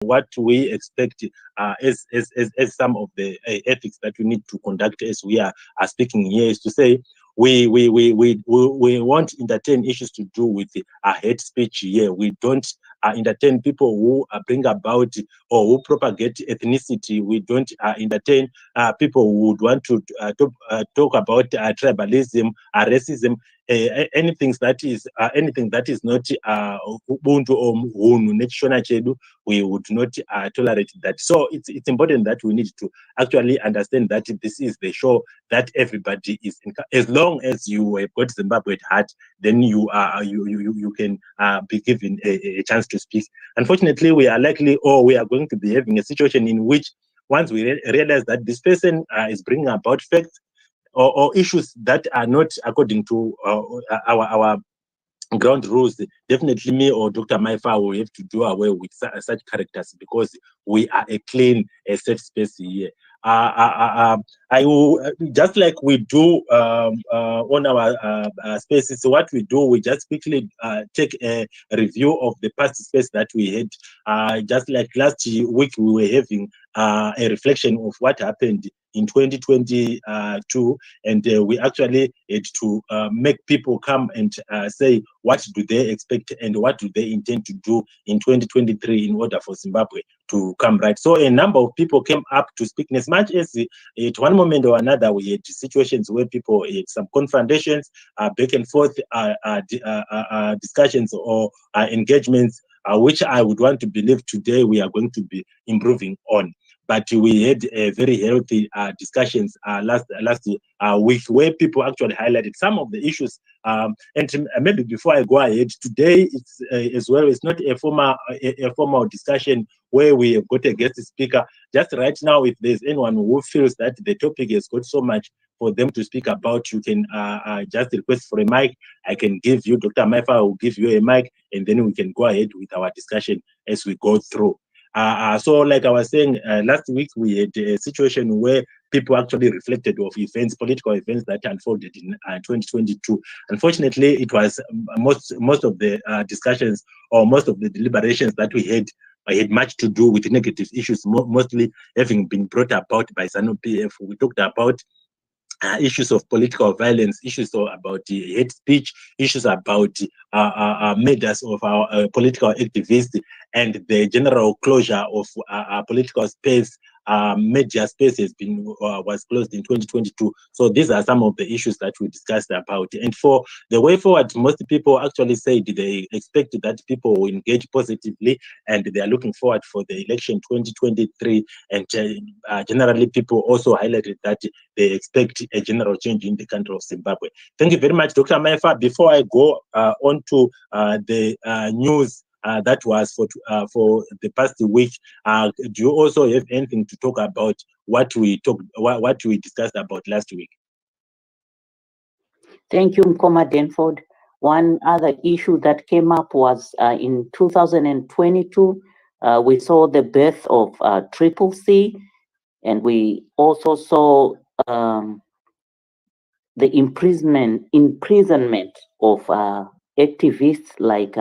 what we expect as some of the ethics that we need to conduct as we are speaking here is to say we won't entertain issues to do with hate speech here. We don't entertain people who bring about or who propagate ethnicity. We don't entertain people who would want to talk about tribalism, racism, anything that is not ubuntu or hunhu nechishona chedu. We would not tolerate that. So it's important that we need to actually understand that this is the show that everybody is in. As long as you have got Zimbabwe at heart, then you can be given a chance to speak. Unfortunately, we are going to be having a situation in which once we realize that this person is bringing about facts or issues that are not according to our ground rules, definitely me or Dr. Maifa will have to do away with such characters, because we are a clean, a safe space here. I will, just like we do on our spaces, what we do, we just quickly take a review of the past space that we had. Just like last week, we were having a reflection of what happened in 2022, and we actually had to make people come and say what do they expect and what do they intend to do in 2023 in order for Zimbabwe to come right. So a number of people came up to speak. And as much as at one moment or another we had situations where people had some confrontations, back and forth discussions or engagements, which I would want to believe today we are going to be improving on. But we had very healthy discussions last week, where people actually highlighted some of the issues. And maybe before I go ahead, today it's as well, it's not a formal discussion where we have got a guest speaker. Just right now, if there's anyone who feels that the topic has got so much for them to speak about, you can just request for a mic. I can give you, Dr. Maifa will give you a mic, and then we can go ahead with our discussion as we go through. So like I was saying, last week we had a situation where people actually reflected of events, political events that unfolded in 2022. Unfortunately, it was most of the discussions or most of the deliberations that we had much to do with negative issues, mostly having been brought about by ZANU-PF. We talked about issues of political violence, issues about hate speech, issues about murders of our political activists, and the general closure of political space. Media space was closed in 2022. So these are some of the issues that we discussed about. And for the way forward, most people actually said they expect that people will engage positively, and they are looking forward for the election 2023. And generally, people also highlighted that they expect a general change in the country of Zimbabwe. Thank you very much, Dr. Maifa. Before I go on to the news that was for the past week, do you also have anything to talk about what we discussed about last week? Thank you, Mkoma Denford. One other issue that came up was in 2022, we saw the birth of Triple C, and we also saw the imprisonment of activists like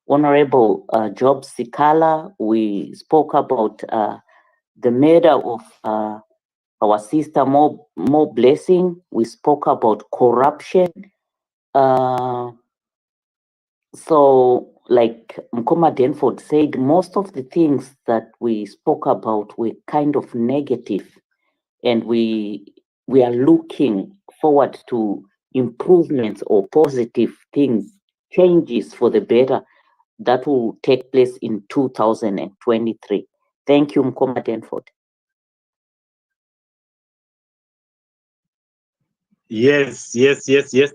Honorable Job Sikala. We spoke about the murder of our sister Mo Blessing. We spoke about corruption. So, like Mkoma Denford said, most of the things that we spoke about were kind of negative, and we are looking forward to improvements or positive things, changes for the better that will take place in 2023. Thank you, Mkoma Denford. Yes.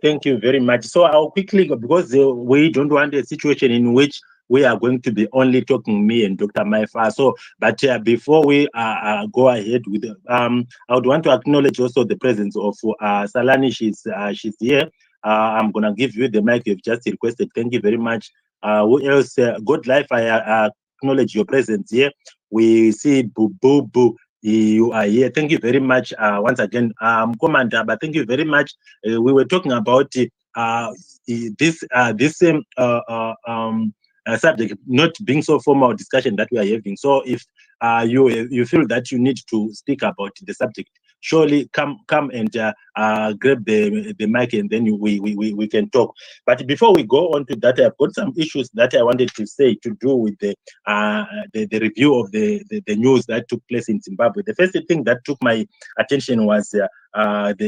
Thank you very much. So I'll quickly, because we don't want a situation in which we are going to be only talking me and Dr. Maifa. So, but before we go ahead with, I would want to acknowledge also the presence of Salani. She's here. I'm gonna give you the mic you've just requested. Thank you very much. Who else? Good Life. I acknowledge your presence here. We see Boo. You are here. Thank you very much once again, Commander. But thank you very much. We were talking about this same subject, not being so formal discussion that we are having. So if you feel that you need to speak about the subject, surely come and grab the mic, and then we can talk. But before we go on to that, I've got some issues that I wanted to say to do with the review of the news that took place in Zimbabwe. The first thing that took my attention was the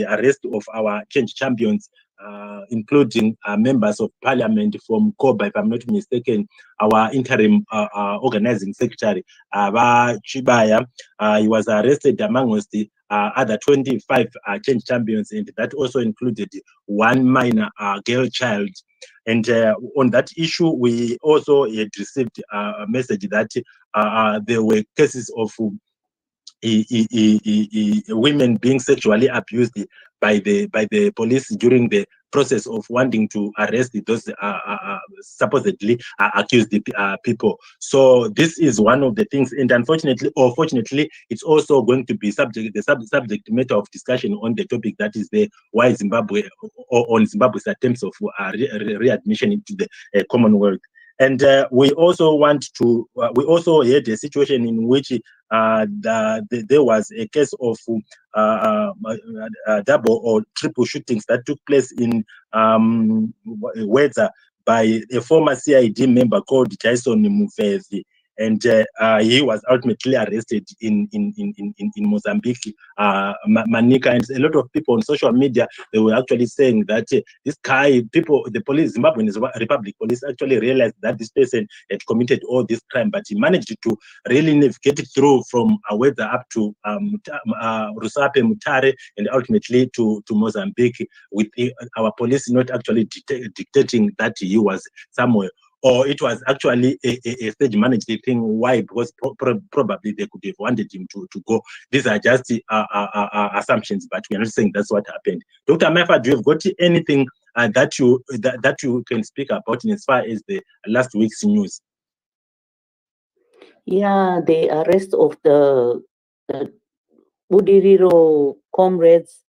arrest of our change champions, including members of parliament from Koba, if I'm not mistaken, our interim organizing secretary, Chibaya. He was arrested amongst the other 25 change champions, and that also included one minor girl child. And on that issue, we also had received a message that there were cases of women being sexually abused by the police during the process of wanting to arrest those supposedly accused people. So this is one of the things, and unfortunately or fortunately, it's also going to be subject matter of discussion on the topic that is the why Zimbabwe, or on Zimbabwe's attempts of readmission into the Commonwealth. And we also we also had a situation in which there was a case of double or triple shootings that took place in Wedza by a former CID member called Jason Mufezi. And he was ultimately arrested in Mozambique, Manica, and a lot of people on social media, they were actually saying that this guy, the police, Zimbabwean Republic Police, actually realized that this person had committed all this crime, but he managed to really navigate through from Wedza up to Rusape, Mutare, and ultimately to Mozambique, with our police not actually dictating that he was somewhere. Or it was actually a stage managed thing. Why? Because probably they could have wanted him to go. These are just assumptions, but we are not saying that's what happened. Dr. Mefa, do you have got anything that you can speak about in as far as the last week's news? Yeah, the arrest of the Budiriro comrades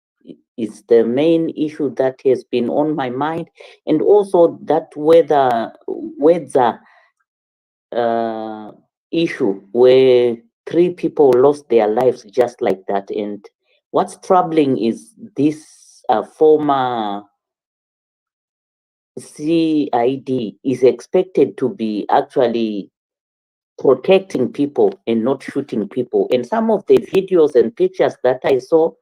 is the main issue that has been on my mind, and also that weather issue where 3 people lost their lives just like that. And what's troubling is this former CID is expected to be actually protecting people and not shooting people. And some of the videos and pictures that I saw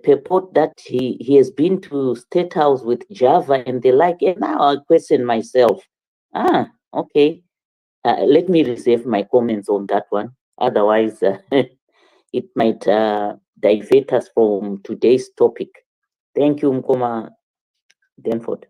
purport that he has been to State House with Java and the like. And now I question myself, okay, let me reserve my comments on that one. Otherwise, it might divert us from today's topic. Thank you, Mkoma Denford.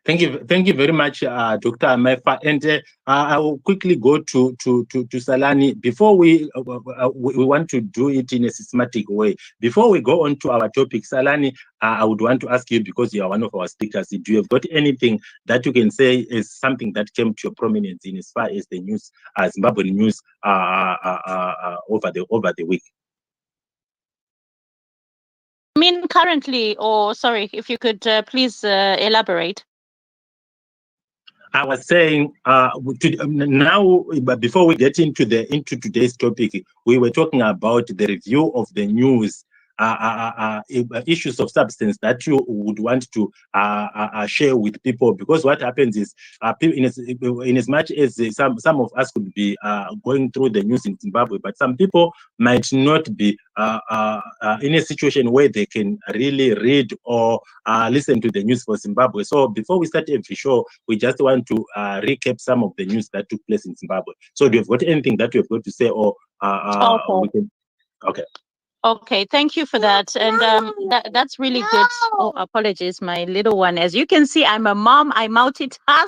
Thank you very much, Dr. Mefa. And I will quickly go to Salani. Before we want to do it in a systematic way. Before we go on to our topic, Salani, I would want to ask you, because you are one of our speakers, do you have got anything that you can say is something that came to your prominence in as far as the news, Zimbabwean news over the week? I mean, currently, or sorry, if you could please elaborate. I was saying now, but before we get into today's topic, we were talking about the review of the news, issues of substance that you would want to share with people, because what happens is, in as much as some of us could be going through the news in Zimbabwe, but some people might not be in a situation where they can really read or listen to the news for Zimbabwe. So before we start every show, we just want to recap some of the news that took place in Zimbabwe. So do you have got anything that you have got to say, or we can? Okay. Okay, thank you for that. And that's really good. Oh, apologies, my little one. As you can see, I'm a mom. I multitask.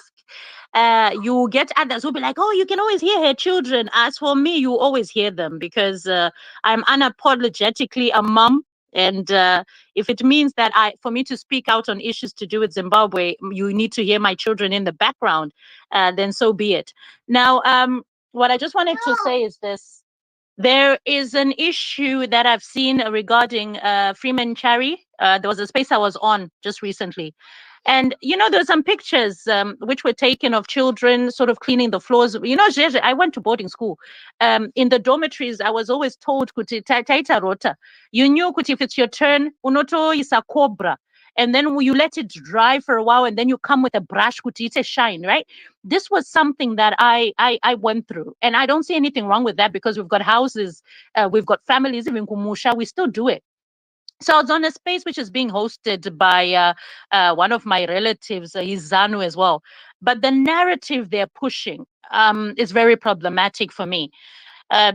You get others who'll be like, oh, you can always hear her children. As for me, you always hear them, because I'm unapologetically a mom. And if it means that for me to speak out on issues to do with Zimbabwe, you need to hear my children in the background, then so be it. Now, what I just wanted to say is this. There is an issue that I've seen regarding Freeman Cherry. There was a space I was on just recently, And, there's some pictures which were taken of children sort of cleaning the floors. Jeje, I went to boarding school. In the dormitories, I was always told, kuti taita rota. You knew, kuti, if it's your turn, unoto is a cobra. And then you let it dry for a while, and then you come with a brush, kuti, it's a shine, right? This was something that I went through. And I don't see anything wrong with that, because we've got houses, we've got families, even Kumusha, we still do it. So it's on a space which is being hosted by one of my relatives, he's Zanu as well. But the narrative they're pushing is very problematic for me.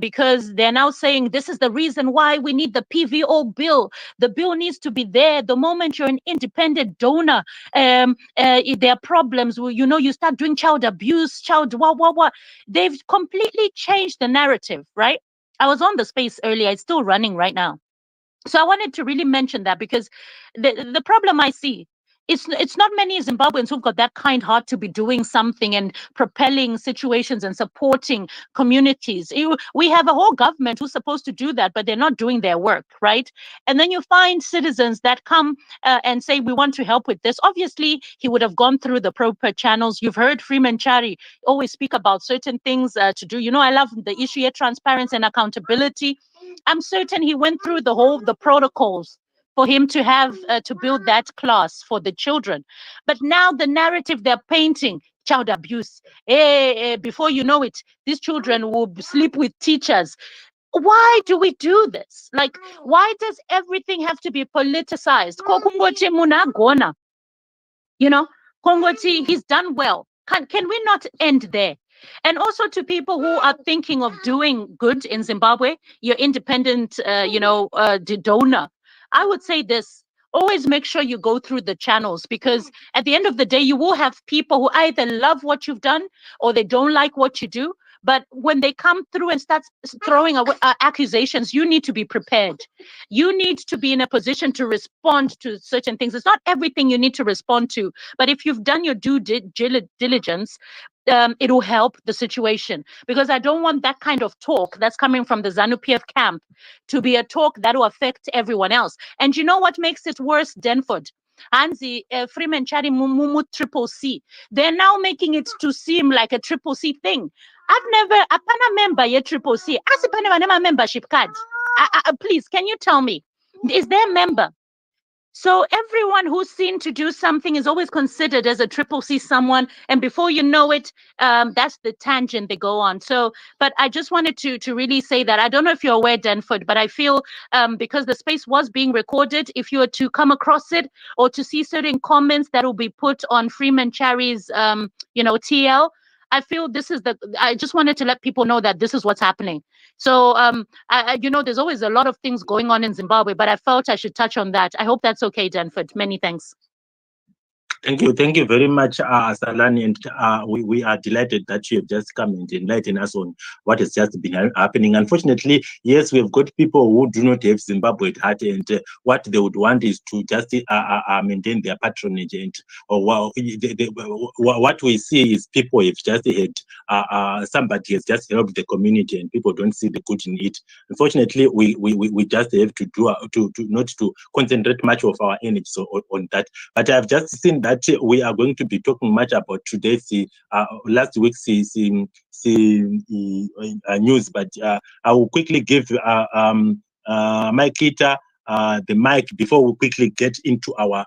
Because they're now saying this is the reason why we need the PVO bill. The bill needs to be there. The moment you're an independent donor, there are problems. You start doing child abuse, what. They've completely changed the narrative, right? I was on the space earlier. It's still running right now. So I wanted to really mention that, because the problem I see, it's not many Zimbabweans who've got that kind heart to be doing something and propelling situations and supporting communities. We have a whole government who's supposed to do that, but they're not doing their work, right? And then you find citizens that come and say, we want to help with this. Obviously, he would have gone through the proper channels. You've heard Freeman Chari always speak about certain things to do. I love the issue of transparency and accountability. I'm certain he went through the protocols for him to have to build that class for the children. But now the narrative they're painting, child abuse, before you know it, these children will sleep with teachers. Why do we do this? Like, why does everything have to be politicized? Kokungoti munagona. Kongoti, he's done well. Can we not end there? And also to people who are thinking of doing good in Zimbabwe, your independent, donor, I would say this: always make sure you go through the channels, because at the end of the day, you will have people who either love what you've done or they don't like what you do. But when they come through and start throwing accusations, you need to be prepared. You need to be in a position to respond to certain things. It's not everything you need to respond to, but if you've done your due diligence, it will help the situation. Because I don't want that kind of talk that's coming from the ZANU-PF camp to be a talk that will affect everyone else. And you know what makes it worse, Denford? Hansi, Freeman Chari Mumu Triple C. They're now making it to seem like a Triple C thing. I've never, apana member yet Triple C. Asipana membership card. Please, can you tell me, is there a member? So everyone who's seen to do something is always considered as a Triple C someone, and before you know it, that's the tangent they go on. So, but I just wanted to really say that. I don't know if you're aware, Denford, but I feel because the space was being recorded, if you were to come across it or to see certain comments that will be put on Freeman Chari's, TL, I feel I just wanted to let people know that this is what's happening. So, there's always a lot of things going on in Zimbabwe, but I felt I should touch on that. I hope that's okay, Denford. Many thanks. Thank you very much, Salani, and we are delighted that you have just come and enlighten us on what has just been happening. Unfortunately, yes, we have got people who do not have Zimbabwe at heart, and what they would want is to just maintain their patronage. And what we see is people have just had somebody has just helped the community, and people don't see the good in it. Unfortunately, we just have to do not to concentrate much of our energy on that. But I've just seen that we are going to be talking much about today's last week's news, but I will quickly give Maikita the mic before we quickly get into our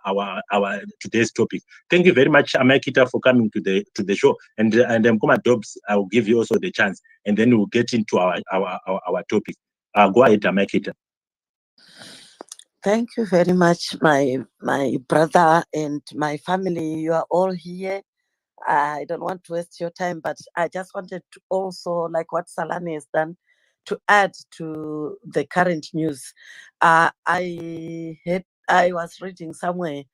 today's topic. Thank you very much, Maikita, for coming to the show, and Mkoma Dobbs, I will give you also the chance, and then we'll get into our topic. Go ahead, Maikita. Thank you very much, my brother and my family. You are all here. I don't want to waste your time, but I just wanted to also, like what Salani has done, to add to the current news. I was reading somewhere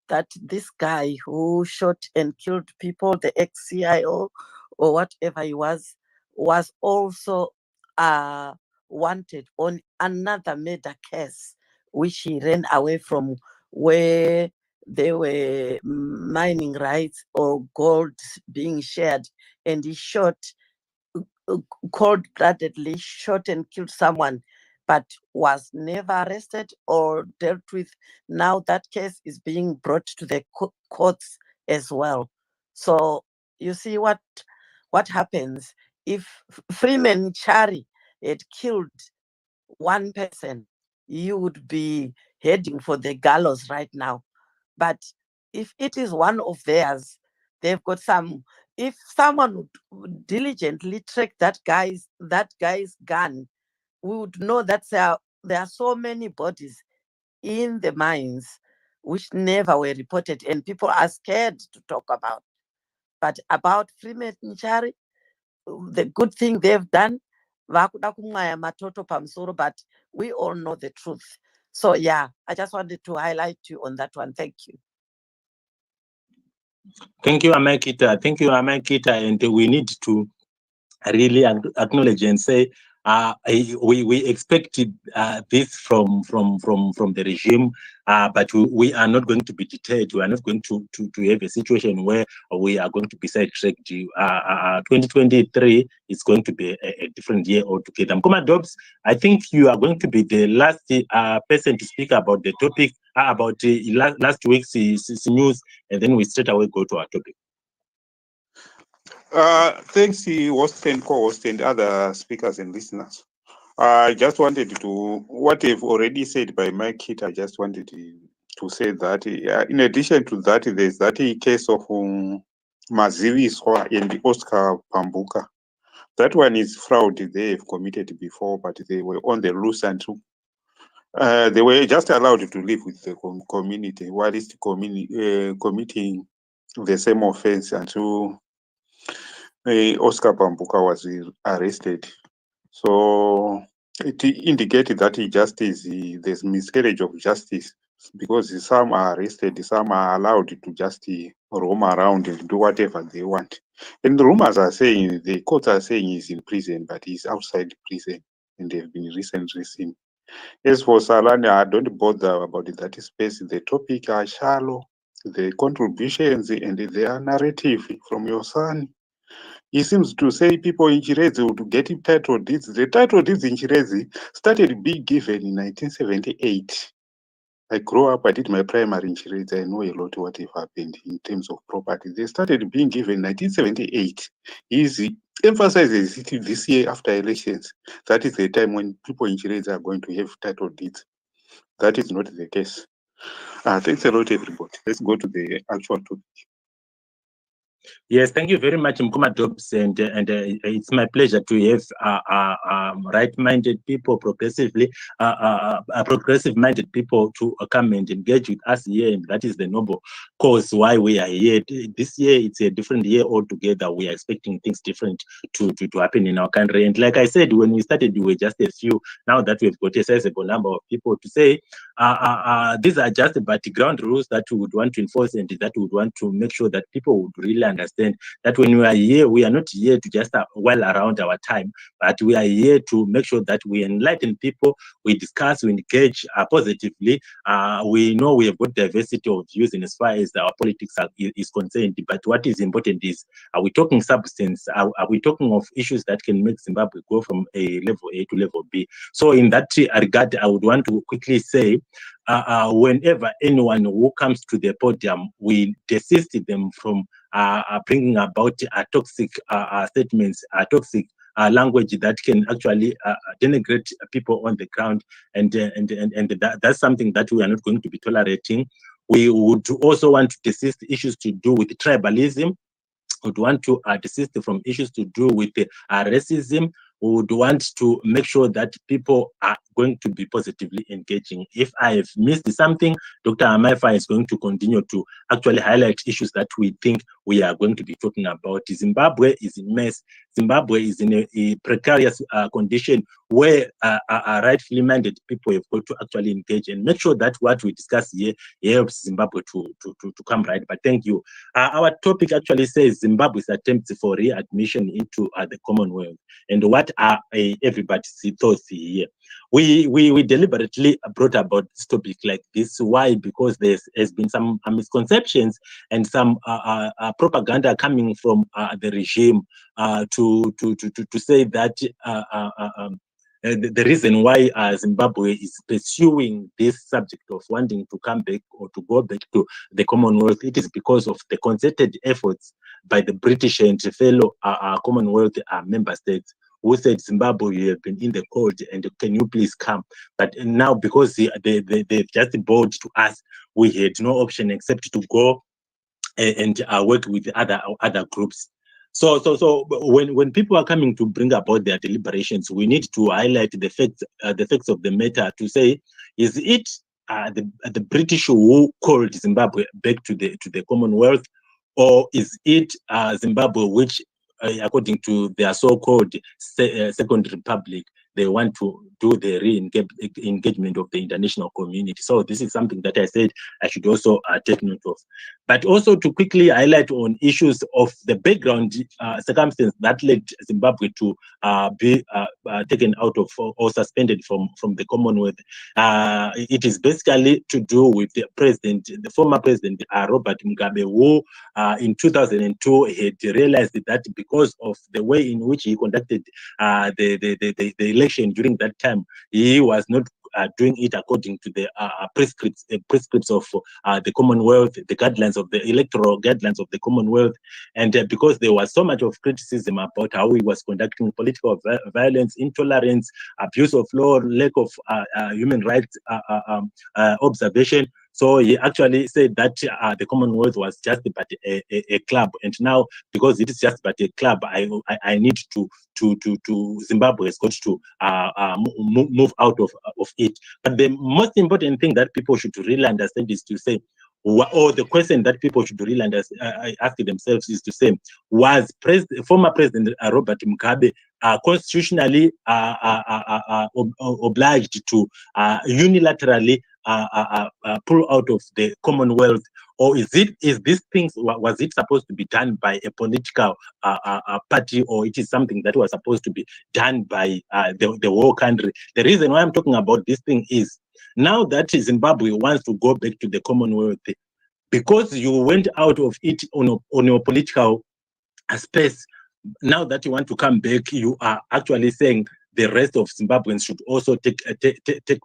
that this guy who shot and killed people, the ex-CIO or whatever he was also wanted on another murder case, which he ran away from, where they were mining rights or gold being shared, and he shot, cold-bloodedly shot and killed someone but was never arrested or dealt with. Now that case is being brought to the courts as well. So you see what happens if Freeman Chari had killed one person, you would be heading for the gallows right now. But if it is one of theirs, they've got some. If someone would diligently track that guy's gun, we would know that there are so many bodies in the mines which never were reported, and people are scared to talk about. But about Freeman Nchari, the good thing they've done, but we all know the truth. So yeah, I just wanted to highlight you on that one. Thank you. Thank you, Amakita. Thank you, Amakita. And we need to really acknowledge and say we expected this from the regime, but we are not going to be deterred. We are not going to have a situation where we are going to be sidetracked. 2023 is going to be a different year altogether. Mkoma Dobbs, I think you are going to be the last person to speak about the topic, about last week's news, and then we straight away go to our topic. Thanks, host and co-host and other speakers and listeners. I just wanted to, what they've already said by Mike Hit, I just wanted to say that in addition to that, there's that case of Maziwi Swa and Oscar Pambuka. That one is fraud they've committed before, but they were on the loose until they were just allowed to live with the community while it's committing the same offense until Oscar Pambuka was arrested. So it indicated that there's miscarriage of justice, because some are arrested, some are allowed to just roam around and do whatever they want. And the rumors are saying, the courts are saying he's in prison, but he's outside prison, and they've been recently seen. As for Salani, I don't bother about that space. The topic are shallow, the contributions and their narrative from your son. He seems to say people in Chirezi would get title deeds. The title deeds in Chirezi started being given in 1978. I grew up, I did my primary in Chirezi. I know a lot of what have happened in terms of property. They started being given in 1978. He emphasizes it this year after elections. That is the time when people in Chirezi are going to have title deeds. That is not the case. Thanks a lot, everybody. Let's go to the actual topic. Yes, thank you very much, Mkoma Dobbs, and it's my pleasure to have right-minded people, progressive-minded people to come and engage with us here, and that is the noble cause why we are here. This year, it's a different year altogether. We are expecting things different to happen in our country, and like I said, when we started, we were just a few. Now that we've got a sizable number of people to say, these are just background rules that we would want to enforce, and that we would want to make sure that people would really understand that when we are here, we are not here to just while around our time, but we are here to make sure that we enlighten people, we discuss, we engage positively. We know we have got diversity of views in as far as our politics is concerned, but what is important is, are we talking substance? Are we talking of issues that can make Zimbabwe go from a level A to level B? So in that regard, I would want to quickly say, whenever anyone who comes to the podium, we desist them from bringing about toxic statements, toxic language that can actually denigrate people on the ground, and that's something that we are not going to be tolerating. We would also want to desist issues to do with tribalism. We would want to desist from issues to do with racism. We would want to make sure that people are going to be positively engaging. If I have missed something, Dr. Amaifa is going to continue to actually highlight issues that we think we are going to be talking about. Zimbabwe is in mess. Zimbabwe is in a precarious condition where rightfully minded people have got to actually engage and make sure that what we discuss here helps Zimbabwe to come right. But thank you. Our topic actually says Zimbabwe's attempts for readmission into the Commonwealth. And what are everybody's thoughts here? We deliberately brought about this topic like this. Why? Because there has been some misconceptions and some propaganda coming from the regime to say that the reason why Zimbabwe is pursuing this subject of wanting to come back or to go back to the Commonwealth, it is because of the concerted efforts by the British and fellow Commonwealth member states, who said, Zimbabwe, you have been in the cold, and can you please come? But now, because they've just bowed to us, we had no option except to go and work with other groups. So when people are coming to bring about their deliberations, we need to highlight the facts of the matter, to say, is it the British who called Zimbabwe back to the Commonwealth, or is it Zimbabwe which, according to their so-called Second Republic, they want to do the re-engagement of the international community? So this is something that I said I should also take note of. But also to quickly highlight on issues of the background circumstance that led Zimbabwe to be taken out of or suspended from the Commonwealth. It is basically to do with the former president Robert Mugabe, who in 2002 had realized that because of the way in which he conducted the election during that time, he was not doing it according to the prescripts of the Commonwealth, the guidelines of the electoral guidelines of the Commonwealth, and because there was so much of criticism about how he was conducting political violence, intolerance, abuse of law, lack of human rights observation. So he actually said that the Commonwealth was just but a club, and now because it is just but a club, I need to Zimbabwe has got to move out of it. But the most important thing that people should really understand is to say, or the question that people should really ask themselves is to say, was former President Robert Mugabe constitutionally obliged to unilaterally pull out of the Commonwealth, or was it supposed to be done by a political party, or it is something that was supposed to be done by the whole country? The reason why I'm talking about this thing is, now that Zimbabwe wants to go back to the Commonwealth, because you went out of it on your political space, now that you want to come back, you are actually saying the rest of Zimbabweans should also take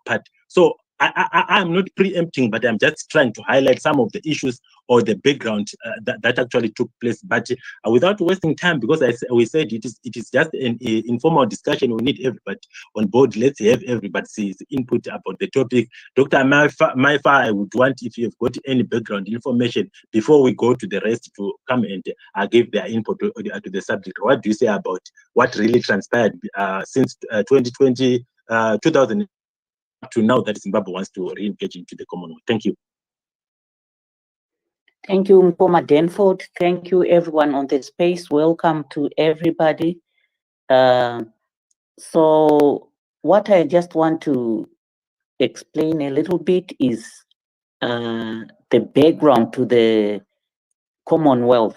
part. So I'm not preempting, but I'm just trying to highlight some of the issues or the background that actually took place. But without wasting time, because we said it is just an informal discussion, we need everybody on board. Let's have everybody's input about the topic. Dr. Maifa, I would want, if you've got any background information before we go to the rest, to come and give their input to the subject. What do you say about what really transpired since 2020, 2000? To now that Zimbabwe wants to re-engage into the Commonwealth? Thank you. Thank you, Mpoma Denford. Thank you, everyone on the space. Welcome to everybody. So what I just want to explain a little bit is the background to the Commonwealth.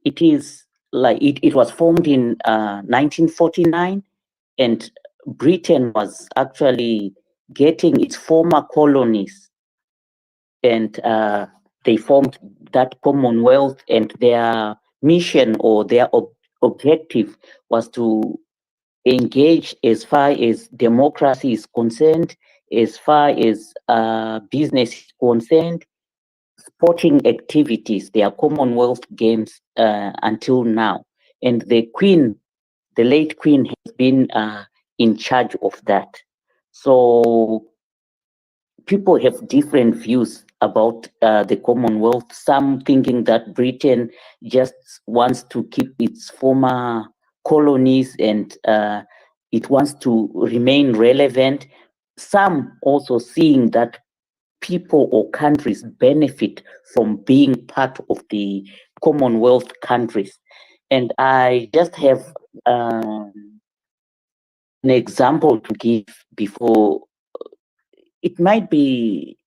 It is like it was formed in 1949, and Britain was actually getting its former colonies, and they formed that Commonwealth, and their mission or their objective was to engage as far as democracy is concerned, as far as business is concerned, sporting activities, their Commonwealth Games until now. And the late Queen has been in charge of that. So people have different views about the Commonwealth. Some thinking that Britain just wants to keep its former colonies and it wants to remain relevant. Some also seeing that people or countries benefit from being part of the Commonwealth countries. And I just have an example to give before. It might be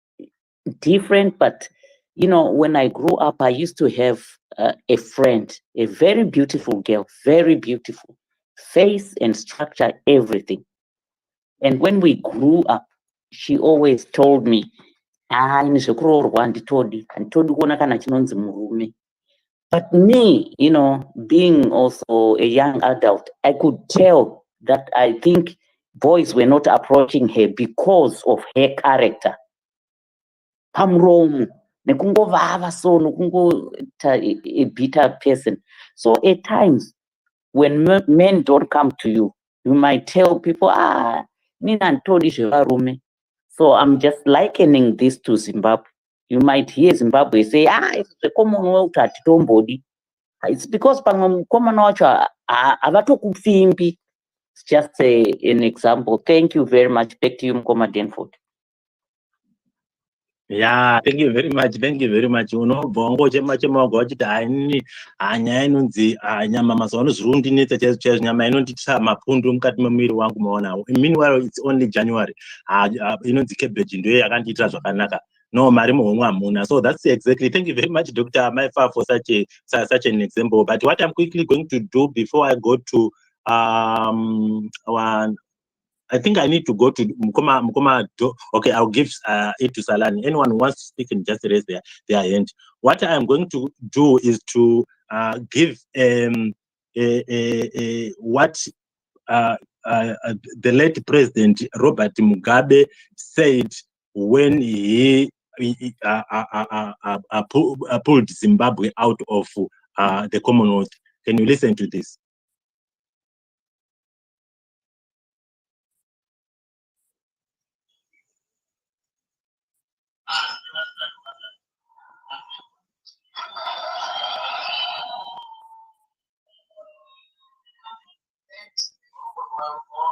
different, but you know, when I grew up, I used to have a friend, a very beautiful girl, very beautiful, face and structure, everything. And when we grew up, she always told me, but me, you know, being also a young adult, I could tell that I think boys were not approaching her because of her character. Pamuromo, nekungovava so, nekungoita a bitter person. So at times, when men don't come to you, you might tell people, nina ntodi zvevarume. So I'm just likening this to Zimbabwe. You might hear Zimbabwe say, it's the Commonwealth hatitombodi. It's because pamwe mukomana wacho havatokupfimbi. It's just an example. Thank you very much. Back to you, Mukoma Denford. Yeah, thank you very much. Thank you very much. Unobongo chema wachiti haini nyaya inonzi nyama mazuva ano zviri kundinetsa chaizvo nyama inonditisa mapundu mukati memuviri wangu maonawo. Meanwhile, it's only January. Inonzi cabbage ndoyo yakandiitira zvakanaka. No, mari muhomwe hamuna. So that's exactly. Thank you very much, Dr. Maifa, for such an example. But what I'm quickly going to do before I go to I think I need to go to Mukoma. Okay, I'll give it to Salani. Anyone who wants to speak can just raise their hand. What I'm going to do is to give what the late President Robert Mugabe said when he pulled Zimbabwe out of the Commonwealth. Can you listen to this?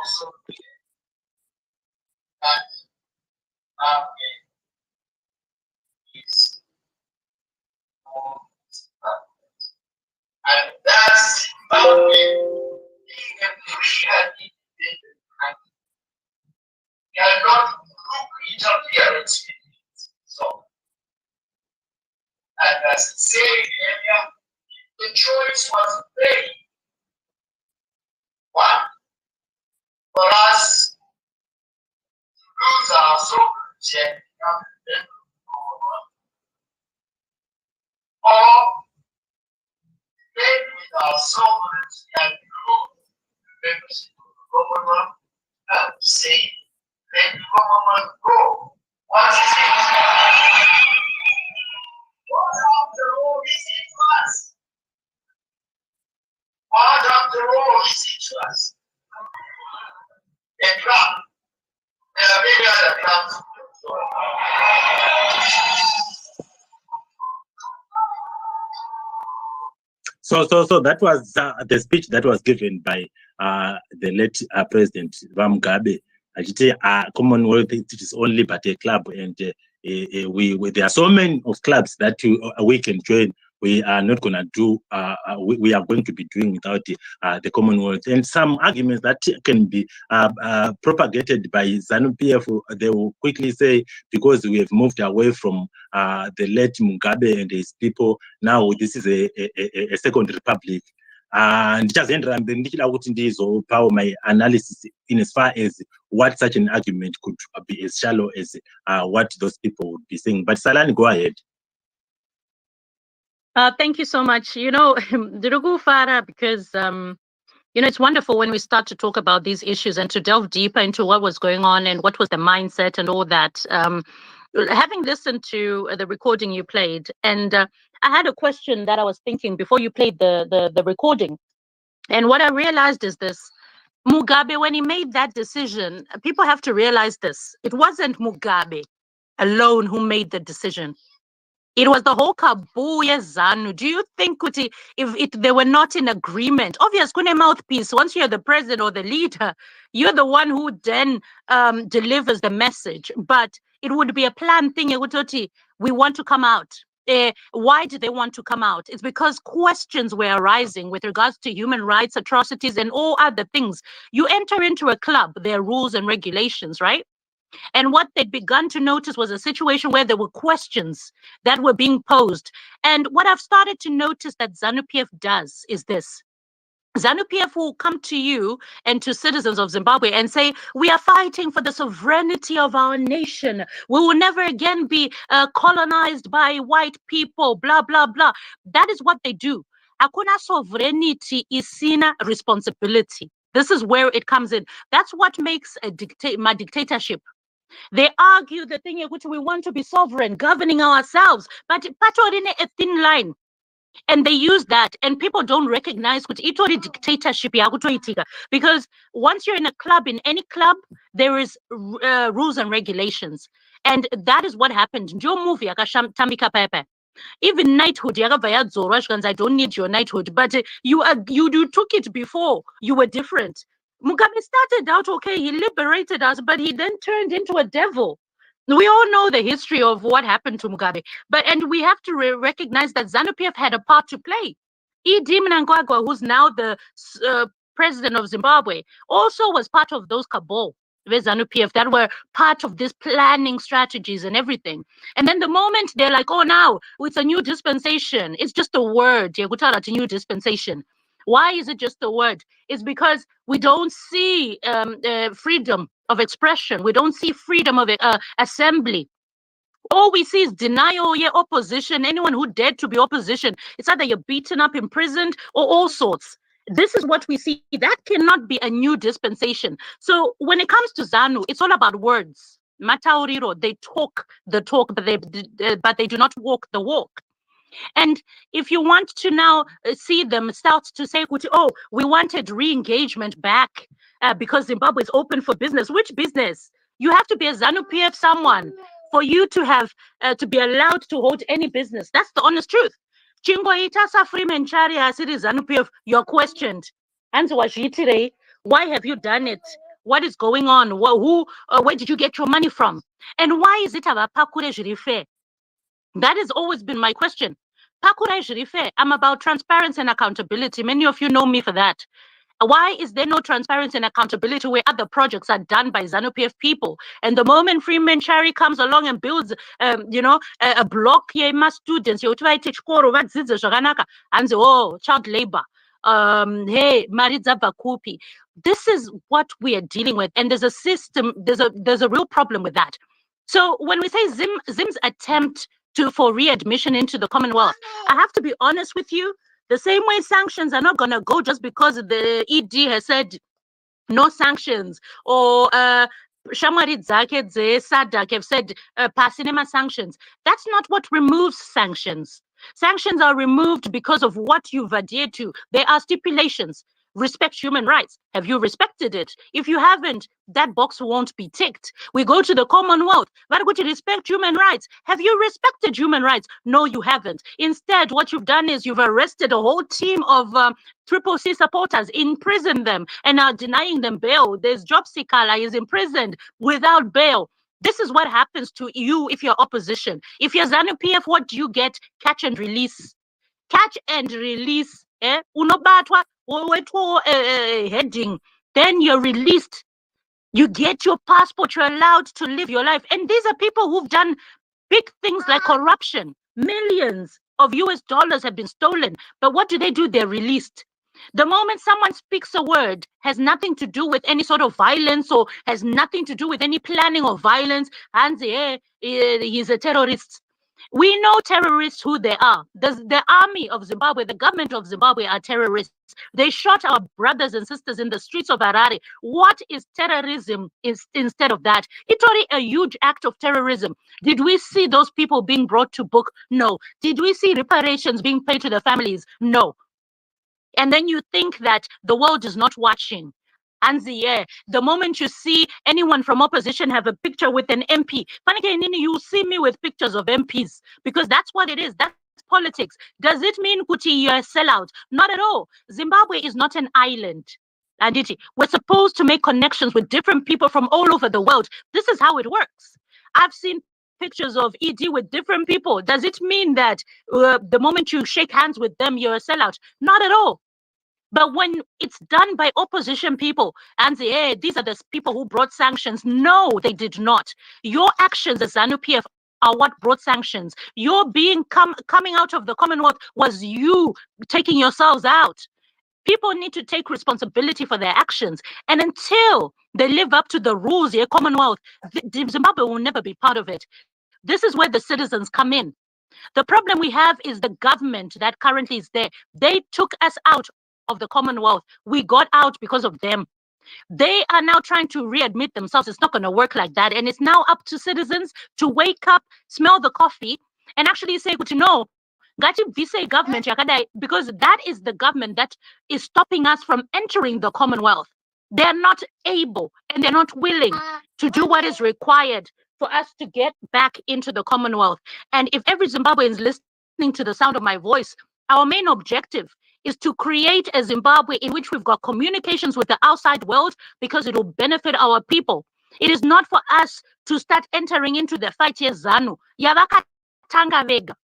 Also that is and that's Zimbabwe being a free and independent country cannot look interference in it. So, and as I said earlier, the choice was made. One, for us to lose our sovereignty and become a member of the Commonwealth, or stay with our sovereignty and lose the membership of the Commonwealth and say, let the Commonwealth go. What is it? What after all is it to us? What after all is it to us? A club. There are many other clubs. So that was the speech that was given by the late President Mugabe. Commonwealth, it is only but a club, and there are so many of clubs that we can join. We are not going to do, we are going to be doing without the Commonwealth. And some arguments that can be propagated by ZANU-PF, they will quickly say, because we have moved away from the late Mugabe and his people, now this is a second republic. And just my analysis in as far as what such an argument could be as shallow as what those people would be saying. But Salani, go ahead. Thank you so much. Durugu Farah, because it's wonderful when we start to talk about these issues and to delve deeper into what was going on and what was the mindset and all that. Having listened to the recording you played, and I had a question that I was thinking before you played the recording. And what I realized is this: Mugabe, when he made that decision, people have to realize this. It wasn't Mugabe alone who made the decision. It was the whole Kabuye ZANU. Do you think if they were not in agreement, obvious kune mouthpiece, once you're the president or the leader, you're the one who then delivers the message. But it would be a planned thing. We want to come out. Why did they want to come out? It's because questions were arising with regards to human rights, atrocities, and all other things. You enter into a club, there are rules and regulations, right? And what they'd begun to notice was a situation where there were questions that were being posed. And what I've started to notice that ZANU-PF does is this. ZANU-PF will come to you and to citizens of Zimbabwe and say, we are fighting for the sovereignty of our nation. We will never again be colonized by white people, blah, blah, blah. That is what they do. Hakuna sovereignty isina responsibility. This is where it comes in. That's what makes a dictatorship. They argue the thing which we want to be sovereign, governing ourselves, but in a thin line. And they use that, and people don't recognize dictatorship because once you're in a club, in any club, there is rules and regulations. And that is what happened. Njo movie yakatambika pepe. Even knighthood, I don't need your knighthood, but you took it before. You were different. Mugabe started out okay, he liberated us, but he then turned into a devil. We all know the history of what happened to Mugabe, and we have to recognize that ZANU-PF had a part to play. Idi Mnangagwa, who's now the president of Zimbabwe, also was part of those cabal with ZANU-PF that were part of this planning strategies and everything. And then the moment they're like, oh, now it's a new dispensation, it's just a word, it's a new dispensation. Why is it just a word? It's because we don't see freedom of expression. We don't see freedom of assembly. All we see is denial, opposition. Anyone who dared to be opposition, it's either you're beaten up, imprisoned, or all sorts. This is what we see. That cannot be a new dispensation. So when it comes to ZANU, it's all about words. Matauriro, they talk the talk, but they do not walk the walk. And if you want to now see them start to say, oh, we wanted re-engagement back because Zimbabwe is open for business. Which business? You have to be a ZANU-PF someone for you to have to be allowed to hold any business. That's the honest truth. Chingo Itasa Freeman Chari Asiri ZANU-PF, you're questioned. And so why have you done it? What is going on? Where did you get your money from? And why is it about Pakure Jirife? That has always been my question. I'm about transparency and accountability. Many of you know me for that. Why is there no transparency and accountability where other projects are done by ZANU-PF people? And the moment Freeman Chari comes along and builds, a block here, my students, and oh, child labor. Hey, Maritza Bakupi. This is what we are dealing with, and there's a system. There's a real problem with that. So when we say Zim's attempt for readmission into the Commonwealth, I have to be honest with you. The same way sanctions are not going to go just because the ED has said no sanctions, or Shamari Zakedze, Sadak have said Pasinema sanctions. That's not what removes sanctions. Sanctions are removed because of what you've adhered to. There are stipulations. Respect human rights. Have you respected it? If you haven't, that box won't be ticked. We go to the Commonwealth. But would you respect human rights? Have you respected human rights? No, you haven't. Instead, what you've done is you've arrested a whole team of Triple C supporters, imprisoned them, and are denying them bail. There's Job Sikala is imprisoned without bail. This is what happens to you if you're opposition. If you're ZANU-PF, what do you get? Catch and release. Catch and release. Unobatwa heading. Then you're released. You get your passport. You're allowed to live your life. And these are people who've done big things like corruption. Millions of US dollars have been stolen. But what do? They're released. The moment someone speaks a word, has nothing to do with any sort of violence or has nothing to do with any planning of violence, and he's a terrorist. We know terrorists who they are. The army of Zimbabwe, the government of Zimbabwe are terrorists. They shot our brothers and sisters in the streets of Harare. What is terrorism instead of that? It's already a huge act of terrorism. Did we see those people being brought to book? No. Did we see reparations being paid to the families? No. And then you think that the world is not watching. And the moment you see anyone from opposition have a picture with an MP, you see me with pictures of MPs, because that's what it is. That's politics. Does it mean Kuti you're a sellout? Not at all. Zimbabwe is not an island. And we're supposed to make connections with different people from all over the world. This is how it works. I've seen pictures of ED with different people. Does it mean that the moment you shake hands with them, you're a sellout? Not at all. But when it's done by opposition people and say, hey, these are the people who brought sanctions. No, they did not. Your actions as ZANU-PF are what brought sanctions. Your being coming out of the Commonwealth was you taking yourselves out. People need to take responsibility for their actions. And until they live up to the rules, the Commonwealth, Zimbabwe will never be part of it. This is where the citizens come in. The problem we have is the government that currently is there. They took us out of the Commonwealth. We got out because of them. They are now trying to readmit themselves. It's not going to work like that. And it's now up to citizens to wake up, smell the coffee, and actually say, no, government, because that is the government that is stopping us from entering the Commonwealth. They're not able and they're not willing to do what is required for us to get back into the Commonwealth. And if every Zimbabwean is listening to the sound of my voice, our main objective is to create a Zimbabwe in which we've got communications with the outside world, because it will benefit our people. It is not for us to start entering into the fight here, ZANU. Yavakatanga vega.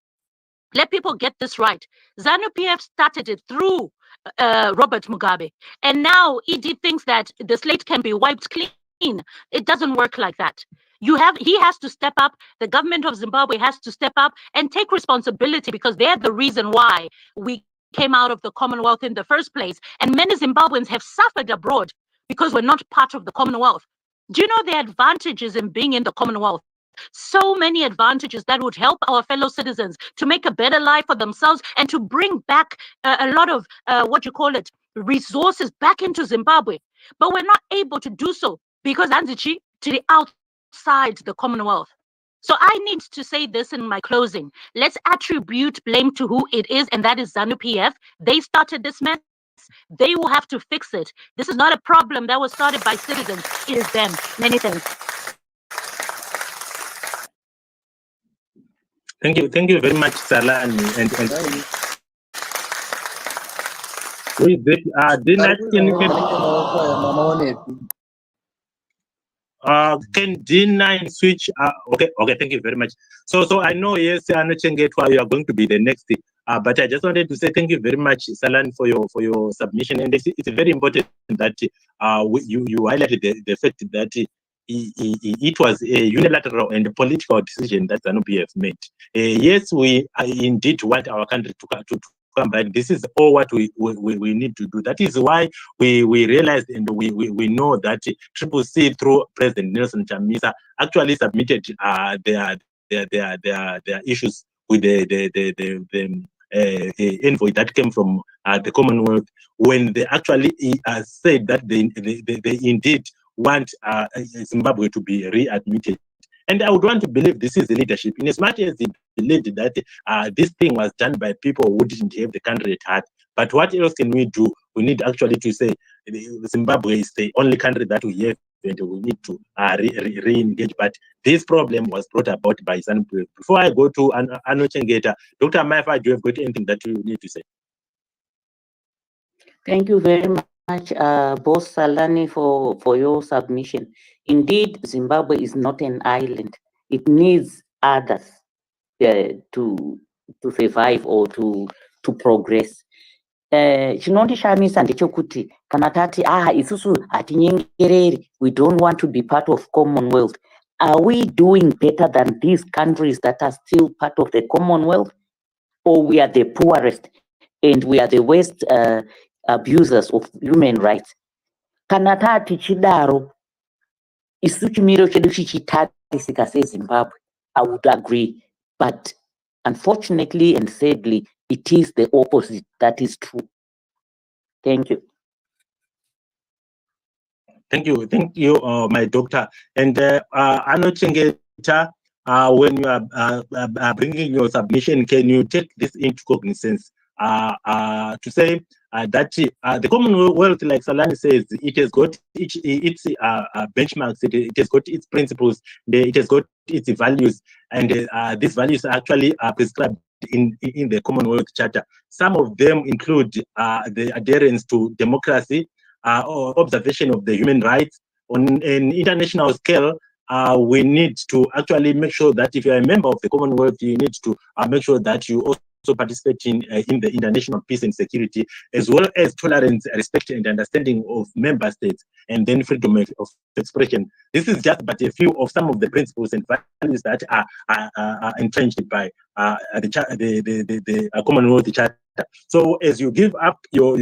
Let people get this right. ZANU-PF started it through Robert Mugabe. And now ED thinks that the slate can be wiped clean. It doesn't work like that. He has to step up. The government of Zimbabwe has to step up and take responsibility, because they're the reason why we came out of the Commonwealth in the first place. And many Zimbabweans have suffered abroad because we're not part of the Commonwealth. Do you know the advantages in being in the Commonwealth? So many advantages that would help our fellow citizens to make a better life for themselves and to bring back a lot of resources back into Zimbabwe. But we're not able to do so because Anzichi to the outside the Commonwealth. So I need to say this in my closing. Let's attribute blame to who it is, and that is ZANU-PF. They started this mess. They will have to fix it. This is not a problem that was started by citizens. It is them. Many thanks. Thank you very much, Salani. And with that, can D9 switch? Okay, thank you very much. So I know, yes, Anochengetwa, you are going to be the next, but I just wanted to say thank you very much, Salan, for your submission. And it's very important that you highlighted the fact that it was a unilateral and political decision that ZANU-PF made. Yes, we indeed want our country to come back. This is all what we need to do. That is why we realized and we know that Triple C through President Nelson Chamisa actually submitted their issues with the envoy that came from the Commonwealth, when they actually said that they indeed want Zimbabwe to be readmitted. And I would want to believe this is the leadership, in as much as they believed that this thing was done by people who didn't have the country at heart. But what else can we do? We need actually to say Zimbabwe is the only country that we have, and we need to re-engage. But this problem was brought about by ZANU-PF. Before I go to Anochengeta, Dr. Maifa, do you have got anything that you need to say? Thank you very much, boss Salani, for your submission. Indeed, Zimbabwe is not an island. It needs others to survive or to progress. Chinondishamisa ndechekuti kana tati isusu hatinyengereri, we don't want to be part of Commonwealth. Are we doing better than these countries that are still part of the Commonwealth? Or we are the poorest and we are the worst abusers of human rights? Kana tati chidaro, isu chimiro chedu chichitarisika seZimbabwe, I would agree. But unfortunately and sadly, it is the opposite that is true. Thank you. Thank you, my doctor. And Anochengeta, when you are bringing your submission, can you take this into cognizance to say that the Commonwealth, like Salani says, it has got its benchmarks, it has got its principles, it has got its values, and these values actually are prescribed in the Commonwealth Charter. Some of them include the adherence to democracy, or observation of the human rights. On an international scale, we need to actually make sure that if you're a member of the Commonwealth, you need to make sure that you also participate in the international peace and security, as well as tolerance, respect, and understanding of member states, and then freedom of expression. This is just but a few of some of the principles and values that are entrenched by the Commonwealth Charter. So as you give up your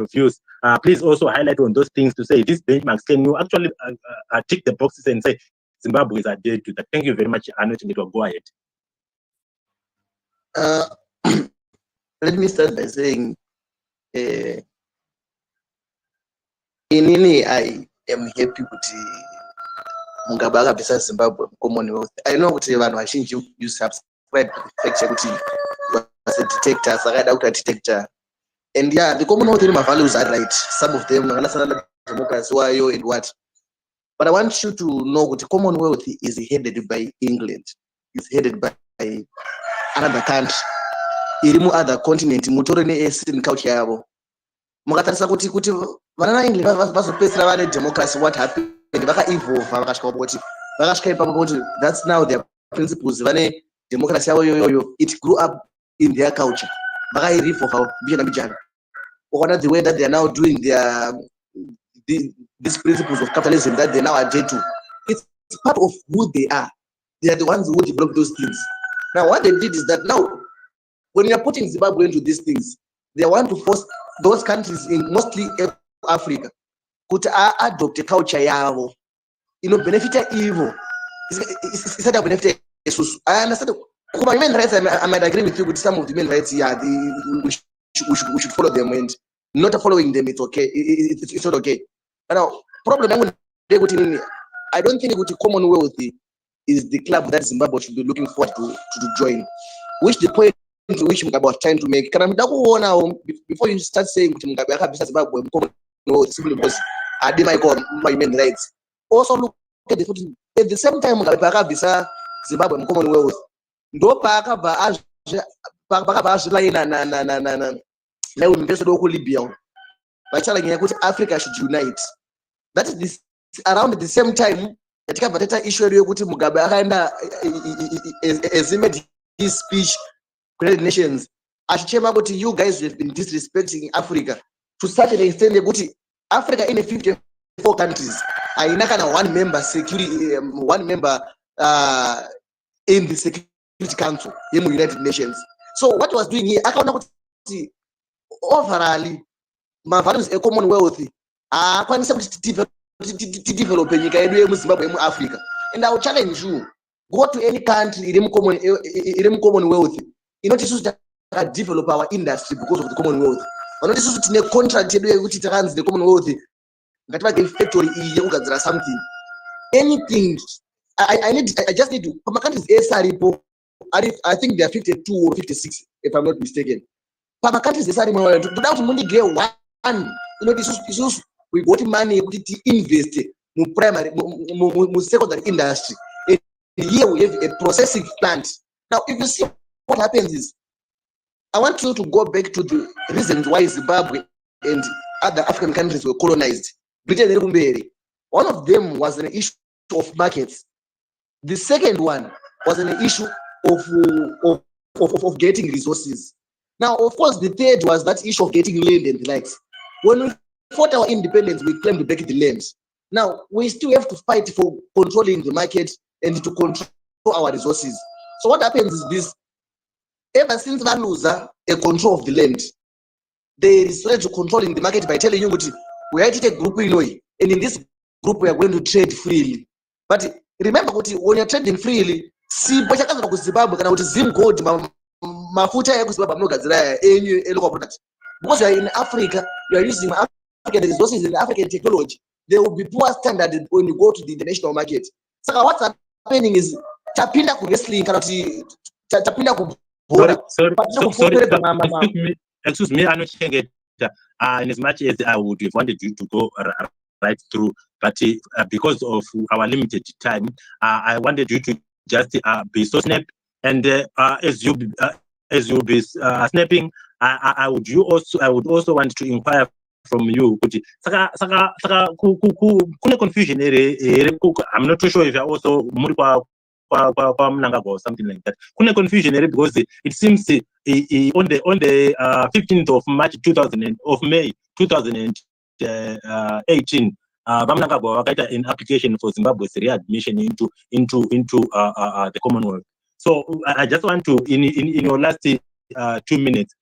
views, please also highlight on those things to say these benchmarks. Can you actually tick the boxes and say Zimbabwe is adhered to that? Thank you very much, Arnold. Go ahead. Let me start by saying inini I am happy kuti Mugabe akabvisa Zimbabwe Commonwealth. I know kuti vanhu vazhinji you subscribe to the fact kuti was a detector, sakada kuti detector. And yeah, the Commonwealth in my values are right. Some of them national democracy wayo and what. But I want you to know that the Commonwealth is headed by England. It's headed by another country. Irimu other continent mutore ne eastern culture yavo. Mukatarisa kuti vana England vazopedzera vane democracy, what happened? Vaka-evolve vakasvika ipapo kuti that's now their principles. Vane democracy yavo yoyo, it grew up in their culture. Vaka-evolve bijana. What are the way that they are now doing these principles of capitalism that they now adhere to? It's part of who they are. They are the ones who develop those things. Now, what they did is that now, when you are putting Zimbabwe into these things, they want to force those countries in mostly Africa to adopt a culture yavo. Benefit evil. It's not a benefit. I understand. Human rights, I might agree with you with some of the human rights. Yeah, we should follow them, and not following them, it's okay. It's not okay. Now, problem I don't think the Commonwealth is the club that Zimbabwe should be looking forward to join. Which the point which Mugabe was trying to make. Before you start saying Mugabe akabvisa Zimbabwe Commonwealth simply because I did my human rights. Also look at at the same time Mugabe akabvisa Zimbabwe Commonwealth. Ndo pakabva now invested in Libya. By telling Africa should unite. That is this around the same time that the issue Mugabe as he made his speech, United Nations. I should about to you guys have been disrespecting Africa to such an extent that Africa in 54 countries. I not one member security, one member in the Security Council in the United Nations. So what was doing here? I can't see overall my values a Commonwealth. Develop in Africa. And I will challenge you: go to any country in Commonwealth. You know, this is to develop our industry because of the Commonwealth. You know, this is to contract which runs the Commonwealth. Factory something. Anything. I just need to. My country is I think they are 52 or 56, if I'm not mistaken. But my country is without money get one. You know, this is we got money to invest in primary, secondary industry. And here we have a processing plant. Now, if you see what happens is, I want you to go back to the reasons why Zimbabwe and other African countries were colonized. One of them was an issue of markets. The second one was an issue of getting resources. Now, of course, the third was that issue of getting land and the likes. When we fought our independence, we claimed to back the land. Now, we still have to fight for controlling the market and to control our resources. So what happens is this: ever since we lose a control of the land, they started to controlling the market by telling you, we have to take group and in this group we are going to trade freely. But remember, when you're trading freely, see, because you are in Africa, you are using African resources and African technology. There will be poor standard when you go to the international market. So what's happening is tapinda ku wrestling tapinda ku boda. Excuse me, I'm not saying it in as much as I would have wanted you to go right through, but because of our limited time, I wanted you to just be so snap, and as you be snapping, I would also want to inquire from you. Confusion. I'm not too sure if you're also or something like that. Confusion because it seems on the 15th of May 2018. An application for Zimbabwe's readmission into the Commonwealth. So I just want to, in your last 2 minutes,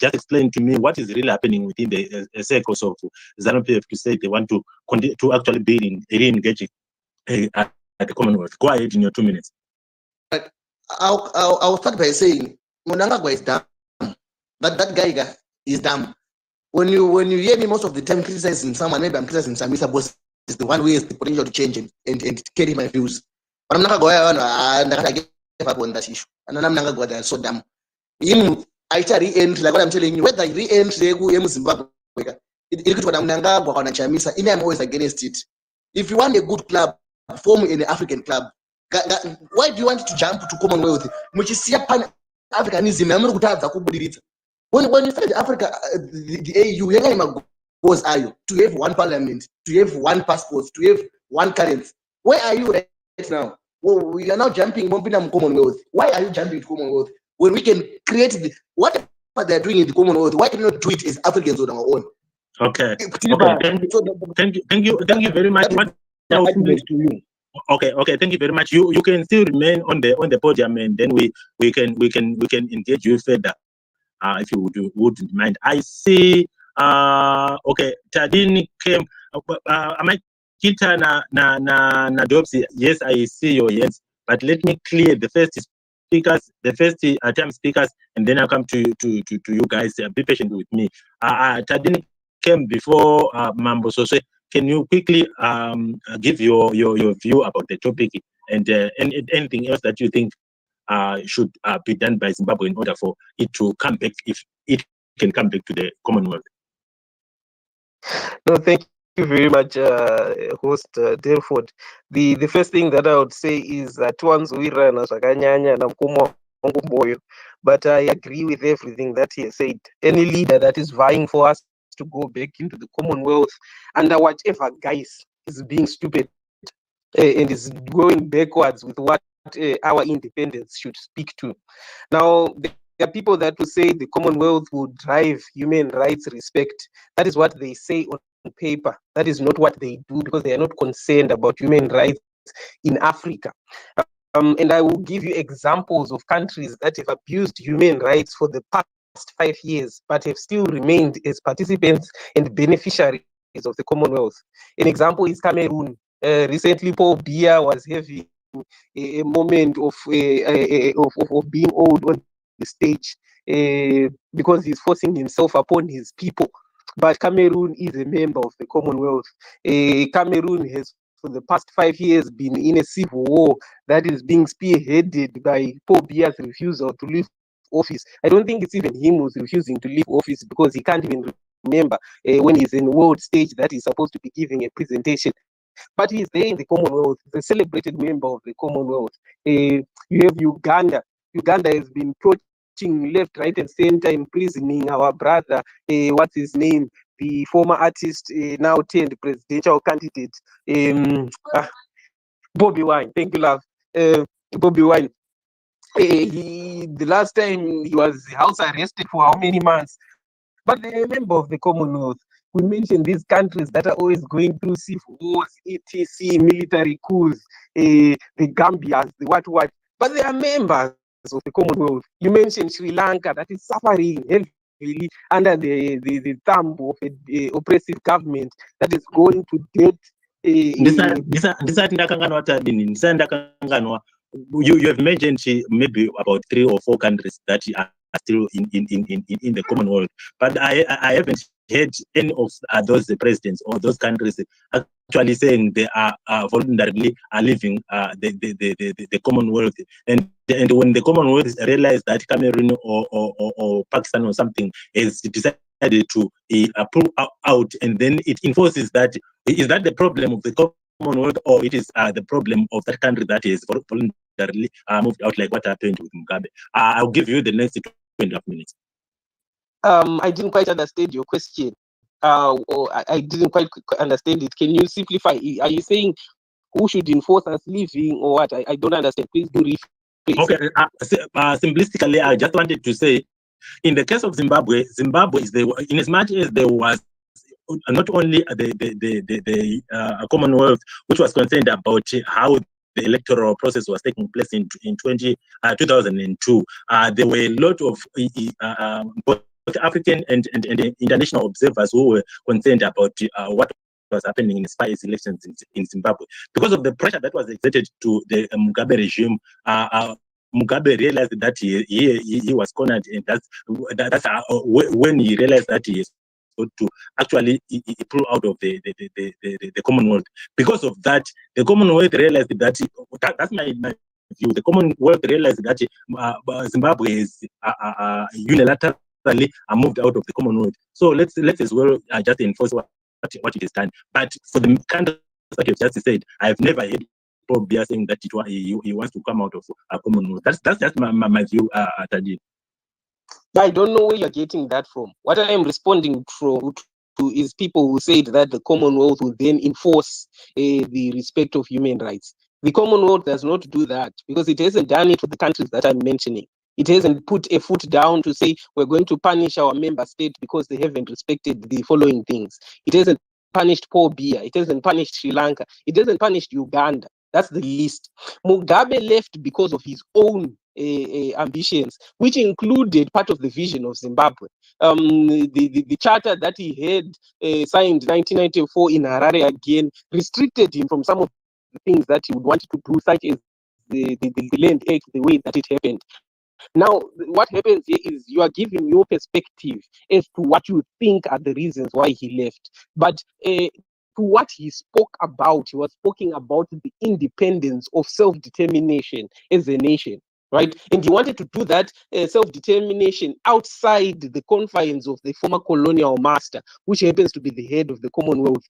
just explain to me what is really happening within the circles of ZANU-PF to say they want to actually be re-engaging at the Commonwealth. Go ahead in your 2 minutes. I'll start by saying Mnangagwa is dumb. That guy is dumb. when you hear me most of the time criticizing someone, maybe I'm criticizing Samisa Boss is the one who has the potential to change and carry my views. But I'm not going to give up on that issue. And I'm not going to so damn. Him, I re-entry, like what I'm telling you, whether re-entry, Zimbabwe, I'm always against it. If you want a good club, form in an African club. Why do you want to jump to Commonwealth? Which is Pan-Africanism. When you study Africa, the AU, your goals are you to have one parliament, to have one passport, to have one currency. Where are you right now? Well, we are now jumping Commonwealth. Why are you jumping to Commonwealth when we can create what they're doing in the Commonwealth? Why can we not do it as Africans on our own? Okay. Thank you very much. What else to you? Okay. Thank you very much. You can still remain on the podium, and then we can engage you further. If you wouldn't mind. I see. Okay. Tadini came. Am I Kita na Dobsi? Yes, I see your yes. But let me clear the first speakers, the first time speakers, and then I'll come to you guys. Be patient with me. Tadini came before Mambo Sose. Can you quickly give your view about the topic and anything else that you think should be done by Zimbabwe in order for it to come back, if it can come back to the Commonwealth? No, thank you very much, host Delford. The first thing that I would say is that once we run as but I agree with everything that he has said. Any leader that is vying for us to go back into the Commonwealth under whatever guise is being stupid and is going backwards with what our independence should speak to. Now, there are people that will say the Commonwealth will drive human rights respect. That is what they say on paper. That is not what they do, because they are not concerned about human rights in Africa. And I will give you examples of countries that have abused human rights for the past 5 years, but have still remained as participants and beneficiaries of the Commonwealth. An example is Cameroon. Recently, Paul Biya was having a moment of being old on the stage because he's forcing himself upon his people. But Cameroon is a member of the Commonwealth. Cameroon has, for the past 5 years, been in a civil war that is being spearheaded by Paul Biya's refusal to leave office. I don't think it's even him who's refusing to leave office, because he can't even remember when he's in world stage that he's supposed to be giving a presentation. But he's there in the Commonwealth, the celebrated member of the Commonwealth. You have Uganda. Uganda has been approaching left, right, and center, imprisoning our brother, what's his name, the former artist, now turned presidential candidate, Bobby Wine. Thank you, love. Bobby Wine. The last time he was house arrested for how many months? But they're a member of the Commonwealth. We mentioned these countries that are always going through civil wars, etc., military coups, the Gambias, the what, but they are members of the Commonwealth. You mentioned Sri Lanka, that is suffering heavily under the thumb of an oppressive government that is going to debt. You have mentioned maybe about 3 or 4 countries that are still in the Commonwealth, but I haven't heard any of those presidents or those countries actually saying they are voluntarily leaving the Commonwealth. And when the Commonwealth realized that Cameroon or Pakistan or something is decided to pull out, and then it enforces that, is that the problem of the Commonwealth, or it is the problem of that country that is voluntarily moved out, like what happened with Mugabe? I'll give you the next 20 minutes. I didn't quite understand your question. I didn't quite understand it. Can you simplify? Are you saying who should enforce us leaving, or what? I don't understand. Please do rephrase. Okay. Simplistically, I just wanted to say, in the case of Zimbabwe is in as much as there was not only the Commonwealth, which was concerned about how the electoral process was taking place in 2002. There were a lot of both African and international observers who were concerned about what was happening in as far as elections in Zimbabwe. Because of the pressure that was exerted to the Mugabe regime, Mugabe realized that he was cornered, and that's when he realized that he has got to actually pull out of the Commonwealth. Because of that, the Commonwealth realized that that's my view. The Commonwealth realized that Zimbabwe is unilaterally moved out of the Commonwealth. So let's as well just enforce what it has done. But for the countries that you've just said, I've never heard Paul Biya saying that he wants to come out of Commonwealth. That's just my view, Tadi. I don't know where you're getting that from. What I am responding to is people who said that the Commonwealth will then enforce the respect of human rights. The Commonwealth does not do that because it hasn't done it for the countries that I'm mentioning. It hasn't put a foot down to say we're going to punish our member state because they haven't respected the following things. It hasn't punished Paul Biya. It hasn't punished Sri Lanka. It hasn't punished Uganda. That's the least. Mugabe left because of his own ambitions, which included part of the vision of Zimbabwe. The charter that he had signed 1994 in Harare again restricted him from some of the things that he would want to do, such as the Land Act, the way that it happened. Now, what happens here is you are giving your perspective as to what you think are the reasons why he left. But to what he spoke about, he was speaking about the independence of self-determination as a nation. Right, and he wanted to do that self-determination outside the confines of the former colonial master, which happens to be the head of the Commonwealth,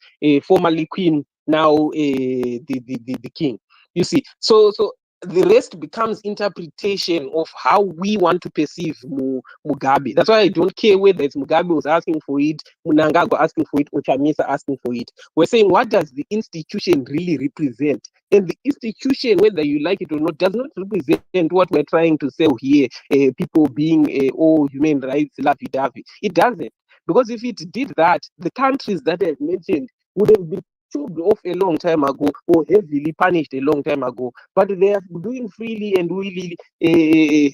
formerly Queen, now the king. You see, so the rest becomes interpretation of how we want to perceive Mugabe. That's why I don't care whether it's Mugabe was asking for it, Mnangagwa asking for it, or Chamisa asking for it. We're saying, what does the institution really represent? And the institution, whether you like it or not, does not represent what we're trying to sell here, people being all human rights, lovey-dovey. It doesn't. Because if it did that, the countries that I've mentioned would have been choked off a long time ago or heavily punished a long time ago, but they are doing freely and willingly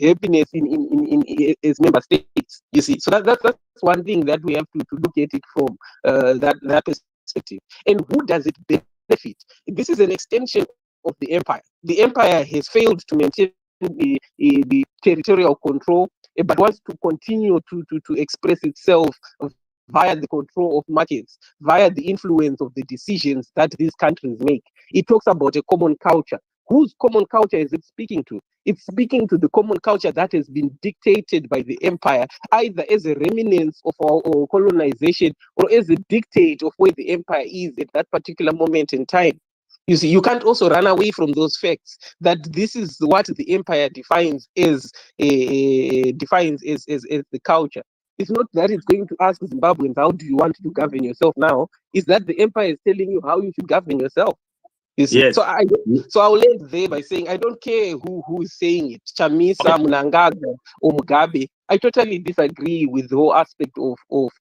happiness in as member states. You see, so that's one thing that we have to look at it from that perspective. And who does it benefit? This is an extension of the empire. The empire has failed to maintain the territorial control, but wants to continue to express itself via the control of markets, via the influence of the decisions that these countries make. It talks about a common culture. Whose common culture is it speaking to? It's speaking to the common culture that has been dictated by the empire, either as a remnant of our colonization or as a dictate of where the empire is at that particular moment in time. You see, you can't also run away from those facts that this is what the empire defines as the culture. It's not that it's going to ask Zimbabweans, how do you want to govern yourself now? It's that the empire is telling you how you should govern yourself. You see? Yes. So I'll end there by saying I don't care who is saying it, Chamisa, Mnangagwa, or Mugabe. I totally disagree with the whole aspect of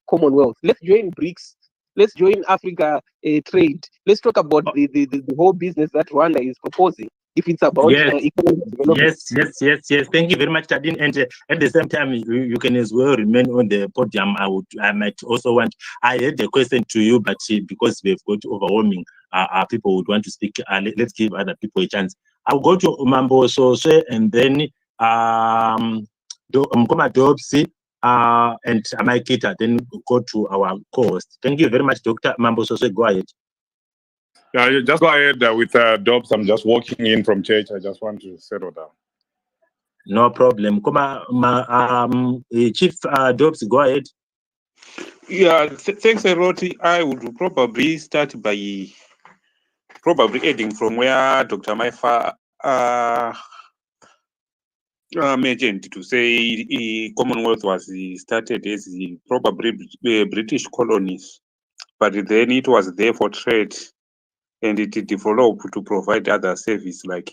Commonwealth. Let's join BRICS. Let's join Africa trade. Let's talk about the whole business that Rwanda is proposing. If it's about economic development. Yes. Thank you very much, Tadin. And at the same time, you can as well remain on the podium. I might also want. I had a question to you, but because we've got overwhelming people would want to speak. Let's give other people a chance. I'll go to Mambo Sose and then Mkoma Dobsi and Amaikita. Then go to our co-host. Thank you very much, Dr. Mambo Sose. Go ahead. Yeah, you just go ahead with Dobbs. I'm just walking in from church. I just want to settle down. No problem. Chief Dobbs, go ahead. Yeah, thanks a lot. I would probably start by adding from where Dr. Maifa mentioned, to say Commonwealth was started as probably British colonies, but then it was there for trade. And it developed to provide other services like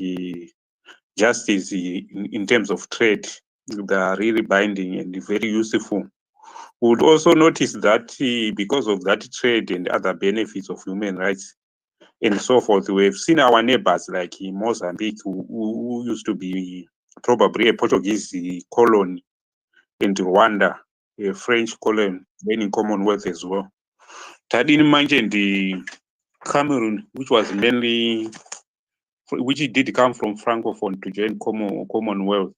justice in terms of trade. They are really binding and very useful. We would also notice that because of that trade and other benefits of human rights and so forth, we've seen our neighbors like Mozambique, who used to be probably a Portuguese colony, and Rwanda, a French colony, then in Commonwealth as well. Tadin mentioned the Cameroon, which did come from Francophone to join Commonwealth,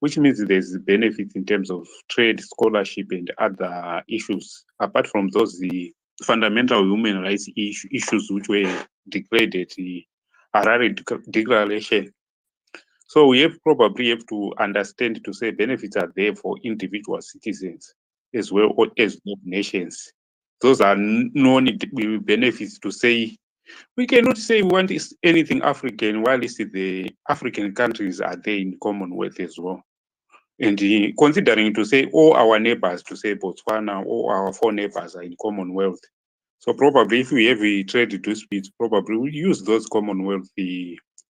which means there's benefits in terms of trade, scholarship, and other issues, apart from those the fundamental human rights issues which were declared at the Harare Declaration. So we probably have to understand to say benefits are there for individual citizens as well as nations. Those are known benefits to say we cannot say we want anything African while the African countries are there in Commonwealth as well. And considering to say all our neighbors, to say Botswana, all our 4 neighbors are in Commonwealth. So probably if we have a trade disputes, probably we use those Commonwealth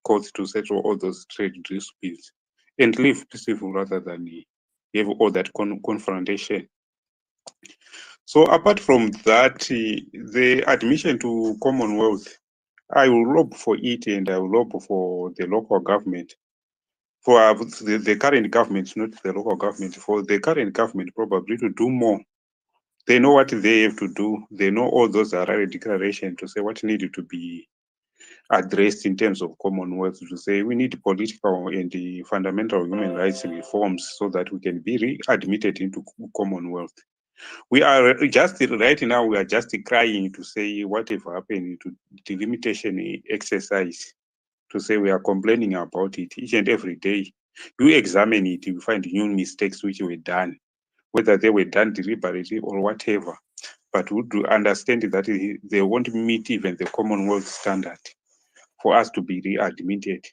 courts to settle all those trade disputes and live peaceful rather than have all that confrontation. So apart from that, the admission to Commonwealth, I will lobby for it and I will lobby for the local government. For the current government, not the local government, for the current government probably to do more. They know what they have to do. They know all those Harare declaration to say what needed to be addressed in terms of Commonwealth, to say we need political and the fundamental human rights reforms so that we can be readmitted into Commonwealth. We are just right now, we are just crying to say whatever happened to the limitation exercise, to say we are complaining about it each and every day. You examine it, you find new mistakes which were done, whether they were done deliberately or whatever. But we do understand that they won't meet even the Commonwealth standard for us to be readmitted.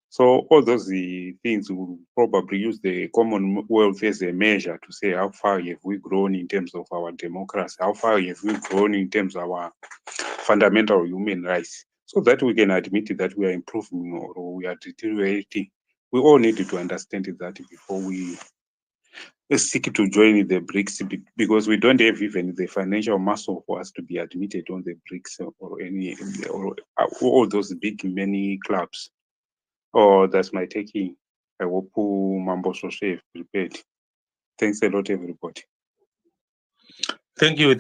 So all those things will probably use the Commonwealth as a measure to say how far have we grown in terms of our democracy, how far have we grown in terms of our fundamental human rights, so that we can admit that we are improving or we are deteriorating. We all need to understand that before we seek to join the BRICS, because we don't have even the financial muscle for us to be admitted on the BRICS or any or all those big many clubs. Oh, that's my taking. I hope Mambo Soshe prepared. Thanks a lot, everybody. Thank you,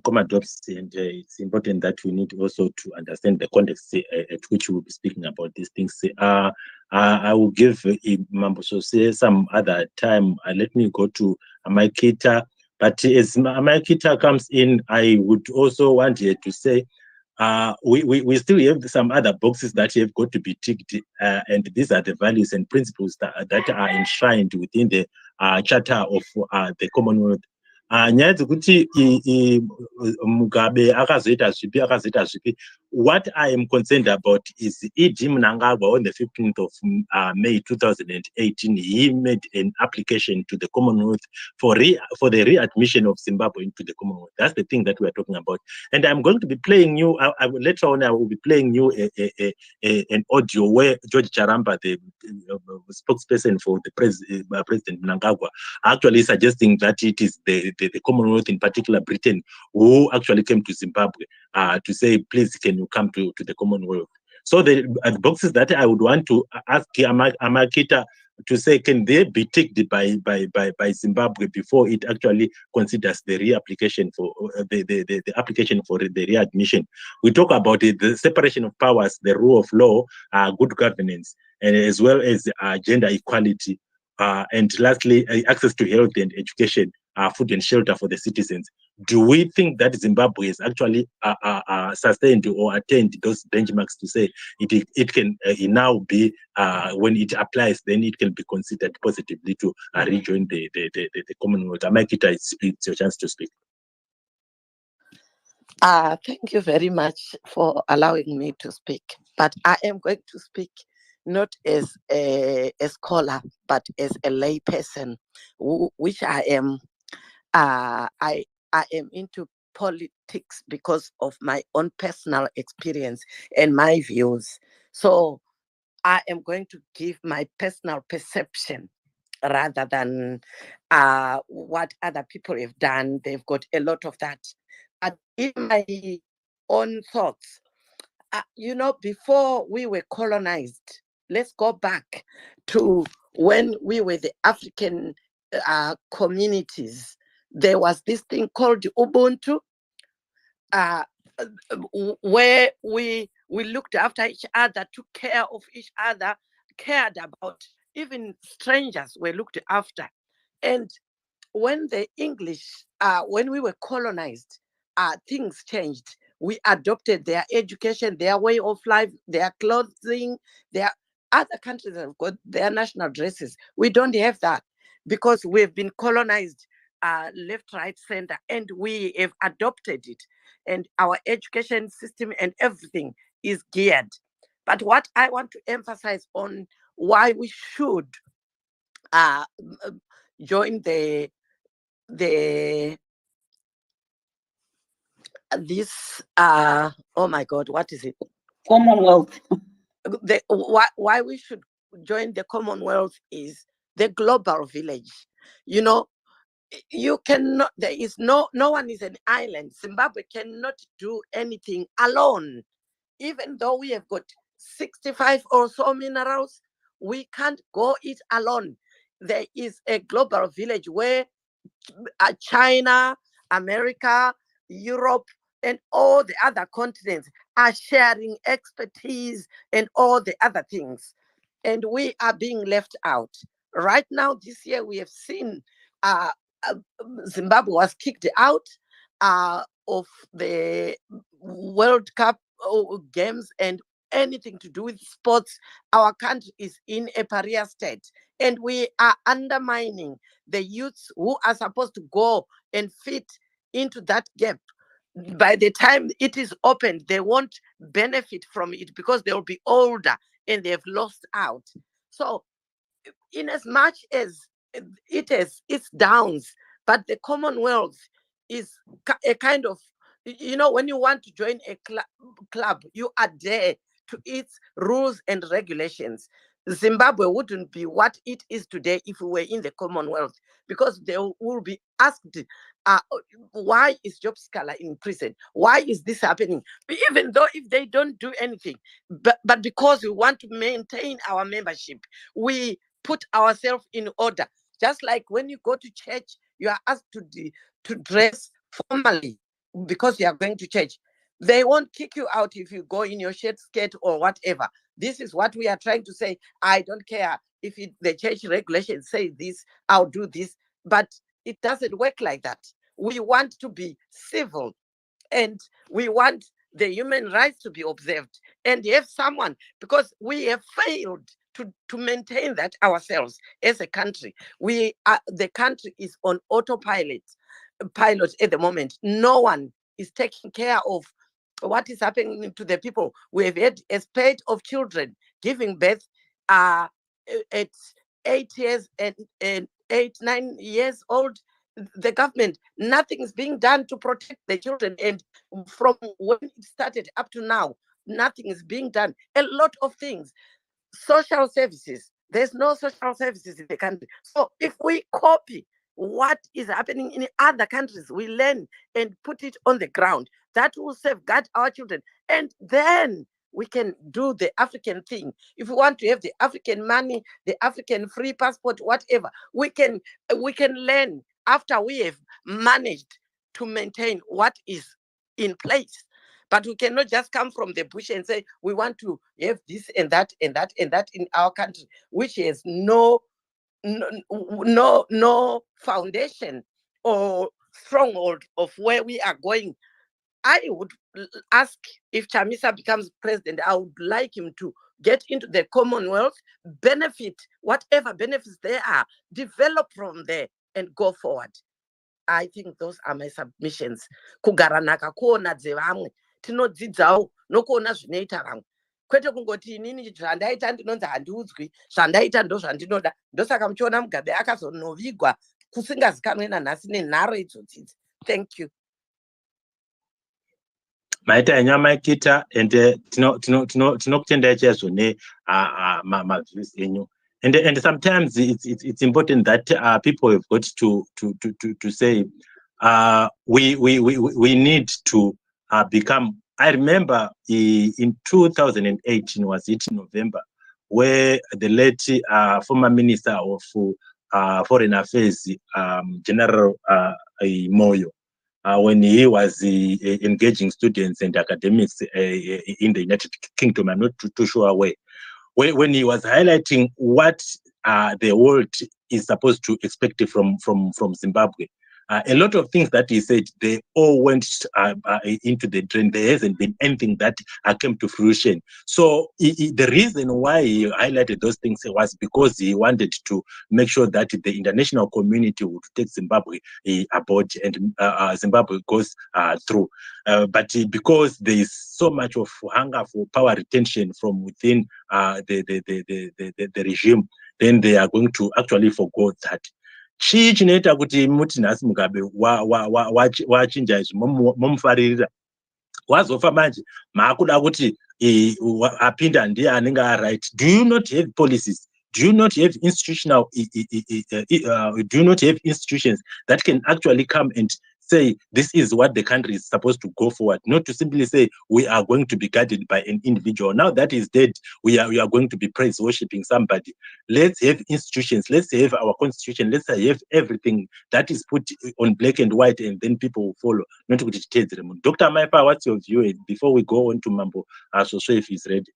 Comrade Dobbs, and it's important that we need also to understand the context at which we'll be speaking about these things. I will give Mambo Sose some other time. Let me go to Amaikita, but as Amaikita comes in, I would also want here to say we still have some other boxes that have got to be ticked, and these are the values and principles that are enshrined within the Charter of the Commonwealth. Nyaya dzekuti Mugabe akazoita zvipi. What I am concerned about is E.D. Mnangagwa on the 15th of May 2018, he made an application to the Commonwealth for the readmission of Zimbabwe into the Commonwealth. That's the thing that we are talking about. And I'm going to be playing you, later on I will be playing you an audio where George Charamba, the spokesperson for the President Mnangagwa, actually suggesting that it is the Commonwealth, in particular Britain, who actually came to Zimbabwe to say, please, can you come to the Commonwealth? So the boxes that I would want to ask Amakita to say, can they be ticked by Zimbabwe before it actually considers the reapplication for the application for the readmission? We talk about the separation of powers, the rule of law, good governance, and as well as gender equality, and lastly, access to health and education, food and shelter for the citizens. Do we think that Zimbabwe has actually sustained or attained those benchmarks to say it can now be, when it applies, then it can be considered positively to rejoin the Commonwealth? Amaikita, it's your chance to speak. Thank you very much for allowing me to speak. But I am going to speak not as a scholar, but as a lay person, which I am. I am into politics because of my own personal experience and my views. So I am going to give my personal perception rather than what other people have done. They've got a lot of that. But in my own thoughts, before we were colonized, let's go back to when we were the African communities. There was this thing called Ubuntu, where we looked after each other, took care of each other, cared about even strangers were looked after. And when the English, when we were colonized, things changed. We adopted their education, their way of life, their clothing. Their other countries have got their national dresses. We don't have that because we've been colonized left, right, center, and we have adopted it. And our education system and everything is geared. But what I want to emphasize on why we should join this oh my God, what is it? Commonwealth. Why we should join the Commonwealth is the global village. You know, you cannot, there is no one is an island. Zimbabwe cannot do anything alone. Even though we have got 65 or so minerals, we can't go it alone. There is a global village where China, America, Europe, and all the other continents are sharing expertise and all the other things. And we are being left out. Right now, this year, we have seen Zimbabwe was kicked out of the World Cup games and anything to do with sports. Our country is in a pariah state, and we are undermining the youths who are supposed to go and fit into that gap. By the time it is opened, they won't benefit from it because they will be older and they've lost out. So, in as much as it has its downs, but the Commonwealth is a kind of, you know, when you want to join a club, you adhere to its rules and regulations. Zimbabwe wouldn't be what it is today if we were in the Commonwealth, because they will be asked, why is Job Scala in prison? Why is this happening? Even though if they don't do anything, but because we want to maintain our membership, we put ourselves in order. Just like when you go to church, you are asked to dress formally because you are going to church. They won't kick you out if you go in your shirt, skirt, or whatever. This is what we are trying to say. I don't care if the church regulations say this, I'll do this. But it doesn't work like that. We want to be civil, and we want the human rights to be observed, and have someone, because we have failed to maintain that ourselves as a country. The country is on autopilot at the moment. No one is taking care of what is happening to the people. We have had a spate of children giving birth at 8 years and 9 years old. The government, nothing is being done to protect the children. And from when it started up to now, nothing is being done. A lot of things. Social services, there's no social services in the country. So if we copy what is happening in other countries, we learn and put it on the ground, that will safeguard our children. And then we can do the African thing. If we want to have the African money, the African free passport, whatever, we can learn after we have managed to maintain what is in place. But we cannot just come from the bush and say we want to have this and that and that and that in our country, which has no foundation or stronghold of where we are going. I would ask, if Chamisa becomes president, I would like him to get into the Commonwealth, benefit whatever benefits there are, develop from there and go forward. I think those are my submissions. Kugaranaka kuona dzevamwe, tinodzidzawo nokuona zvinoita vamwe. Kwete kungoti inini zvandaita ndinonzi handiudzwi, zvandaita ndozvandinoda. Ndosaka muchiona Mugabe akazonovigwa kusingazikanwi nanhasi nenharo idzodzidzi. Thank you. Maita enyamaikita ende tinokutendai chaizvo maviews enyu. And sometimes it's important that people have got to say we need to become. I remember in 2018, was it November, where the late former Minister of Foreign Affairs, General Moyo, when he was engaging students and academics in the United Kingdom, I'm not too sure where, when he was highlighting what the world is supposed to expect from Zimbabwe. A lot of things that he said, they all went into the drain. There hasn't been anything that came to fruition. So the reason why he highlighted those things was because he wanted to make sure that the international community would take Zimbabwe aboard and Zimbabwe goes through. But because there is so much of hunger for power retention from within the regime, then they are going to actually forgo that. Chii chinoita kuti muti nhasi Mugabe wachinja izvi momufaririra, wazofa manje maakuda kuti apinda ndiye anenge aright. Do you not have policies? Do you not have institutional do you not have institutions that can actually come and say this is what the country is supposed to go forward, not to simply say we are going to be guided by an individual. Now that is dead, we are going to be praise worshipping somebody. Let's have institutions, let's have our constitution, let's have everything that is put on black and white, and then people will follow. Not to change them. Dr. Maipa, what's your view before we go on to Mambo so if he's ready?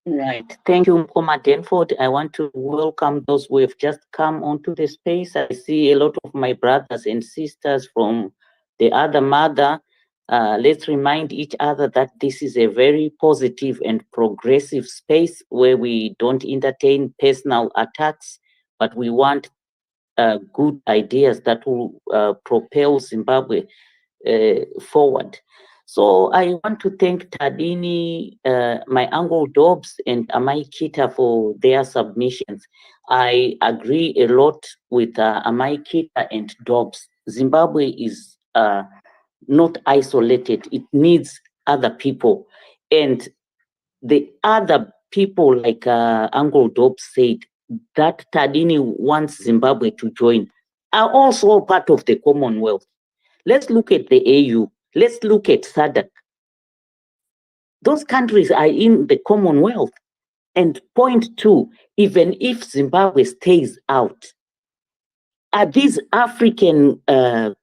Right. Thank you, Mkoma Denford. I want to welcome those who have just come onto the space. I see a lot of my brothers and sisters from the other mother. Let's remind each other that this is a very positive and progressive space where we don't entertain personal attacks, but we want good ideas that will propel Zimbabwe forward. So I want to thank Tadini, my uncle Dobbs, and Amai Kita for their submissions. I agree a lot with Amai Kita and Dobbs. Zimbabwe is not isolated. It needs other people. And the other people, like Uncle Dobbs said, that Tadini wants Zimbabwe to join, are also part of the Commonwealth. Let's look at the AU. Let's look at SADC. Those countries are in the Commonwealth. And point two, even if Zimbabwe stays out, are these African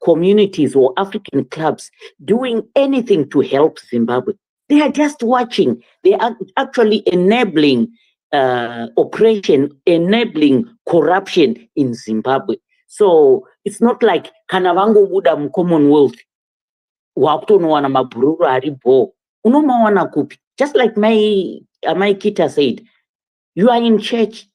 communities or African clubs doing anything to help Zimbabwe? They are just watching. They are actually enabling oppression, enabling corruption in Zimbabwe. So it's not like kana vangobuda mu Commonwealth wakutonowana mabhururu aripo unomawana kupi. Just like my Kita said, you are in church.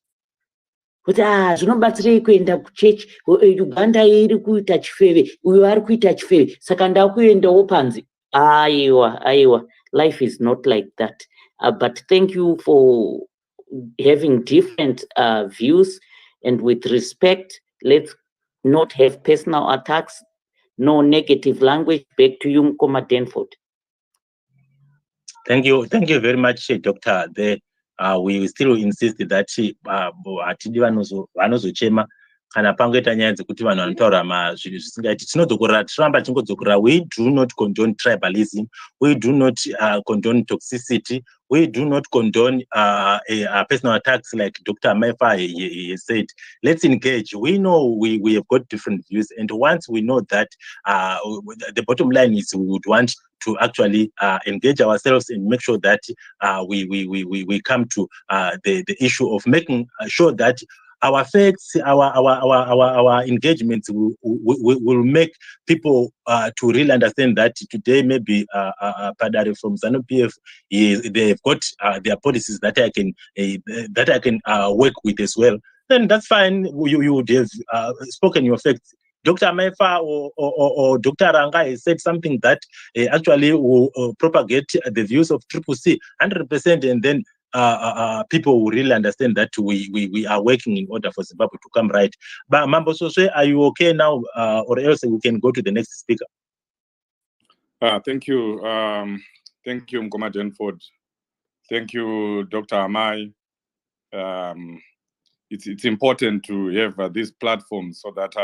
Kuti zvinobatsirei kuenda kuchechi, Uganda iri kuita chifeve, uyo ari kuita chifeve, saka ndakuendawo panzi. Aiwa, life is not like that. But thank you for having different views, and with respect, let's not have personal attacks, no negative language. Back to you, Mkoma Denford. Thank you very much, Doctor. We still insist that atidi vanozochema kana pangoita nyaya dzekuti vanhu vanotaura zvinhu zvisingaiti tinodzokorera tiramba tingodzokorera. We do not condone tribalism, we do not condone toxicity, we do not condone personal attacks like Dr. Maifa he said. Let's engage. We know we have got different views, and once we know that, the bottom line is we would want to actually engage ourselves and make sure that we come to the issue of making sure that our facts, our engagements will make people to really understand that today maybe Padare from ZANU-PF, they've got their policies that I can work with as well. Then that's fine. You would have spoken your facts. Dr. Maifa or Dr. Ranga has said something that actually will propagate the views of CCC 100%, and then people will really understand that we are working in order for Zimbabwe to come right. But Mambo Soswe, are you okay now, or else we can go to the next speaker? Thank you. Thank you, Mkoma Denford. Thank you, Dr. Amai. It's important to have these platforms so that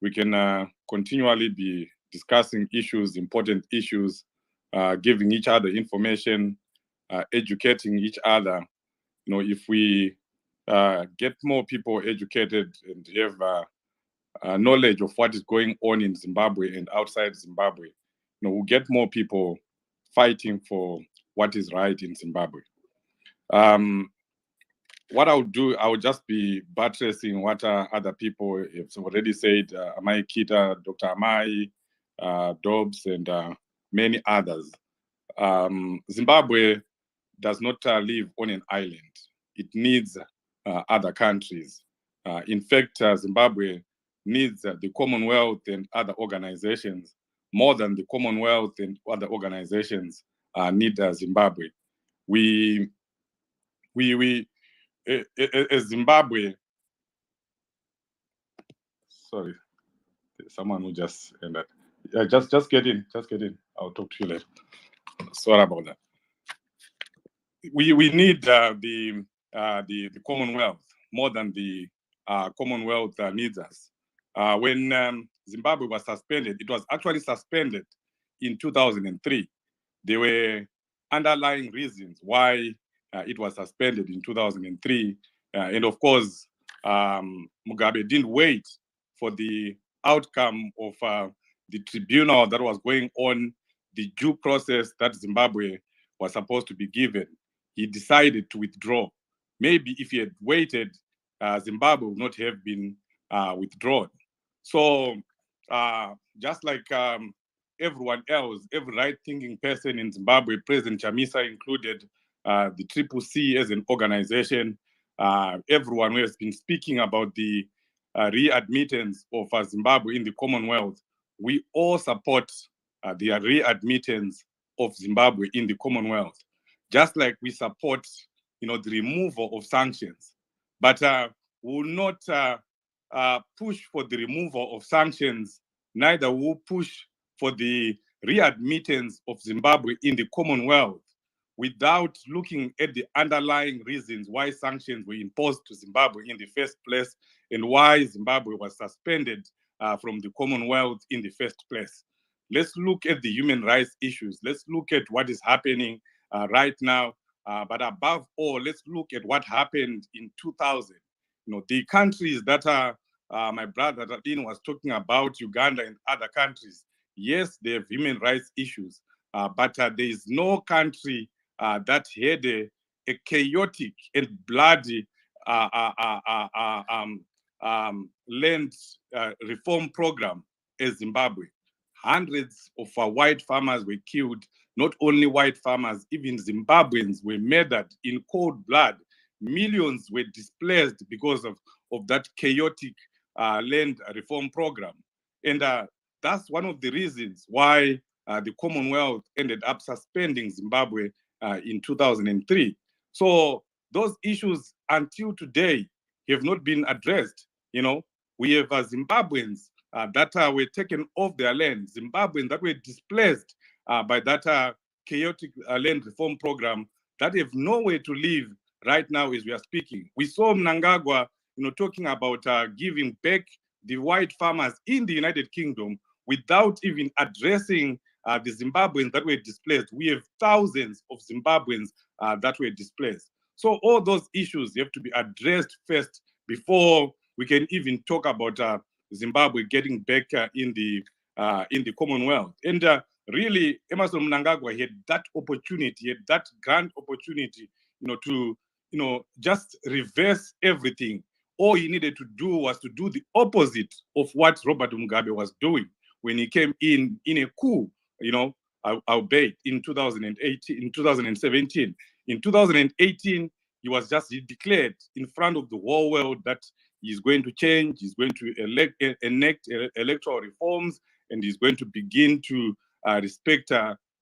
we can continually be discussing issues, important issues, giving each other information, educating each other. You know, if we get more people educated and have knowledge of what is going on in Zimbabwe and outside Zimbabwe, you know, we'll get more people fighting for what is right in Zimbabwe. what I would do, I would just be buttressing what other people have already said, Amai Kita, Dr. Amai, Dobbs, and many others. Zimbabwe does not live on an island. It needs other countries. In fact, Zimbabwe needs the Commonwealth and other organizations more than the Commonwealth and other organizations need Zimbabwe. As Zimbabwe, sorry, someone who just ended. Yeah, just get in, I'll talk to you later. Sorry about that. We need the Commonwealth more than the Commonwealth needs us. When Zimbabwe was suspended, it was actually suspended in 2003. There were underlying reasons why it was suspended in 2003. And of course, Mugabe didn't wait for the outcome of the tribunal that was going on, the due process that Zimbabwe was supposed to be given. He decided to withdraw. Maybe if he had waited, Zimbabwe would not have been withdrawn. So just like everyone else, every right-thinking person in Zimbabwe, President Chamisa included, the CCC as an organization, everyone who has been speaking about the readmittance of Zimbabwe in the Commonwealth, we all support the readmittance of Zimbabwe in the Commonwealth, just like we support, the removal of sanctions. But we will not push for the removal of sanctions, neither will push for the readmittance of Zimbabwe in the Commonwealth without looking at the underlying reasons why sanctions were imposed to Zimbabwe in the first place and why Zimbabwe was suspended from the Commonwealth in the first place. Let's look at the human rights issues. Let's look at what is happening right now. But above all, let's look at what happened in 2000. The countries that my brother Radin was talking about, Uganda and other countries, yes, they have human rights issues, but there is no country that had a chaotic and bloody land reform program as Zimbabwe. Hundreds of white farmers were killed. Not only white farmers, even Zimbabweans were murdered in cold blood. Millions were displaced because of that chaotic land reform program. And that's one of the reasons why the Commonwealth ended up suspending Zimbabwe in 2003. So those issues until today have not been addressed. We have Zimbabweans that were taken off their land, Zimbabweans that were displaced by that chaotic land reform program that have nowhere to live right now as we are speaking. We saw Mnangagwa, talking about giving back the white farmers in the United Kingdom without even addressing the Zimbabweans that were displaced. We have thousands of Zimbabweans that were displaced. So all those issues have to be addressed first before we can even talk about Zimbabwe getting back in the Commonwealth. And really, Emmerson Mnangagwa had that opportunity, had that grand opportunity, to just reverse everything. All he needed to do was to do the opposite of what Robert Mugabe was doing when he came in a coup, albeit in 2018, in 2017. In 2018, he declared in front of the whole world that he's going to change, he's going to enact electoral reforms, and he's going to begin to respect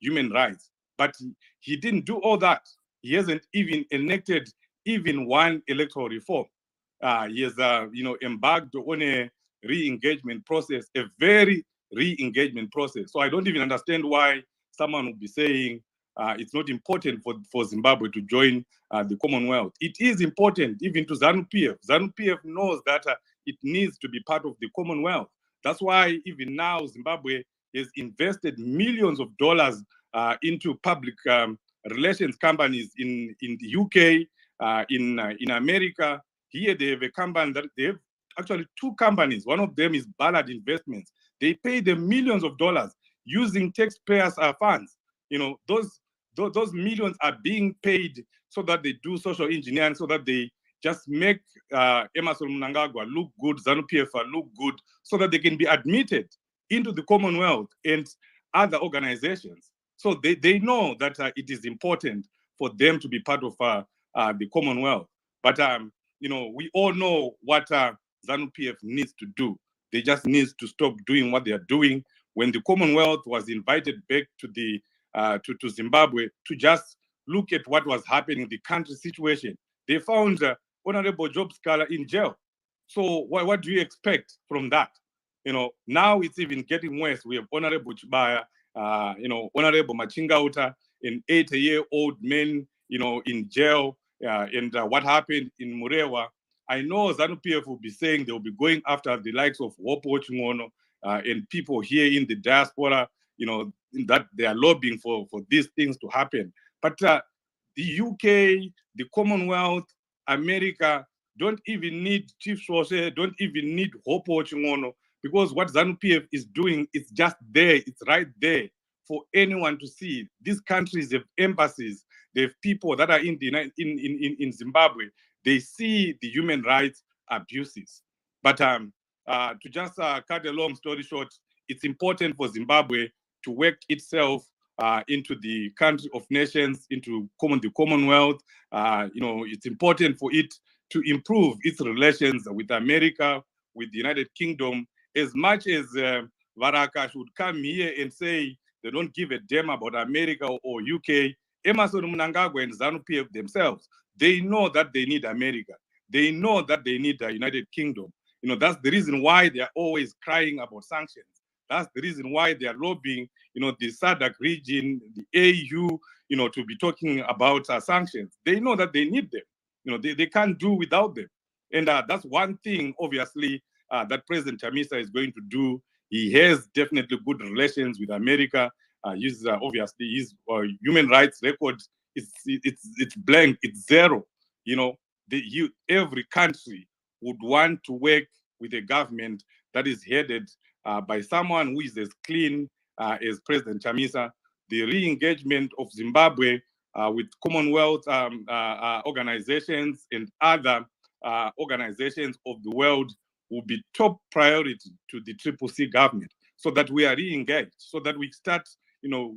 human rights. But he didn't do all that. He hasn't even enacted even one electoral reform. He has, embarked on a re-engagement process, a very re-engagement process. So I don't even understand why someone would be saying it's not important for Zimbabwe to join the Commonwealth. It is important even to ZANU-PF. ZANU-PF knows that it needs to be part of the Commonwealth. That's why even now Zimbabwe has invested millions of dollars into public relations companies in the UK, in America. Here they have a company that they have actually two companies. One of them is Ballard Investments. They pay them millions of dollars using taxpayers' funds. Those millions are being paid so that they do social engineering, so that they just make Emerson Mnangagwa look good, ZANU-PF look good, so that they can be admitted into the Commonwealth and other organizations. So they know that it is important for them to be part of the Commonwealth. But we all know what ZANU-PF needs to do. They just need to stop doing what they are doing. When the Commonwealth was invited back to the to Zimbabwe to just look at what was happening in the country situation, they found Honorable Job Scala in jail. So what do you expect from that? Now it's even getting worse. We have Honorable Chibaya, Honorable Machingauta, an 80-year-old man, in jail. And what happened in Murewa, I know ZANU-PF will be saying they will be going after the likes of Wopo Chingono and people here in the diaspora, that they are lobbying for these things to happen. But the UK, the Commonwealth, America don't even need Chief Sose, don't even need Wopo Chingono, because what ZANU-PF is doing is just there. It's right there for anyone to see. These countries have embassies. They have people that are in Zimbabwe. They see the human rights abuses. But to just cut a long story short, it's important for Zimbabwe to work itself into the country of nations, into the Commonwealth. It's important for it to improve its relations with America, with the United Kingdom. As much as Varaka should come here and say they don't give a damn about America or UK, Emerson Mnangagwa and ZANU-PF themselves, they know that they need America. They know that they need the United Kingdom. That's the reason why they are always crying about sanctions. That's the reason why they are lobbying, the SADC region, the AU, to be talking about sanctions. They know that they need them. They can't do without them. And that's one thing, obviously, that President Chamisa is going to do. He has definitely good relations with America. Obviously his human rights record it's blank, it's zero. Every country would want to work with a government that is headed by someone who is as clean as President Chamisa. The re-engagement of Zimbabwe with Commonwealth organizations and other organizations of the world will be top priority to the CCC government, so that we are re-engaged, so that we start,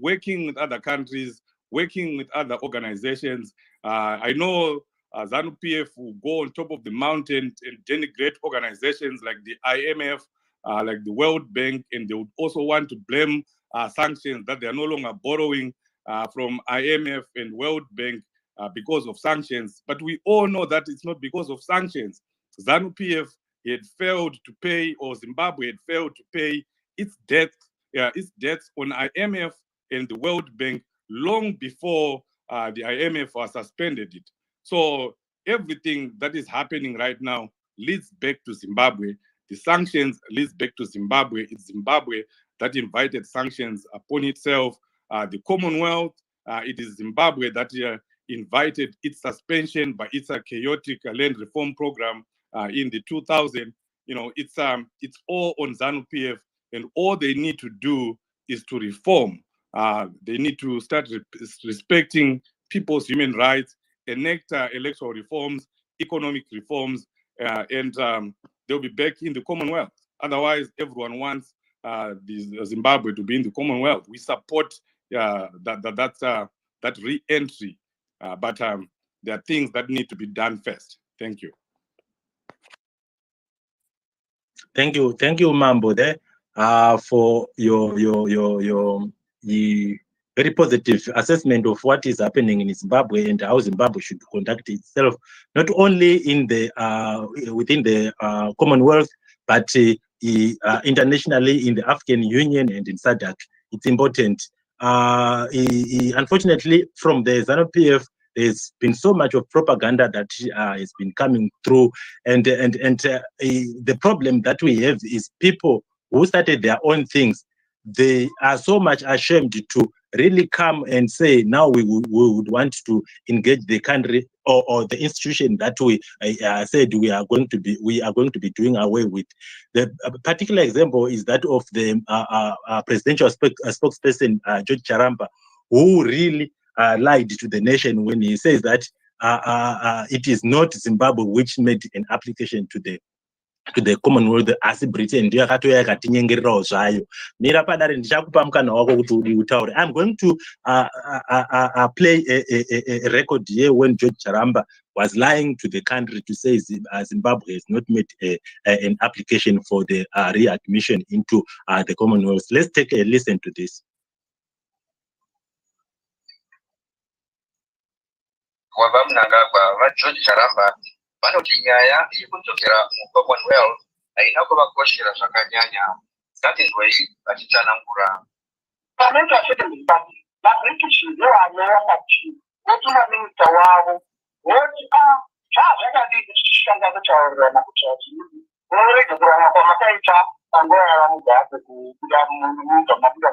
working with other countries, working with other organizations. I know ZANU-PF will go on top of the mountain and denigrate organizations like the IMF, like the World Bank, and they would also want to blame sanctions, that they are no longer borrowing from IMF and World Bank because of sanctions. But we all know that it's not because of sanctions. ZANU-PF had failed to pay, or Zimbabwe had failed to pay its debts on IMF and the World Bank long before the IMF was suspended it. So everything that is happening right now leads back to Zimbabwe. The sanctions leads back to Zimbabwe. It's Zimbabwe that invited sanctions upon itself. The Commonwealth, it is Zimbabwe that invited its suspension by its chaotic land reform program in the 2000s. It's all on ZANU-PF, and all they need to do is to reform. They need to start respecting people's human rights, enact electoral reforms, economic reforms, and they'll be back in the Commonwealth. Otherwise, everyone wants Zimbabwe to be in the Commonwealth. We support that re-entry, but there are things that need to be done first. Thank you. Thank you, Mambo, there, for your very positive assessment of what is happening in Zimbabwe and how Zimbabwe should conduct itself, not only in the within the Commonwealth, but internationally in the African Union and in SADC. It's important. Unfortunately, from the ZANU-PF, there's been so much of propaganda that has been coming through, and the problem that we have is people who started their own things. They are so much ashamed to really come and say, now we would want to engage the country or the institution that we said we are going to be doing away with. The particular example is that of the presidential spokesperson George Charamba, who really lied to the nation when he says that it is not Zimbabwe which made an application to the Commonwealth asi Britain ndiyo yakatouya yakatinyengererawo zvayo. Mira padare ndichakupa mukana wako kuti utaure. I'm going to play a record here when George Charamba was lying to the country to say Zimbabwe has not made an application for the readmission into the Commonwealth. Let's take a listen to this. George Charamba vanoti nyaya yekudzokera muCommonwealth haina kuvakoshera zvakanyanya. That is why vachitsanangura. Parliament achete muzvipati vaBritish ndovanoyakati votuma minista wavo voti zvakadii tichishanda kuchaurirana kuti achii vorege kurama kwamakaita panguva yavanogara kubuda munyika mabuda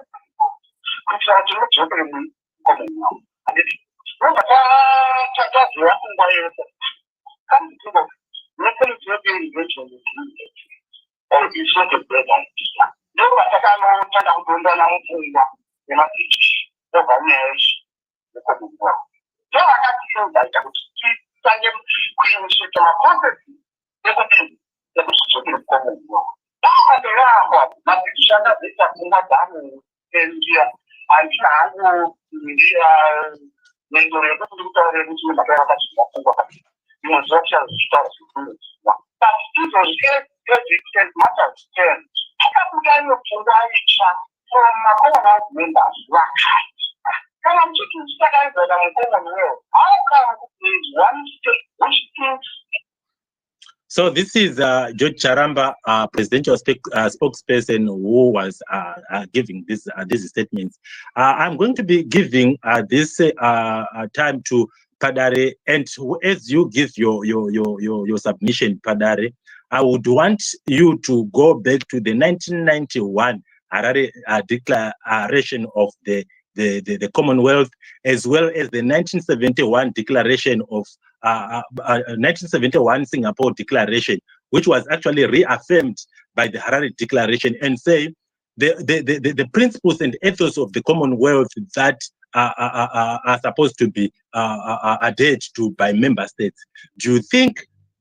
kuitira kuti mudzokere muCommonwealth. Handiti robva taziva kungwa yese. Come to think of it, nothing is not being invented in the or it's not a bread and pizza. No, but I can't know what I'm going to do. You must teach over marriage. The Commonwealth. So I have to feel that I would keep saying, we will sit on a conference. They would be the Commonwealth. That's the round, but the Shana is a more than in India. I can't Transaction starts with but it was very matters then. From Commonwealth members were Can I check in second that I'm Commonwealth? How come is one state which thinks? So this is George Charamba, presidential spokesperson, who was giving these statements. I'm going to be giving this time to Padare, and as you give your submission, Padare, I would want you to go back to the 1991 Harare Declaration of the Commonwealth, as well as the 1971 Declaration of 1971 Singapore Declaration, which was actually reaffirmed by the Harare Declaration, and say the principles and ethos of the Commonwealth that are supposed to be adhered to by member states. Do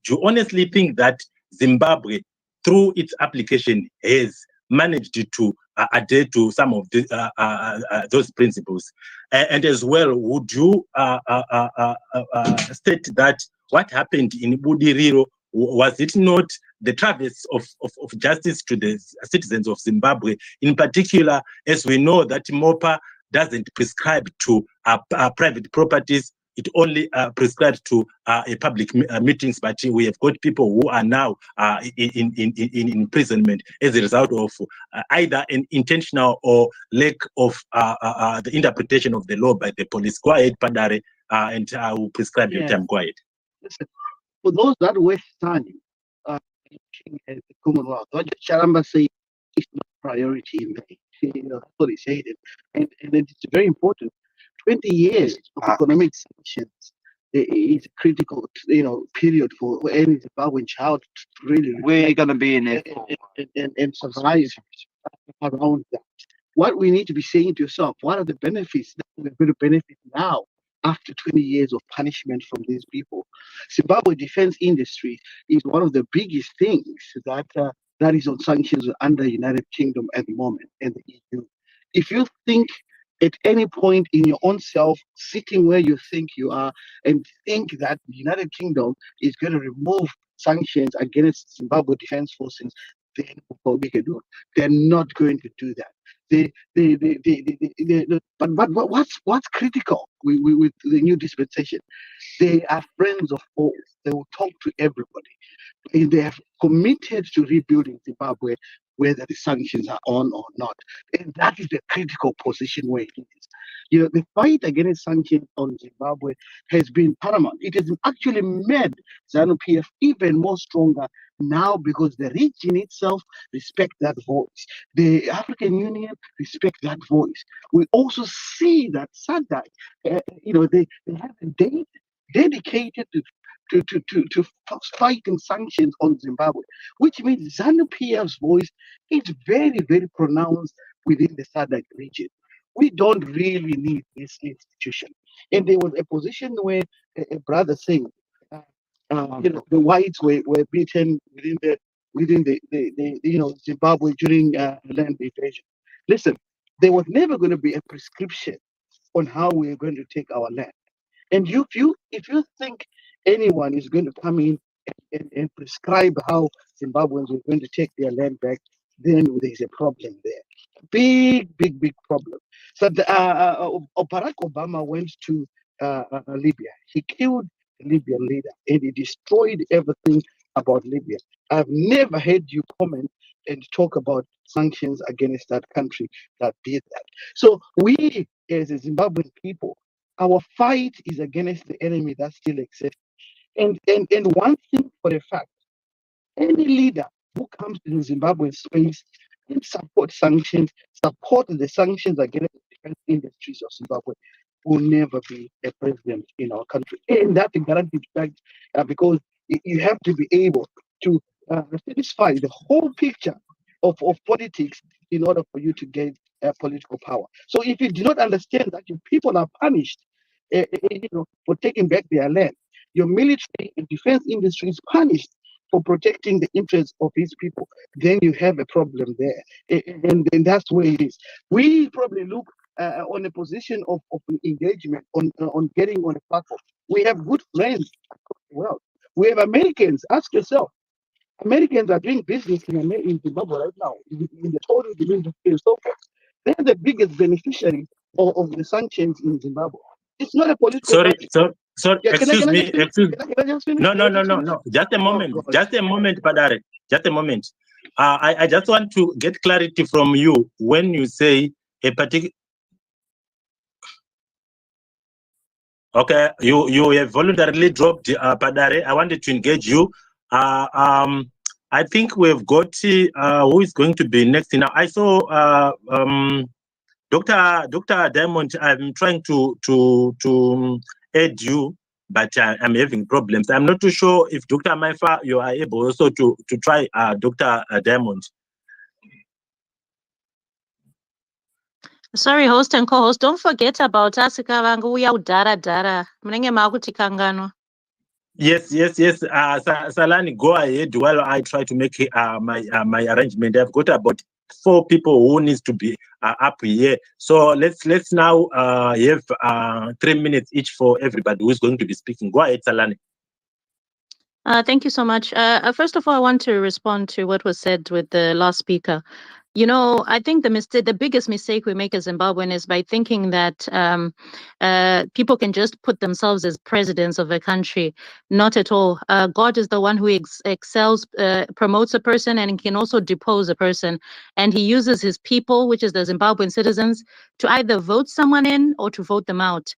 you honestly think that Zimbabwe, through its application, has managed to adhere to some of those principles? And as well, would you state that what happened in Budiriro, was it not the traverse of justice to the citizens of Zimbabwe? In particular, as we know that MOPA doesn't prescribe to private properties, it only prescribes to public meetings, but we have got people who are now in imprisonment as a result of either an intentional or lack of the interpretation of the law by the police. Go ahead, Padare, and I will prescribe your time. Go ahead. Listen, for those that were standing at the Commonwealth, what Charamba said is not priority in the that's what he said, and it's very important. 20 years of economic sanctions is a critical, period for any Zimbabwean child to really. We're going to be in it and survive around that. What we need to be saying to yourself: what are the benefits that we're going to benefit now after 20 years of punishment from these people? Zimbabwe defense industry is one of the biggest things that is on sanctions under the United Kingdom at the moment and the EU. If you think at any point in your own self, sitting where you think you are, and think that the United Kingdom is going to remove sanctions against Zimbabwe Defense Forces, then they're not going to do that. But what's critical with the new dispensation? They are friends of all. They will talk to everybody. They have committed to rebuilding Zimbabwe, whether the sanctions are on or not. And that is the critical position where it is. The fight against sanctions on Zimbabwe has been paramount. It has actually made ZANU-PF even more stronger now because the region itself respects that voice. The African Union respects that voice. We also see that SADC, they have a date dedicated to fighting sanctions on Zimbabwe, which means ZANU-PF's voice is very, very pronounced within the SADC region. we don't really need this institution. And there was a position where a brother saying, the whites were beaten within the Zimbabwe during land invasion. Listen, there was never going to be a prescription on how we're going to take our land. And if you think anyone is going to come in and prescribe how Zimbabweans are going to take their land back, then there's a problem there. Big problem. So Barack Obama went to Libya. He killed the Libyan leader and he destroyed everything about Libya. I've never heard you comment and talk about sanctions against that country that did that. So we, as a Zimbabwean people, our fight is against the enemy that still exists. And one thing for a fact, any leader who comes to the Zimbabwean space and support sanctions, support the sanctions against the defense industries of Zimbabwe, will never be a president in our country. And that's a guaranteed fact because you have to be able to satisfy the whole picture of politics in order for you to get political power. So if you do not understand that your people are punished for taking back their land, your military and defense industry is punished for protecting the interests of these people, then you have a problem there. And that's where it is. We probably look on a position of engagement, on getting on a platform. We have good friends across the world. We have Americans. Ask yourself, Americans are doing business in Zimbabwe right now, in the total division and so forth. They're the biggest beneficiary of the sanctions in Zimbabwe. It's not a political Sorry, party. sorry, Yeah, excuse me, excuse Can I just finish? No, just a Oh, moment, God. Padare, just a moment. I just want to get clarity from you when you say a particular. Okay, you have voluntarily dropped Padare. I wanted to engage you. I think we've got who is going to be next. Now I saw Dr. Diamond. I'm trying to add you, but I'm having problems. I'm not too sure if Dr. Maifa, you are able also to try Dr. Diamond. Sorry, host and co-host, don't forget about Asika vangu uya udhara munenge makuti kanganwa. Yes. Salani, go ahead while I try to make my arrangement. I've got about 4 people who needs to be up here. So let's now have 3 minutes each for everybody who's going to be speaking. Go ahead, Salani. Thank you so much. First of all, I want to respond to what was said with the last speaker. You know, I think the biggest mistake we make as Zimbabwean is by thinking that people can just put themselves as presidents of a country. Not at all. God is the one who excels, promotes a person, and can also depose a person. And he uses his people, which is the Zimbabwean citizens, to either vote someone in or to vote them out.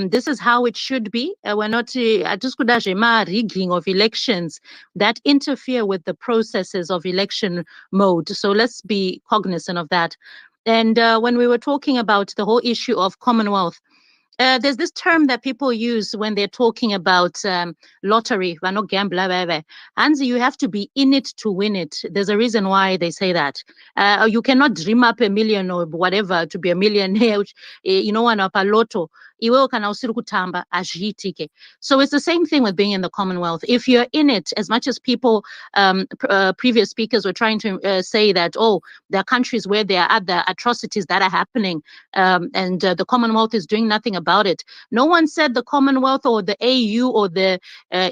This is how it should be. We're not rigging of elections that interfere with the processes of election mode. So let's be cognizant of that. And when we were talking about the whole issue of Commonwealth, there's this term that people use when they're talking about lottery. We're not gambler. Hansi, you have to be in it to win it. There's a reason why they say that. You cannot dream up a million or whatever to be a millionaire. You know, a lotto. So it's the same thing with being in the Commonwealth. If you're in it, as much as people, previous speakers were trying to say that, oh, there are countries where there are other atrocities that are happening, and the Commonwealth is doing nothing about it. No one said the Commonwealth or the AU or the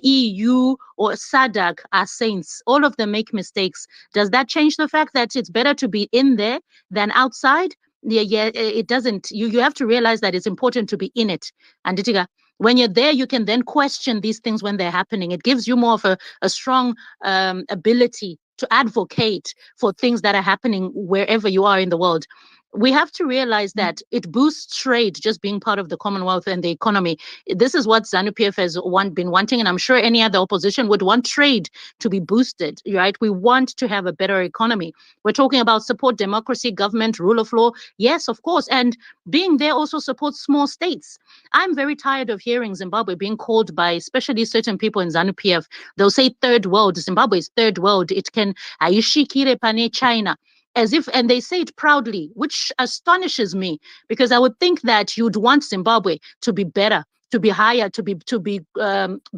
EU or SADC are saints. All of them make mistakes. Does that change the fact that it's better to be in there than outside? Yeah, it doesn't. You have to realize that it's important to be in it. And when you're there, you can then question these things when they're happening. It gives you more of a strong ability to advocate for things that are happening wherever you are in the world. We have to realize that it boosts trade just being part of the Commonwealth and the economy. This is what ZANU-PF has been wanting, and I'm sure any other opposition would want trade to be boosted, right? We want to have a better economy. We're talking about support democracy, government, rule of law. Yes, of course. And being there also supports small states. I'm very tired of hearing Zimbabwe being called by especially certain people in ZANU-PF. They'll say third world. Zimbabwe is third world. It can, Aishikire pane China. as if, and they say it proudly, which astonishes me, because I would think that you'd want Zimbabwe to be better, to be higher, to be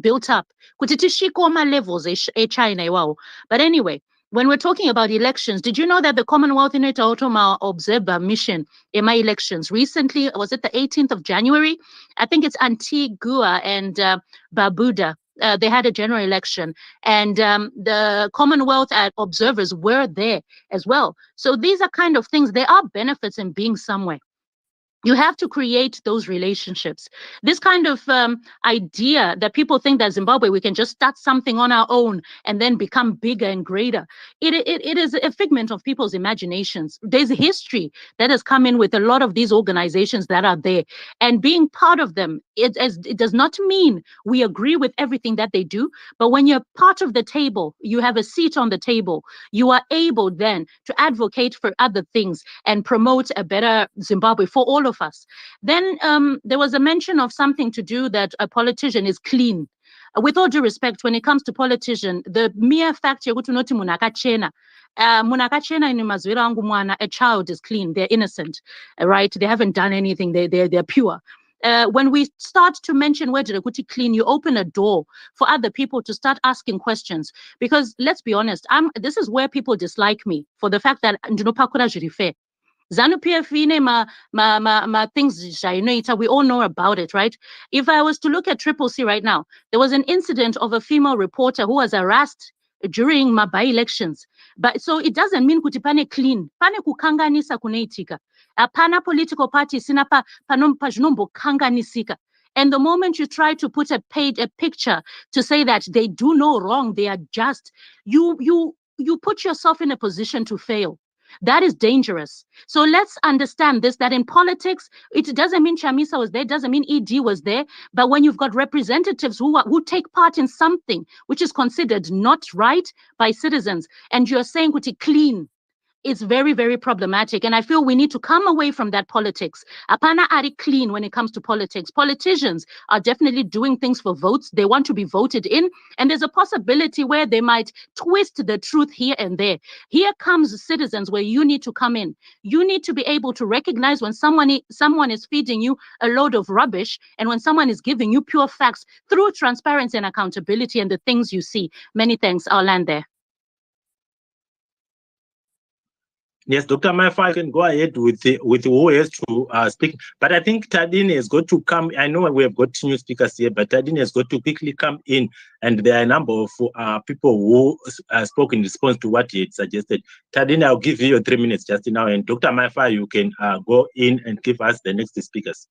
built up. Kuti tishikoma levels China iwawo. But anyway, when we're talking about elections, did you know that the Commonwealth in Automa Observer mission in my elections recently, was it the 18th of January? I think it's Antigua and Barbuda. They had a general election, and the Commonwealth observers were there as well. So these are kind of things, there are benefits in being somewhere. You have to create those relationships. This kind of idea that people think that Zimbabwe, we can just start something on our own and then become bigger and greater. It is a figment of people's imaginations. There's a history that has come in with a lot of these organizations that are there. And being part of them, it does not mean we agree with everything that they do. But when you're part of the table, you have a seat on the table, you are able then to advocate for other things and promote a better Zimbabwe for all of us. Then there was a mention of something to do that a politician is clean. With all due respect, when it comes to politician, the mere fact yokuti unoti munhu akachena, ini mazwira angu mwana, a child is clean, they're innocent, right? They haven't done anything, they're pure. When we start to mention where kuti clean, you open a door for other people to start asking questions. Because let's be honest, this is where people dislike me, for the fact that ndinopakura zviri fair. ZANU-PF ma things we all know about it, right? If I was to look at Triple C right now, there was an incident of a female reporter who was harassed during my by-elections. But so it doesn't mean kuti pane clean, pane kukanganisa kunaitika. Apana political party sinapa panombo kanganisika. And the moment you try to put a picture to say that they do no wrong, they are just, you put yourself in a position to fail. That is dangerous. So let's understand this, that in politics, it doesn't mean Chamisa was there, doesn't mean ED was there, but when you've got representatives who take part in something which is considered not right by citizens, and you're saying kuti clean, it's very, very problematic. And I feel we need to come away from that politics. Apana ari clean when it comes to politics. Politicians are definitely doing things for votes. They want to be voted in. And there's a possibility where they might twist the truth here and there. Here comes citizens where you need to come in. You need to be able to recognize when someone is feeding you a load of rubbish and when someone is giving you pure facts through transparency and accountability and the things you see. Many thanks. I'll land there. Yes, Dr. Maifa, you can go ahead with who has to speak. But I think Tadine has got to come. I know we have got new speakers here, but Tadine has got to quickly come in. And there are a number of people who spoke in response to what he had suggested. Tadine, I'll give you your 3 minutes just now. And Dr. Maifa, you can go in and give us the next speakers.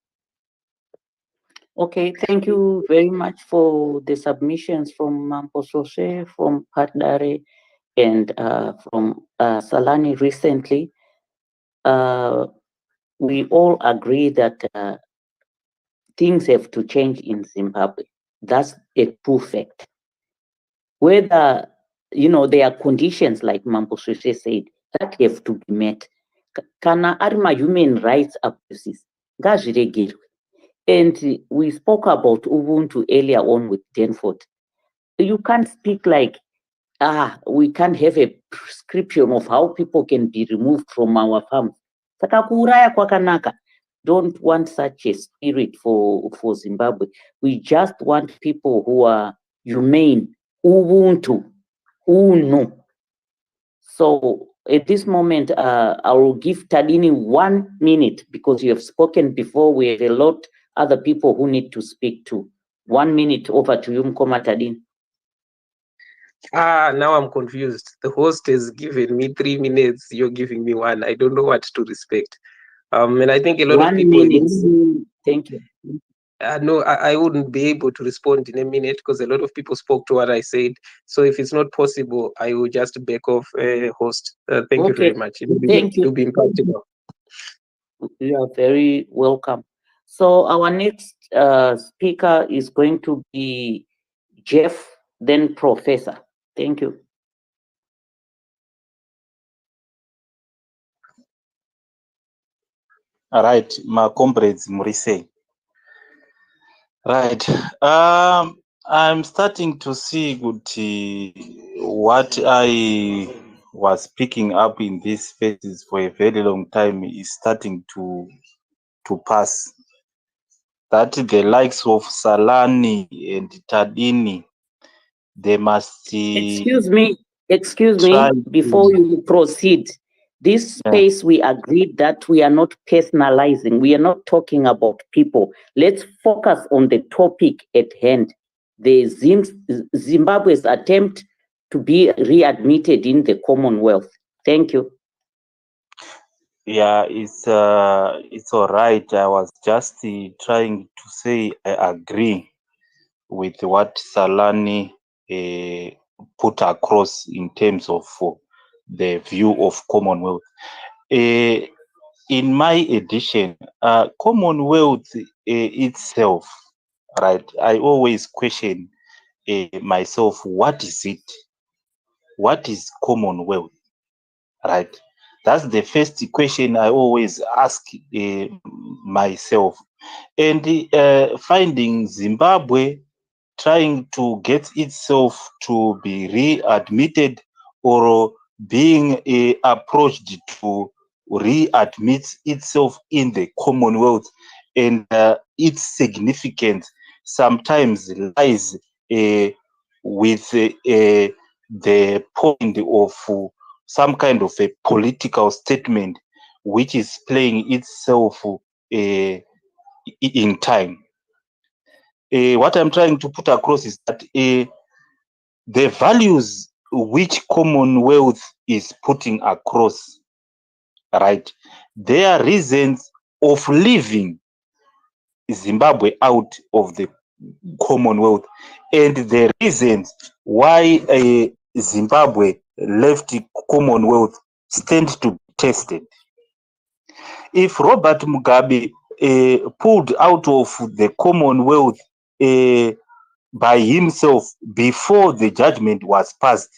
Okay, thank you very much for the submissions from Mamposose, from Patdare, and from Salani recently. We all agree that things have to change in Zimbabwe. That's a true fact. Whether, there are conditions, like Mamposose said, that have to be met. Kana arima human rights abuses, ngazviregerwe. And we spoke about Ubuntu earlier on with Danford. You can't speak like, we can't have a prescription of how people can be removed from our farms. Saka kuuraya kwakanaka. Don't want such a spirit for Zimbabwe. We just want people who are humane, Ubuntu, Uno. So at this moment, I will give Tadini 1 minute because you have spoken before. We have a lot other people who need to speak to. 1 minute, over to you, Mkoma Tadini. Now I'm confused. The host has given me 3 minutes. You're giving me 1. I don't know what to respect. And I think a lot of people. 1 minute. Thank you. No, I wouldn't be able to respond in a minute because a lot of people spoke to what I said. So if it's not possible, I will just back off, host. Thank you very much. Thank you. It'll be impractical. You are very welcome. So our next speaker is going to be Jeff, then Professor. Thank you. All right, my comrades, Murise. Right. I'm starting to see what I was picking up in these spaces for a very long time is starting to pass. That the likes of Salani and Tadini, they must Excuse me, try before to. you proceed. This Yeah. space, we agreed that we are not personalizing. We are not talking about people. Let's focus on the topic at hand. The Zimbabwe's attempt to be readmitted in the Commonwealth. Thank you. Yeah, it's all right. I was just trying to say I agree with what Salani put across in terms of the view of Commonwealth. In my edition, Commonwealth itself, right? I always question myself, what is it? What is Commonwealth, right? That's the first question I always ask myself. And finding Zimbabwe trying to get itself to be readmitted or being approached to readmit itself in the Commonwealth, and its significance sometimes lies with the point of some kind of a political statement which is playing itself in time. What I'm trying to put across is that the values which Commonwealth is putting across, right, their reasons of leaving Zimbabwe out of the Commonwealth, and the reasons why Zimbabwe left Commonwealth stand to be tested. If Robert Mugabe pulled out of the Commonwealth by himself before the judgment was passed,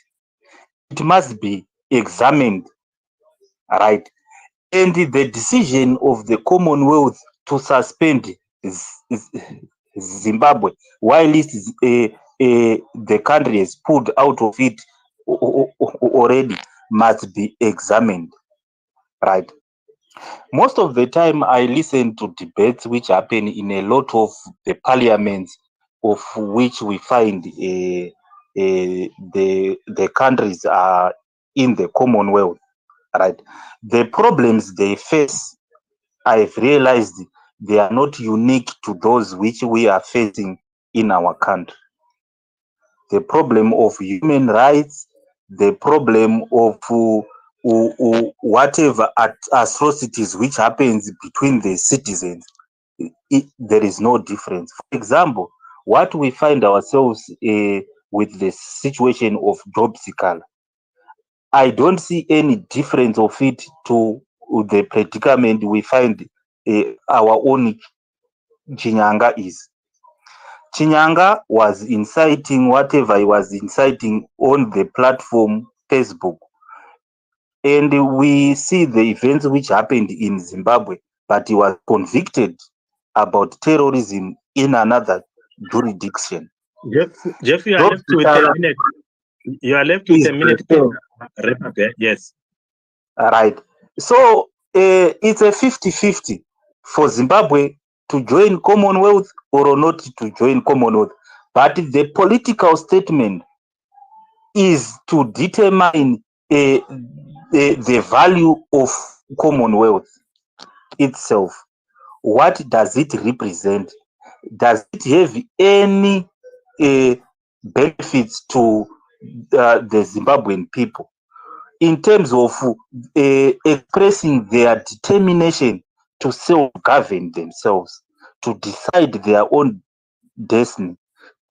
it must be examined, right? And the decision of the Commonwealth to suspend Zimbabwe while the country has pulled out of it already must be examined, right? Most of the time I listen to debates which happen in a lot of the parliaments of which we find the countries are in the Commonwealth, right? The problems they face, I've realized they are not unique to those which we are facing in our country. The problem of human rights, the problem of whatever atrocities which happens between the citizens, there is no difference. For example, what we find ourselves with the situation of job seeker, I don't see any difference of it to the predicament we find our own Chinyanga is. Chinyanga was inciting whatever he was inciting on the platform Facebook. And we see the events which happened in Zimbabwe, but he was convicted about terrorism in another jurisdiction. Jeff, you are left with a minute. You are left with a minute. Yes. Right. So it's a 50-50 for Zimbabwe to join Commonwealth or not to join Commonwealth. But the political statement is to determine the value of Commonwealth itself. What does it represent? Does it have any benefits to the Zimbabwean people in terms of expressing their determination to self-govern themselves, to decide their own destiny,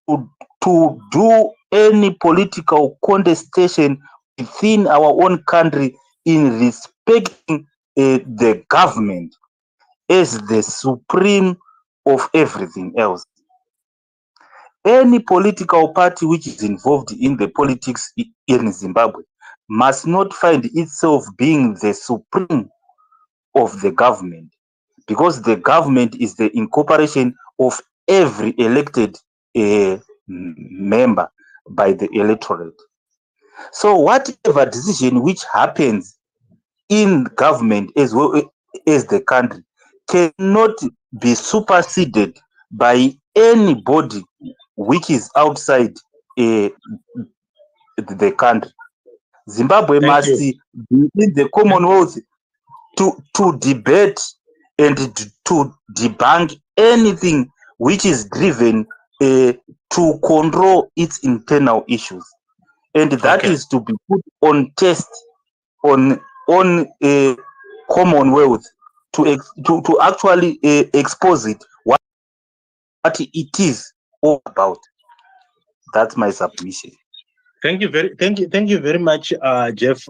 to do any political contestation within our own country in respecting the government as the supreme of everything else? Any political party which is involved in the politics in Zimbabwe must not find itself being the supreme of the government, because the government is the incorporation of every elected member by the electorate. So whatever decision which happens in government as well as the country cannot be superseded by anybody which is outside the country. Zimbabwe Thank must you. be in the Commonwealth to debate and to debunk anything which is driven to control its internal issues, and that Okay. is to be put on test on a Commonwealth to actually expose it what it is all about. That's my submission. Thank you very much, Jeff,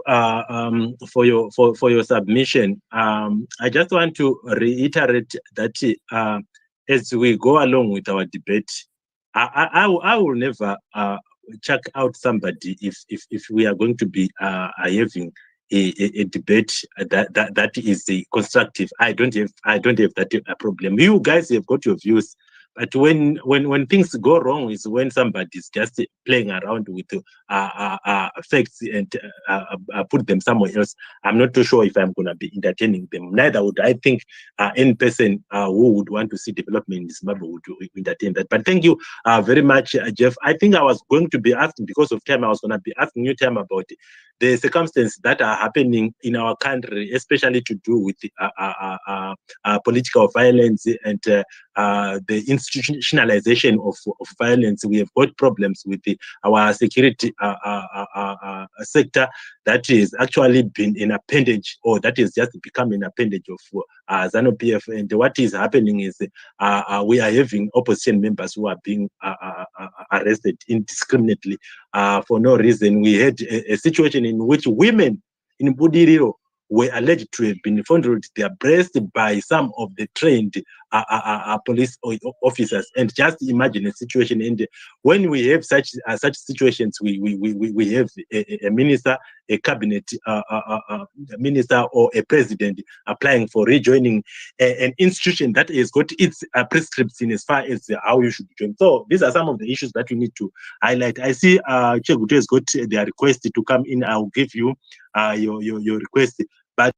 for your submission. I just want to reiterate that as we go along with our debate, I will never check out somebody if we are going to be having a debate that is constructive. I don't have that problem. You guys have got your views. But when things go wrong is when somebody's just playing around with facts and put them somewhere else. I'm not too sure if I'm going to be entertaining them. Neither would I think any person who would want to see development in Zimbabwe would entertain that. But thank you very much, Jeff. I think I was going to be asking, because of time, I was going to be asking you time about the circumstances that are happening in our country, especially to do with political violence and the institutionalization of violence. We have got problems with our security sector that is actually been an appendage, or that is just become an appendage of ZANU-PF. And what is happening is we are having opposition members who are being arrested indiscriminately for no reason. We had a situation in which women in Budiriro were alleged to have been fondled their breasts by some of the trained police officers. And just imagine a situation. And when we have such situations, we have a minister, a cabinet minister, or a president applying for rejoining an institution that has got its prescription as far as how you should join. So these are some of the issues that we need to highlight. I see Chegutu has got their request to come in. I'll give you your request. But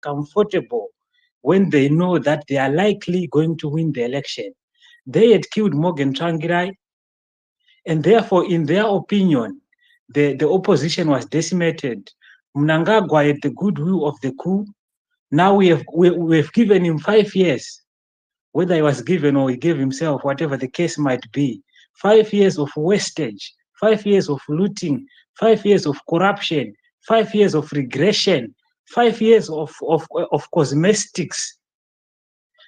comfortable when they know that they are likely going to win the election. They had killed Morgan Tsvangirai, and therefore, in their opinion, the opposition was decimated Mnangagwa had the goodwill of the coup. Now we've given him 5 years, whether he was given or he gave himself, whatever the case might be. 5 years of wastage, 5 years of looting, 5 years of corruption, 5 years of regression, 5 years of cosmetics.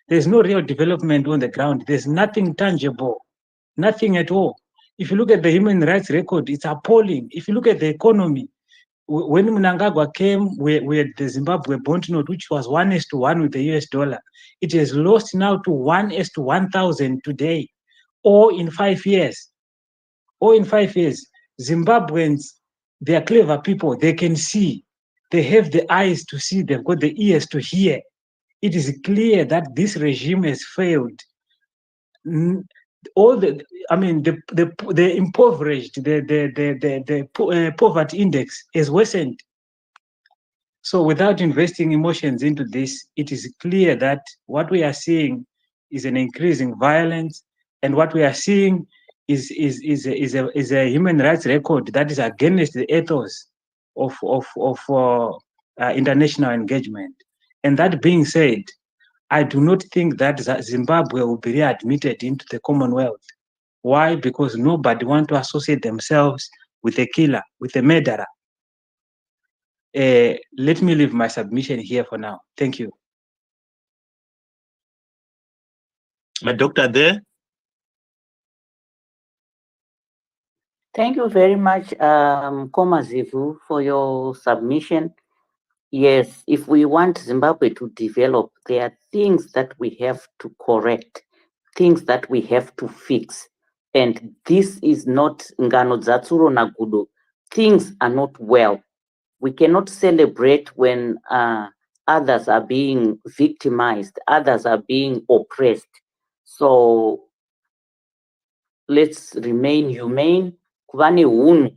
There's no real development on the ground. There's nothing tangible, nothing at all. If you look at the human rights record, it's appalling. If you look at the economy, when Mnangagwa came, we had the Zimbabwe bond note, which was 1:1 with the US dollar. It has lost now to 1:1,000 today, or in 5 years. Or in 5 years. Zimbabweans, they are clever people. They can see. They have the eyes to see. They've got the ears to hear. It is clear that this regime has failed. All the impoverished, the poverty index is worsened. So without investing emotions into this, it is clear that what we are seeing is an increasing violence, and what we are seeing is a human rights record that is against the ethos of international engagement. And that being said, I do not think that Zimbabwe will be readmitted into the Commonwealth. Why? Because nobody wants to associate themselves with a killer, with a murderer. Let me leave my submission here for now. Thank you. My doctor there. Thank you very much, Komazivu, for your submission. Yes, if we want Zimbabwe to develop, there are things that we have to correct, things that we have to fix. And this is not Ngano Zatsuro Nagudo. Things are not well. We cannot celebrate when others are being victimized, others are being oppressed. So let's remain humane. Kuvane hunu.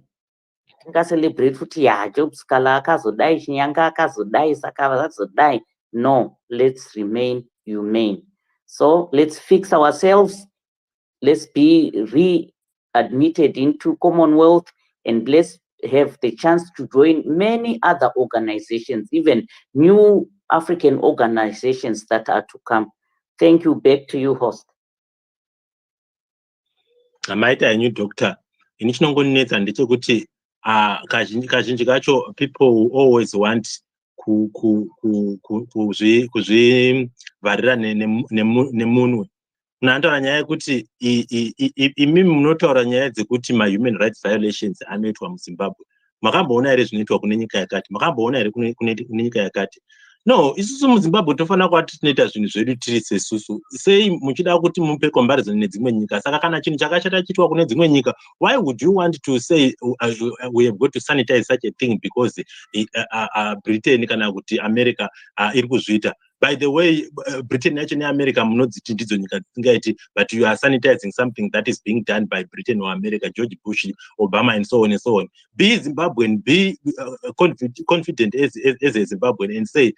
Celebrate kuti jobs kala akazodai chinyanga akazodai saka vakazodai. No, let's remain humane. So let's fix ourselves. Let's be readmitted into Commonwealth, and let's have the chance to join many other organizations, even new African organizations that are to come. Thank you. Back to you, host. Amaita new doctor. Inichinongonetsa ndechekuti kazhinji kacho people who always want kuzvivharira nemunwe. Munantaura nyaya yekuti imimi munotaura nyaya dzekuti ma-human rights violations anoitwa muZimbabwe. Makamboona here zvinoitwa kune nyika yakati? Makamboona here kune nyika yakati? No, isusu muZimbabwe tofanira kuva tinoita zvinhu zvedu tiri sesusu. Sei muchida kuti mupe comparison nedzimwe nyika? Saka kana chinhu chakashata chiitwa kune dzimwe nyika, why would you want to say we have got to sanitize such a thing because Britain kana kuti America iri kuzviita? By the way, Britain yacho neAmerica munodziti ndidzo nyika dzisingaiti, but you are sanitizing something that is being done by Britain or America, George Bush, Obama, and so on and so on. Be Zimbabwean, be confident as a Zimbabwean, and say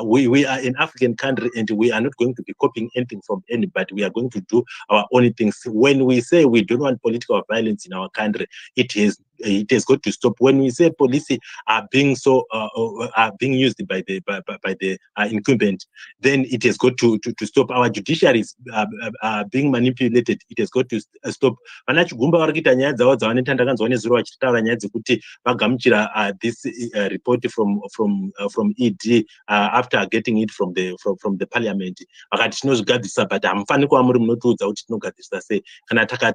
we are an African country and we are not going to be copying anything from anybody. We are going to do our own things. When we say we don't want political violence in our country, it has got to stop. When we say police are being being used by the incumbent, then it has got to stop. Our judiciary is being manipulated. It has got to stop. This report from ED after getting it from the parliament. But I'm funny say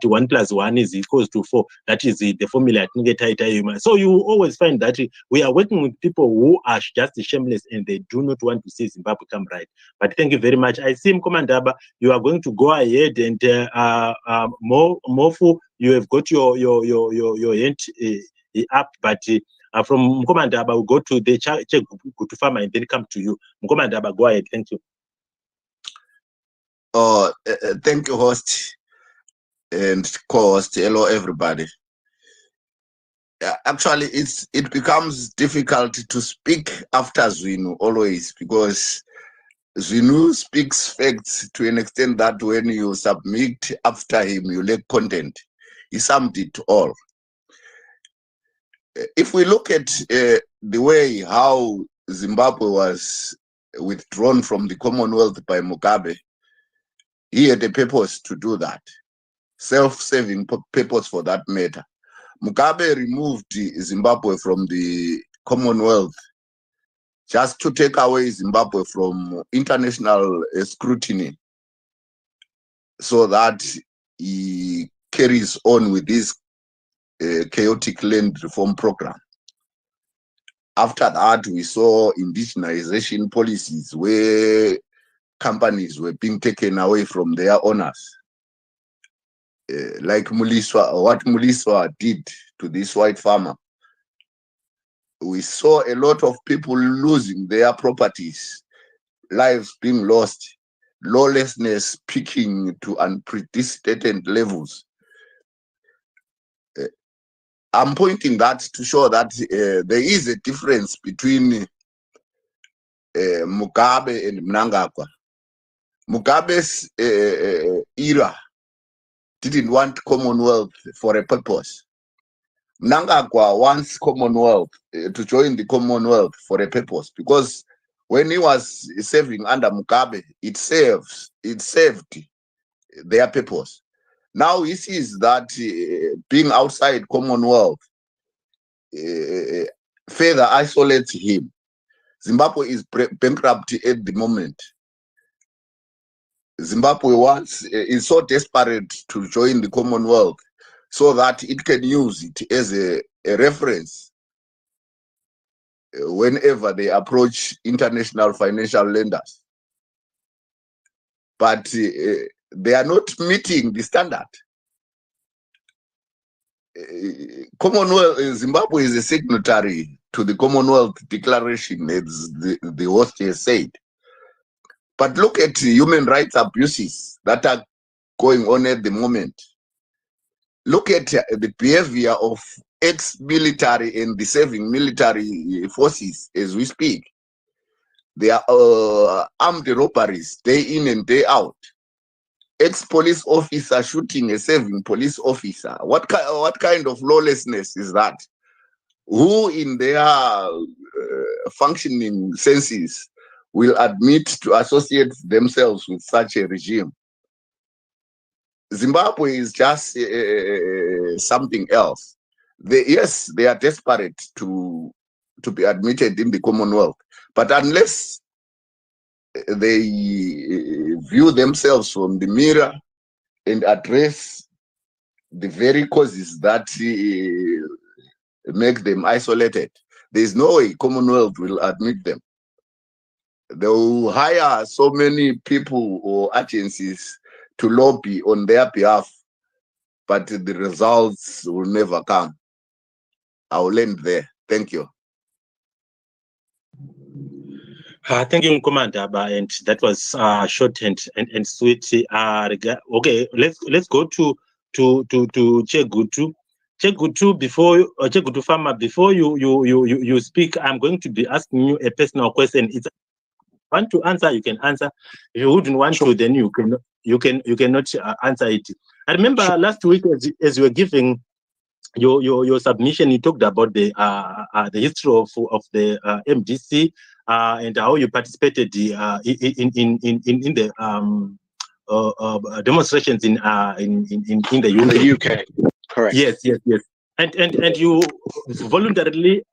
1 + 1 is equals to 4. That is the formula. So you always find that we are working with people who are just shameless and they do not want to see Zimbabwe come right. But thank you very much. I see Commander, you are going to go ahead and Mofu, you have got your hand up, but from Commander, we'll go to the Gutu Farmer and then come to you. Commander, go ahead. Thank you. Oh, thank you, host and co-host. Hello, everybody. Actually, it becomes difficult to speak after Zwinu always, because Zwinu speaks facts to an extent that when you submit after him, you lack content. He summed it all. If we look at the way how Zimbabwe was withdrawn from the Commonwealth by Mugabe, he had a purpose to do that, self-serving purpose for that matter. Mugabe removed Zimbabwe from the Commonwealth just to take away Zimbabwe from international scrutiny, so that he carries on with this chaotic land reform program. After that, we saw indigenization policies where companies were being taken away from their owners. Like Muliswa, what Muliswa did to this white farmer. We saw a lot of people losing their properties, lives being lost, lawlessness peaking to unprecedented levels. I'm pointing that to show that there is a difference between Mugabe and Mnangagwa. Mugabe's era didn't want Commonwealth for a purpose. Mnangagwa wants Commonwealth to join the Commonwealth for a purpose, because when he was serving under Mugabe, it served their purpose. Now he sees that being outside Commonwealth further isolates him. Zimbabwe is bankrupt at the moment. Zimbabwe is so desperate to join the Commonwealth so that it can use it as a reference whenever they approach international financial lenders. But they are not meeting the standard. Commonwealth, Zimbabwe is a signatory to the Commonwealth Declaration, as the host has said. But look at human rights abuses that are going on at the moment. Look at the behavior of ex-military and the serving military forces as we speak. They are armed robberies day in and day out. Ex-police officer shooting a serving police officer. What kind of lawlessness is that? Who in their functioning senses will admit to associate themselves with such a regime? Zimbabwe is just something else. Yes, they are desperate to be admitted in the Commonwealth, but unless they view themselves from the mirror and address the very causes that make them isolated, there is no way Commonwealth will admit them. They will hire so many people or agencies to lobby on their behalf, but the results will never come. I will end there. Thank you. Thank you, Commander, and that was short and sweet. Okay, let's go to Chegutu. Chegutu Farmer, before you speak, I'm going to be asking you a personal question. It's want to answer, you can answer. If you wouldn't want to, then you cannot answer it. I remember last week, as you were giving your submission, you talked about the history of the MDC and how you participated in the demonstrations in the UK. Correct. Yes. And you voluntarily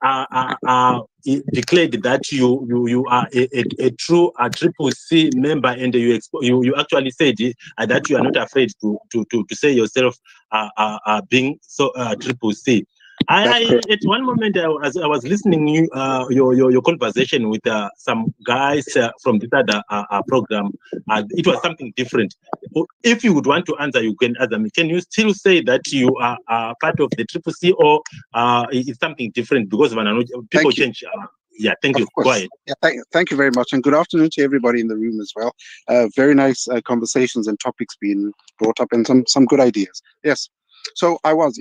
declared that you are a true Triple C member, and you actually said that you are not afraid to say yourself being so Triple C. At one moment I was listening your conversation with some guys from this other program. It was something different. If you would want to answer, you can answer me. Can you still say that you are part of the Triple C, or it's something different because of people change? Yeah, thank you. Go ahead. Yeah, thank you very much, and good afternoon to everybody in the room as well. Very nice conversations and topics being brought up, and some good ideas. Yes. So I was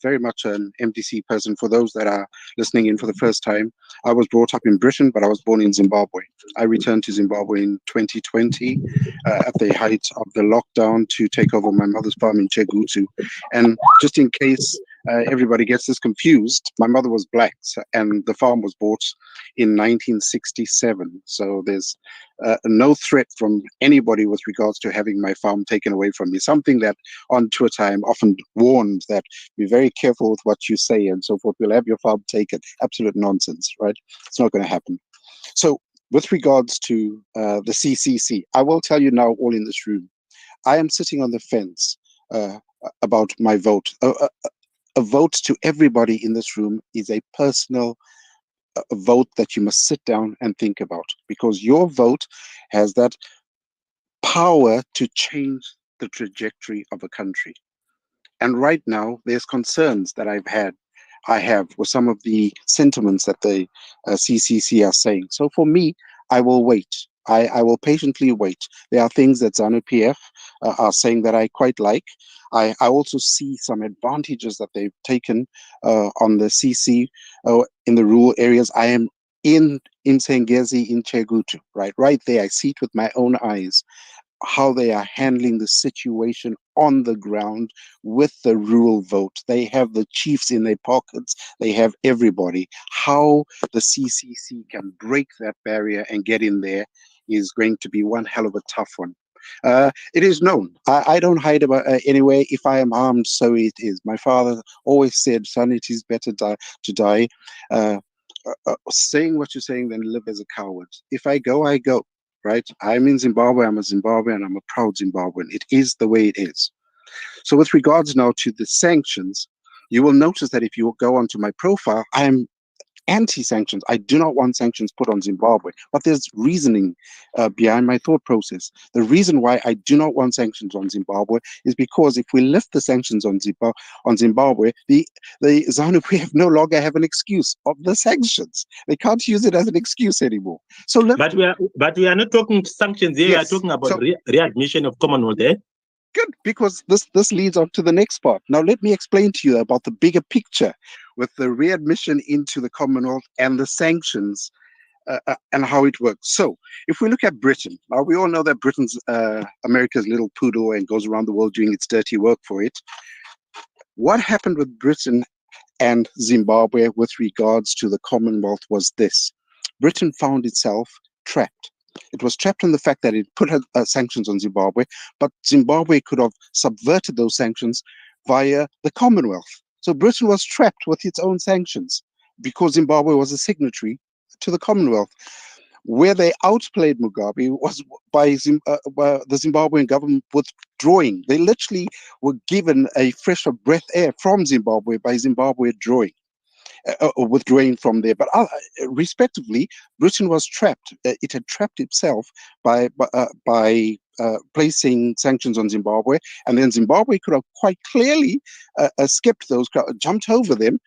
very much an MDC person. For those that are listening in for the first time, I was brought up in Britain, but I was born in Zimbabwe. I returned to Zimbabwe in 2020 at the height of the lockdown to take over my mother's farm in Chegutu. And just in case everybody gets this confused. My mother was black, and the farm was bought in 1967. So there's no threat from anybody with regards to having my farm taken away from me. Something that on Twitter I'm often warned that be very careful with what you say and so forth. We'll have your farm taken. Absolute nonsense, right? It's not going to happen. So with regards to the CCC, I will tell you now, all in this room, I am sitting on the fence about my vote. A vote to everybody in this room is a personal vote that you must sit down and think about, because your vote has that power to change the trajectory of a country. And right now, there's concerns that I have with some of the sentiments that the CCC are saying. So for me, I will wait. I will patiently wait. There are things that ZANU-PF are saying that I quite like. I also see some advantages that they've taken on the CC in the rural areas. I am in Msengezi, in Chegutu, right there. I see it with my own eyes, how they are handling the situation on the ground with the rural vote. They have the chiefs in their pockets. They have everybody. How the CCC can break that barrier and get in there is going to be one hell of a tough one. It is known. I don't hide about anyway. If I am harmed, so it is. My father always said, son, it is better to die saying what you're saying than live as a coward. If I go, I go. Right? I'm in Zimbabwe, I'm a Zimbabwean, I'm a proud Zimbabwean. It is the way it is. So with regards now to the sanctions, you will notice that if you go onto my profile, I am anti-sanctions. I do not want sanctions put on Zimbabwe, but there's reasoning behind my thought process. The reason why I do not want sanctions on Zimbabwe is because if we lift the sanctions on Zimbabwe, the ZANU-PF no longer have an excuse of the sanctions. They can't use it as an excuse anymore. So but we are not talking sanctions here. Yes. We are talking about So- readmission of Commonwealth. Good, because this leads on to the next part. Now, let me explain to you about the bigger picture with the readmission into the Commonwealth and the sanctions and how it works. So, if we look at Britain, now we all know that Britain's America's little poodle and goes around the world doing its dirty work for it. What happened with Britain and Zimbabwe with regards to the Commonwealth was this: Britain found itself trapped. It was trapped in the fact that it put sanctions on Zimbabwe, but Zimbabwe could have subverted those sanctions via the Commonwealth. So Britain was trapped with its own sanctions because Zimbabwe was a signatory to the Commonwealth. Where they outplayed Mugabe was by the Zimbabwean government withdrawing. They literally were given a fresh of breath air from Zimbabwe by Zimbabwe withdrawing from there. But respectively, Britain was trapped. It had trapped itself by placing sanctions on Zimbabwe, and then Zimbabwe could have quite clearly skipped those, jumped over them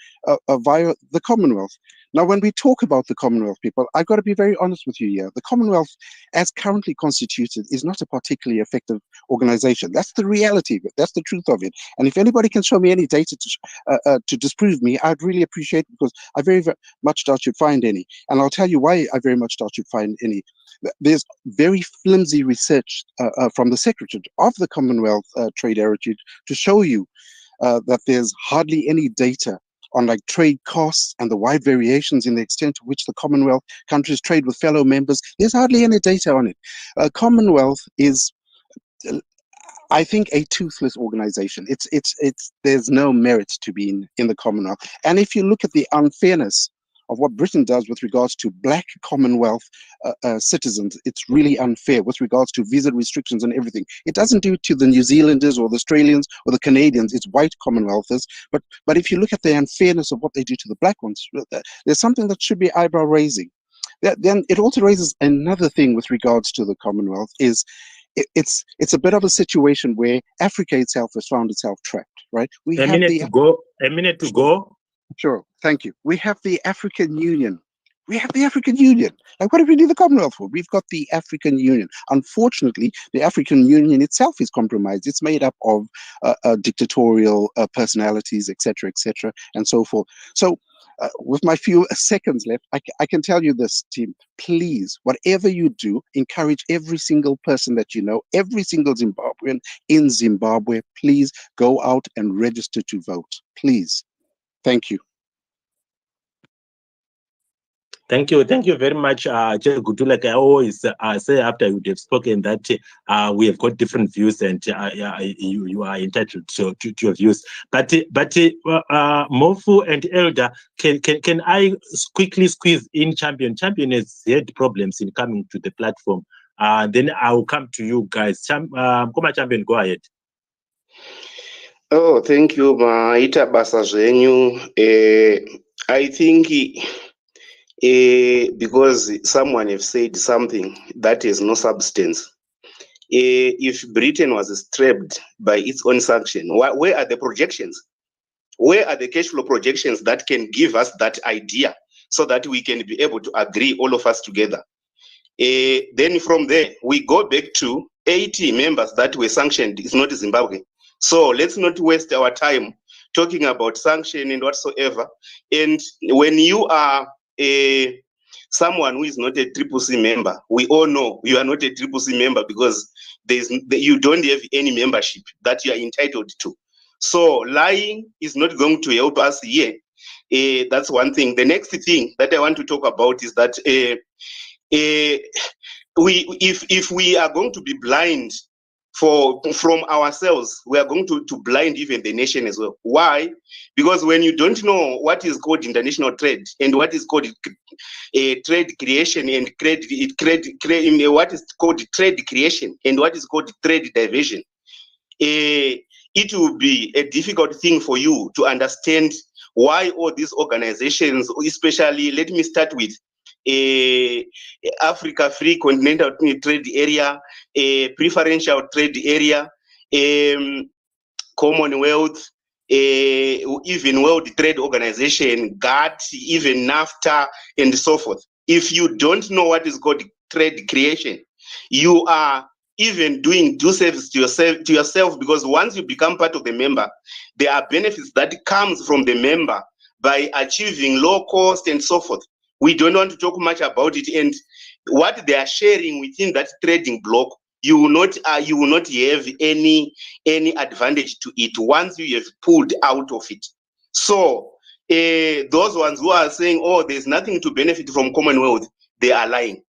via the Commonwealth. Now, when we talk about the Commonwealth, people, I've got to be very honest with you here. The Commonwealth, as currently constituted, is not a particularly effective organization. That's the reality of it. That's the truth of it. And if anybody can show me any data to disprove me, I'd really appreciate it, because I very much doubt you'd find any. And I'll tell you why I very much doubt you'd find any. There's very flimsy research from the Secretariat of the Commonwealth Trade Heritage to show you that there's hardly any data on like trade costs and the wide variations in the extent to which the Commonwealth countries trade with fellow members. There's hardly any data on it. Commonwealth is, I think, a toothless organization. There's no merit to be in the Commonwealth. And if you look at the unfairness of what Britain does with regards to black Commonwealth citizens, it's really unfair with regards to visa restrictions and everything. It doesn't do it to the New Zealanders or the Australians or the Canadians. It's white Commonwealthers. But if you look at the unfairness of what they do to the black ones, there's something that should be eyebrow raising. Then it also raises another thing with regards to the Commonwealth is it's a bit of a situation where Africa itself has found itself trapped, right? A minute to go. Sure, thank you. We have the African Union. Like, what do we need the Commonwealth for? We've got the African Union. Unfortunately, the African Union itself is compromised. It's made up of dictatorial personalities, etc., and so forth. So With my few seconds left, I can tell you this, team. Please, whatever you do, encourage every single person that you know, every single Zimbabwean in Zimbabwe, please go out and register to vote. Please. Thank you. Thank you very much, Gutu. Like I always say after you have spoken that we have got different views, and you are entitled to your views. But Mofu and Elder, can I quickly squeeze in Champion? Champion has had problems in coming to the platform. Then I will come to you guys. Champion, go ahead. Oh, thank you, Maita basa zvenyu. I think because someone have said something that has no substance. If Britain was strapped by its own sanction, where are the projections? Where are the cash flow projections that can give us that idea so that we can be able to agree, all of us together? Then from there, we go back to 80 members that were sanctioned. It's not Zimbabwe. So let's not waste our time talking about sanction and whatsoever. And when you are someone who is not a CCC member, we all know you are not a CCC member because you don't have any membership that you are entitled to. So lying is not going to help us here. That's one thing. The next thing that I want to talk about is that if we are going to be blind from ourselves, we are going to blind even the nation as well. Why? Because when you don't know what is called international trade and what is called trade creation and what is called trade creation and what is called trade diversion, it will be a difficult thing for you to understand why all these organizations, especially, let me start with Africa Free Continental Trade Area, Preferential Trade Area, Commonwealth, even World Trade Organization, GATT, even NAFTA, and so forth. If you don't know what is called trade creation, you are even doing service to yourself, because once you become part of the member, there are benefits that comes from the member by achieving low cost and so forth. We don't want to talk much about it, and what they are sharing within that trading block, you will not have any advantage to it once you have pulled out of it. So those ones who are saying, oh, there's nothing to benefit from Commonwealth, they are lying.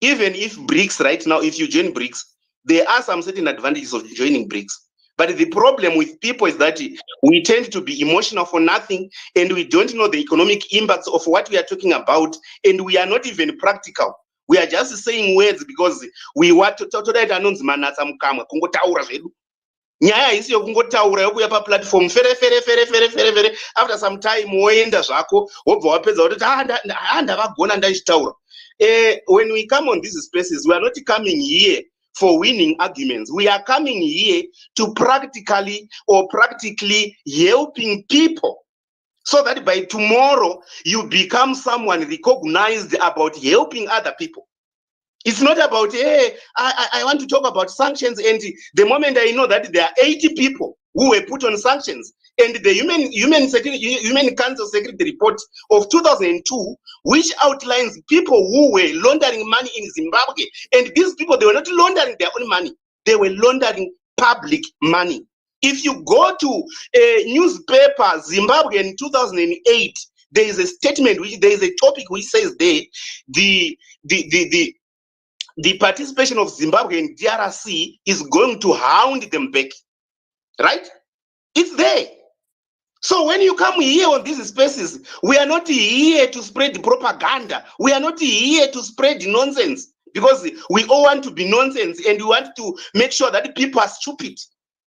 Even if BRICS right now, if you join BRICS, there are some certain advantages of joining BRICS. But the problem with people is that we tend to be emotional for nothing, and we don't know the economic impacts of what we are talking about, and we are not even practical. We are just saying words because we want to nyaya isi yokungotaura yokuya paplatform fere after some time woenda zvako wobva wapedza kuti ndavagona ndachitaura. When we come on these spaces, we are not coming here for winning arguments. We are coming here to practically helping people, so that by tomorrow you become someone recognized about helping other people. It's not about, hey, I want to talk about sanctions, and the moment I know that there are 80 people who were put on sanctions, and the Human Council Security Report of 2002, which outlines people who were laundering money in Zimbabwe, and these people, they were not laundering their own money, they were laundering public money. If you go to a newspaper, Zimbabwe in 2008, there is a statement, there is a topic which says there, the participation of Zimbabwe in DRC is going to hound them back, right? It's there. So when you come here on these spaces, we are not here to spread propaganda. We are not here to spread nonsense, because we all want to be nonsense, and we want to make sure that people are stupid.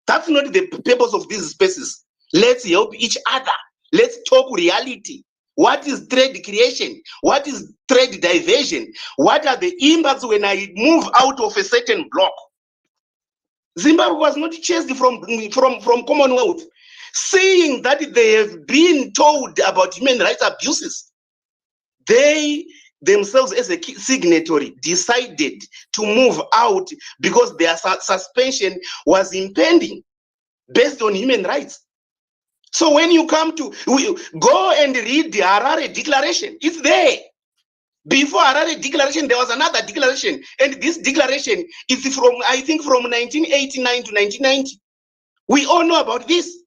That's not the purpose of these spaces. Let's help each other. Let's talk reality. What is trade creation? What is trade diversion? What are the impacts when I move out of a certain block? Zimbabwe was not chased from Commonwealth. Seeing that they have been told about human rights abuses, they themselves as a signatory decided to move out because their suspension was impending based on human rights. So when you come to go and read the Harare Declaration, it's there. Before Harare Declaration, there was another declaration, and this declaration is from, I think, from 1989 to 1990. We all know about this.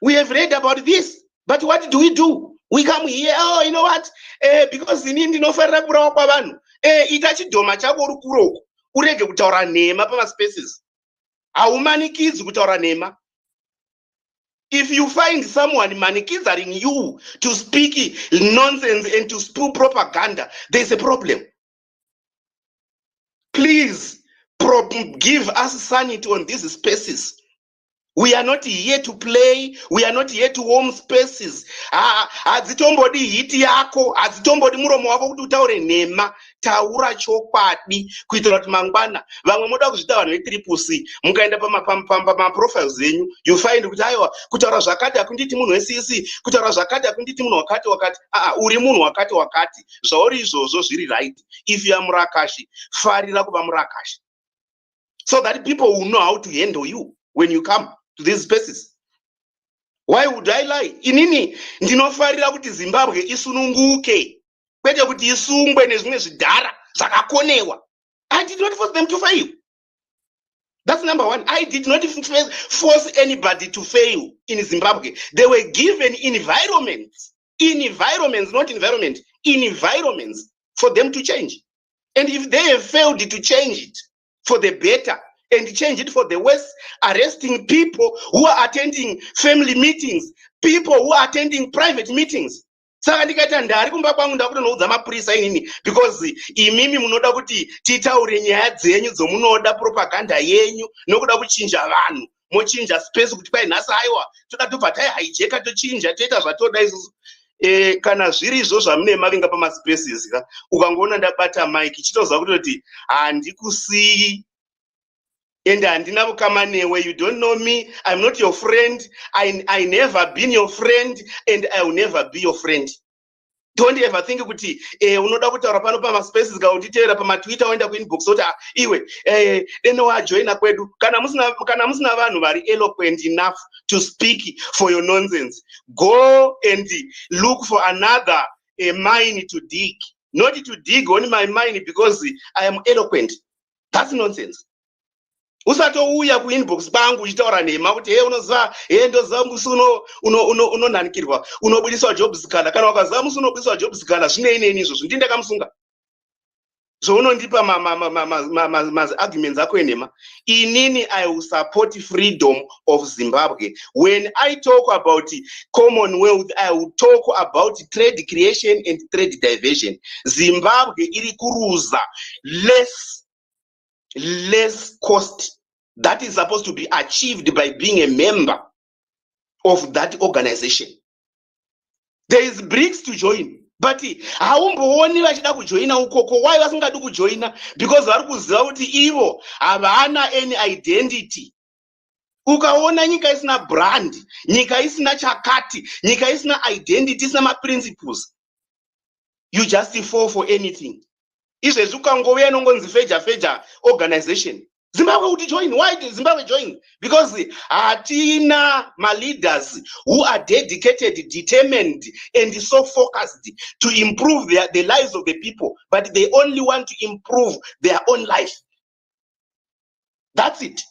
We have read about this. But what do? We come here, oh, you know what? Because in India, no further itachidoma chako uri kuroko urege kutaura nhema pamaspaces. Haumanikidzwi kutaura nhema. If you find someone manikizing you to speak nonsense and to spew propaganda, there's a problem. Please give us sanity on these spaces. We are not here to play. We are not here to warm spaces. Hadzitombodi hiti yako, hadzitombodi muromo wako kuti utaure nhema, taura chokwadi kuitira kuti mangwana vamwe moda kuzvita vanhu ve3C mukaenda pamaprofiles enyu you find kuti aiwa kutaura zvakati hakunditi munhu wecc, kutaura zvakati hakunditi munhu wakati uri munhu wakati zvauri izvozvo zviri right. If you are murakashi, farira kuva murakashi, so that people will know how to handle you when you come to these spaces. Why would I lie? Inini ndinofarira kuti Zimbabwe isununguke, kwete kuti isungwe nezvimwe zvidhara zvakakonewa. I did not force them to fail. That's number one. I did not force anybody to fail in Zimbabwe. They were given environments, not environment, environments for them to change. And if they have failed to change it for the better, and change it for the worse, arresting people who are attending family meetings, people who are attending private meetings. Saka ndikati ndari kumba kwangu ndakutonoudza mapurisa inini because imimi munoda kuti titaure nyaya dzenyu dzomunoda propaganda yenyu nokuda kuchinja vanhu mochinja space kuti kwai nhasi aiwa toda tobva taihijeka tochinja toita zvatoda isusu. Kana zviri izvo zvamune mavinga pamaspaces ka ukangoona ndabata mike chitoziva kutoti handikusiyi and handina kukama newe. You don't know me. I'm not your friend. I never been your friend and I will never be your friend. Don't ever think kuti unoda kutaura pano pamaspaces ka utiteera pamatwitter oenda kuinbox oti iwe deno wajoina kwedu kana musina vanhu vari eloquent enough to speak for your nonsense. Go and look for another mine to dig. Not to dig on my mine because I am eloquent. That's nonsense. Usatouya kuinbox bangu uchitaura nhema kuti unoziva ndoziva musi unonhanikirwa unobudiswa jobs kana wakaziva musi unobudiswa jobs kana zvinei izvozvo ndini ndakamusunga zvounondipa arguments ako enhema. Inini I will support freedom of Zimbabwe. When I talk about Commonwealth, I will talk about trade creation and trade diversion. Zimbabwe iri kuruza less cost that is supposed to be achieved by being a member of that organization. There is BRICS to join, but haumbooni vachida kujoina ukoko. Why vasingadi kujoina? Because vari kuziva kuti ivo havana any identity. Ukaona nyika isina brand, nyika isina chakati, nyika isina identity, isina maprinciples, you just fall for anything. Izvezvi ukangouya inongonzi feja organization, Zimbabwe would join. Why did Zimbabwe join? Because hatina leaders who are dedicated, determined, and so focused to improve the lives of the people, but they only want to improve their own life. That's it.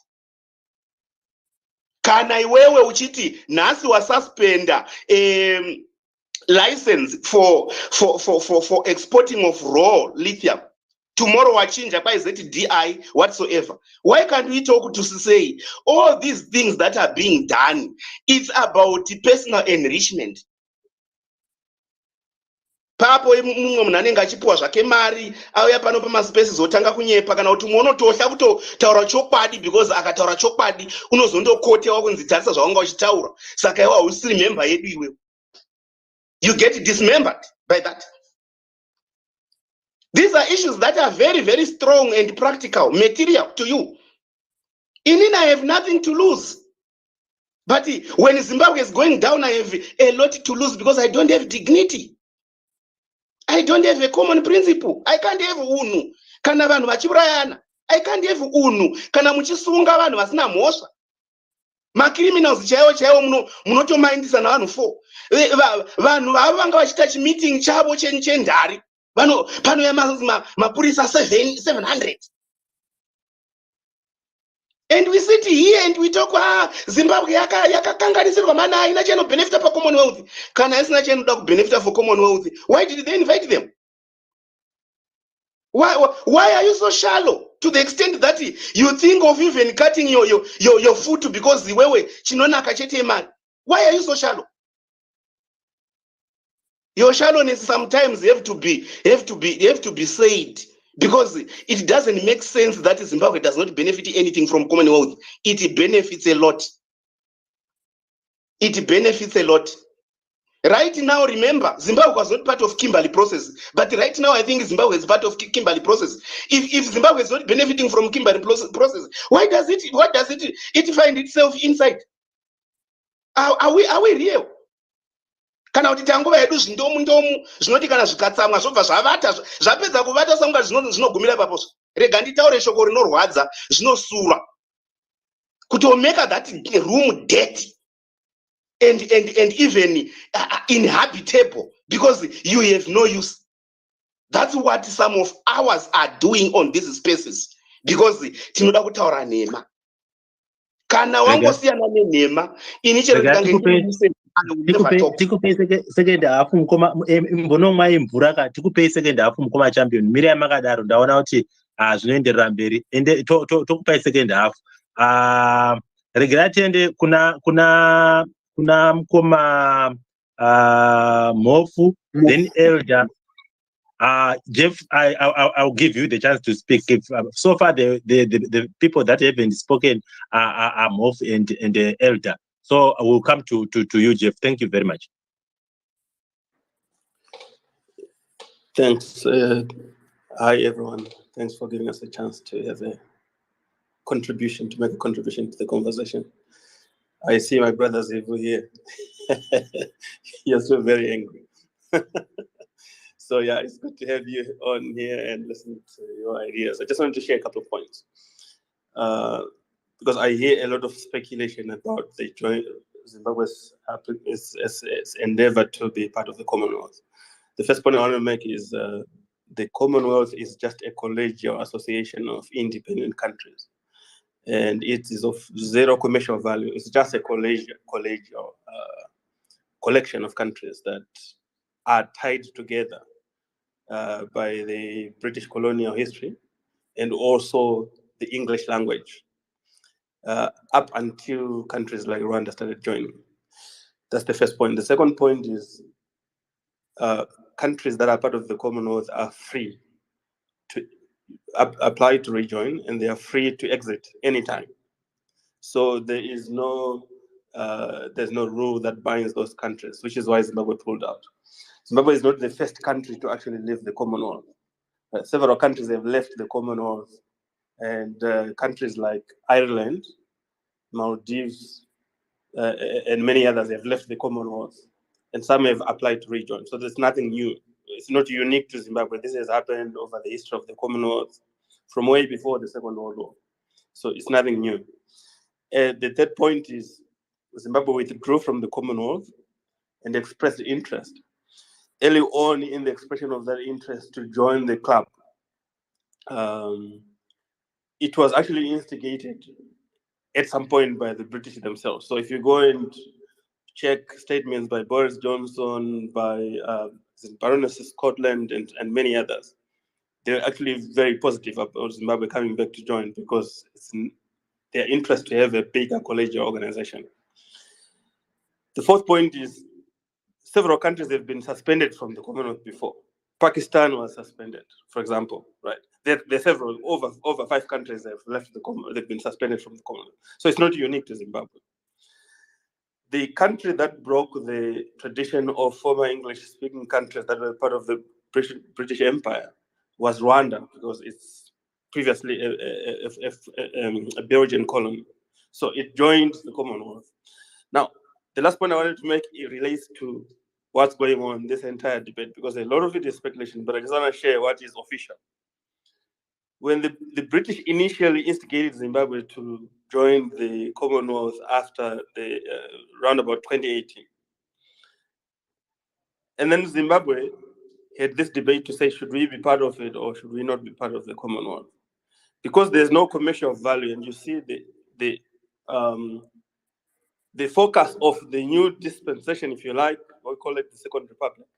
Kana iwewe uchiti nasi wasuspenda license for exporting of raw lithium. Tomorrow wachinja by ZDI whatsoever. Why can't we talk to say all these things that are being done? It's about personal enrichment. Papo mumwe munhu anenge achipiwa zvake mari auya pano pamaspaces otanga kunyepa kana kuti umwe unotosha kutotaura chokwadi because akataura chokwadi unozondokotewa kunzi tarisa zvawanga uchitaura saka iwe hausiri member yedu iwe. You get dismembered by that. These are issues that are very, very strong and practical, material to you. In I have nothing to lose. But when Zimbabwe is going down, I have a lot to lose because I don't have dignity. I don't have a common principle. I can't have unu. Kana vanhu vachiurayana. I can't have unu. Kana muchisunga vanhu vasina mhosva. macriminals chaiwo munotomaindisa navanhu 4 vanhu vava vanga vachita chimeeting chavo chendari panouya mapurisa 700. And we sit here and we talk, Zimbabwe yakakanganisirwa mana haina chainobenefita paCommonwealth. Kana isina chainoda kubenefita for Commonwealth, why did they invite them? Why are you so shallow to the extent that you think of even cutting your foot because the way chinonaka chete man? Why are you so shallow? Your shallowness sometimes have to be said, because it doesn't make sense that Zimbabwe does not benefit anything from Commonwealth. It benefits a lot. It benefits a lot. Right now, remember, Zimbabwe was not part of Kimberley process, but right now I think Zimbabwe is part of Kimberley process. If Zimbabwe is not benefiting from Kimberley process, why does it find itself inside? Are we real? Kana kuti tanguva yedu zvindomu zvinoti kana zvikatsamwa zvobva zvavata zvapedza kuvata sangu zvinogumira ipapo. Rega nditaure shoko rinorwadza zvinosura kuti make that room dirty and even inhabitable because you have no use. That's what some of ours are doing on these spaces, because tinoda kutaura nhema. Kana wangosiyana nenhema ini chero tikupei second half mbonomwa imvura ka tikupei second half mukoma champion miri yamakadaro ndaona kuti zvinoenderera mberi ende tokupai second half. Regera tiende kuna mukoma Mhofu, then Elder. Jeff, I'll give you the chance to speak. If, so far, the people that haven't spoken are Mhofu and the Elder. So I will come to you, Jeff. Thank you very much. Thanks. Hi, everyone. Thanks for giving us a chance to have a contribution, to make a contribution to the conversation. I see my brothers over here. You're still very angry. So yeah, it's good to have you on here and listen to your ideas. I just wanted to share a couple of points. Because I hear a lot of speculation about the joint Zimbabwe's endeavor to be part of the Commonwealth. The first point I want to make is the Commonwealth is just a collegial association of independent countries. And it is of zero commercial value. It's just a collegial collection of countries that are tied together by the British colonial history and also the English language, up until countries like Rwanda started joining. That's the first point. The second point is countries that are part of the Commonwealth are free to apply to rejoin, and they are free to exit anytime. So there is there's no rule that binds those countries, which is why Zimbabwe pulled out. Zimbabwe is not the first country to actually leave the Commonwealth. Several countries have left the Commonwealth, and countries like Ireland, Maldives, and many others have left the Commonwealth, and some have applied to rejoin. So there's nothing new. It's not unique to Zimbabwe. This has happened over the history of the Commonwealth from way before the Second World War. So it's nothing new. The third point is Zimbabwe withdrew from the Commonwealth and expressed interest. Early on in the expression of that interest to join the club, it was actually instigated at some point by the British themselves. So if you go and check statements by Boris Johnson, by Baroness Scotland, and many others, they're actually very positive about Zimbabwe coming back to join because it's in their interest to have a bigger collegial organization. The fourth point is several countries have been suspended from the Commonwealth before. Pakistan was suspended, for example, right? There are several, over 5 countries that have left the Commonwealth, they've been suspended from the Commonwealth. So it's not unique to Zimbabwe. The country that broke the tradition of former English-speaking countries that were part of the British Empire was Rwanda, because it's previously a Belgian colony. So it joined the Commonwealth. Now, the last point I wanted to make, it relates to what's going on in this entire debate, because a lot of it is speculation, but I just want to share what is official. when the British initially instigated Zimbabwe to join the Commonwealth after the round about 2018. And then Zimbabwe had this debate to say, should we be part of it or should we not be part of the Commonwealth? Because there's no commercial value, and you see the focus of the new dispensation, if you like, or call it the Second Republic,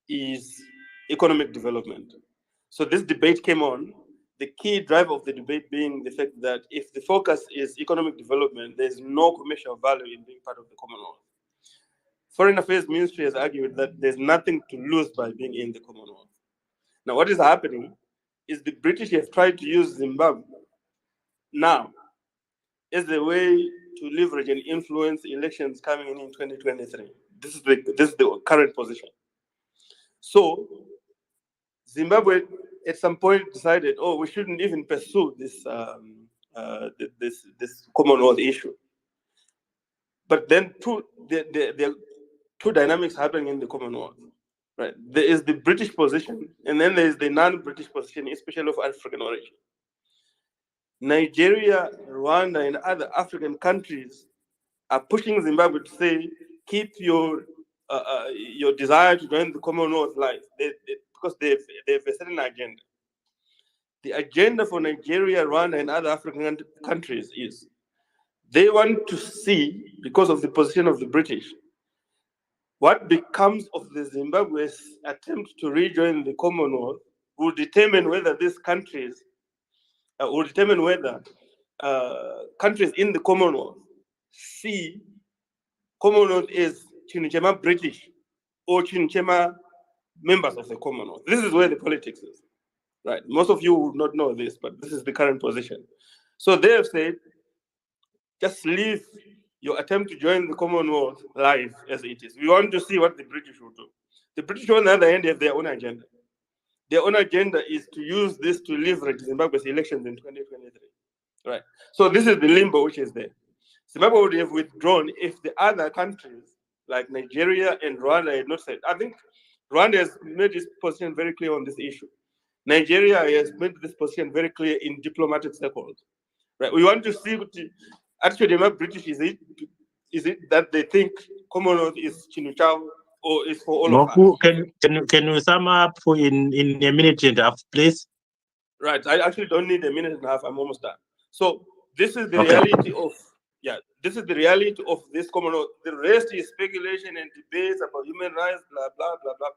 is economic development. So this debate came on, the key driver of the debate being the fact that if the focus is economic development, there's no commercial value in being part of the Commonwealth. Foreign Affairs Ministry has argued that there's nothing to lose by being in the Commonwealth. Now, what is happening is the British have tried to use Zimbabwe now as a way to leverage and influence elections coming in 2023. This is the current position. So Zimbabwe at some point decided, oh, we shouldn't even pursue this this Commonwealth issue. But then there are two dynamics happening in the Commonwealth. Right. There is the British position, and then there is the non-British position, especially of African origin. Nigeria, Rwanda, and other African countries are pushing Zimbabwe to say, keep your desire to join the Commonwealth life, because they have a certain agenda. The agenda for Nigeria, Rwanda, and other African countries is they want to see, because of the position of the British, what becomes of the Zimbabwe's attempt to rejoin the Commonwealth will determine whether these countries, countries in the Commonwealth see Commonwealth as Chinichema British or Chinichema members of the Commonwealth. This is where the politics is, right? Most of you would not know this, but this is the current position. So they have said, just leave your attempt to join the Commonwealth live as it is. We want to see what the British will do. The British, on the other hand, have their own agenda. Their own agenda is to use this to leverage Zimbabwe's elections in 2023. Right. So this is the limbo which is there. Zimbabwe would have withdrawn if the other countries like Nigeria and Rwanda had not said. I think Rwanda has made its position very clear on this issue. Nigeria has made this position very clear in diplomatic circles. Right. We want to see actually the British is it that they think Commonwealth is Chinuchao or is for all of us? Can you sum up in a minute and a half, please? Right. I actually don't need a minute and a half. I'm almost done. So this is the reality of this is the reality of this Commonwealth. The rest is speculation and debates about human rights, blah blah blah blah.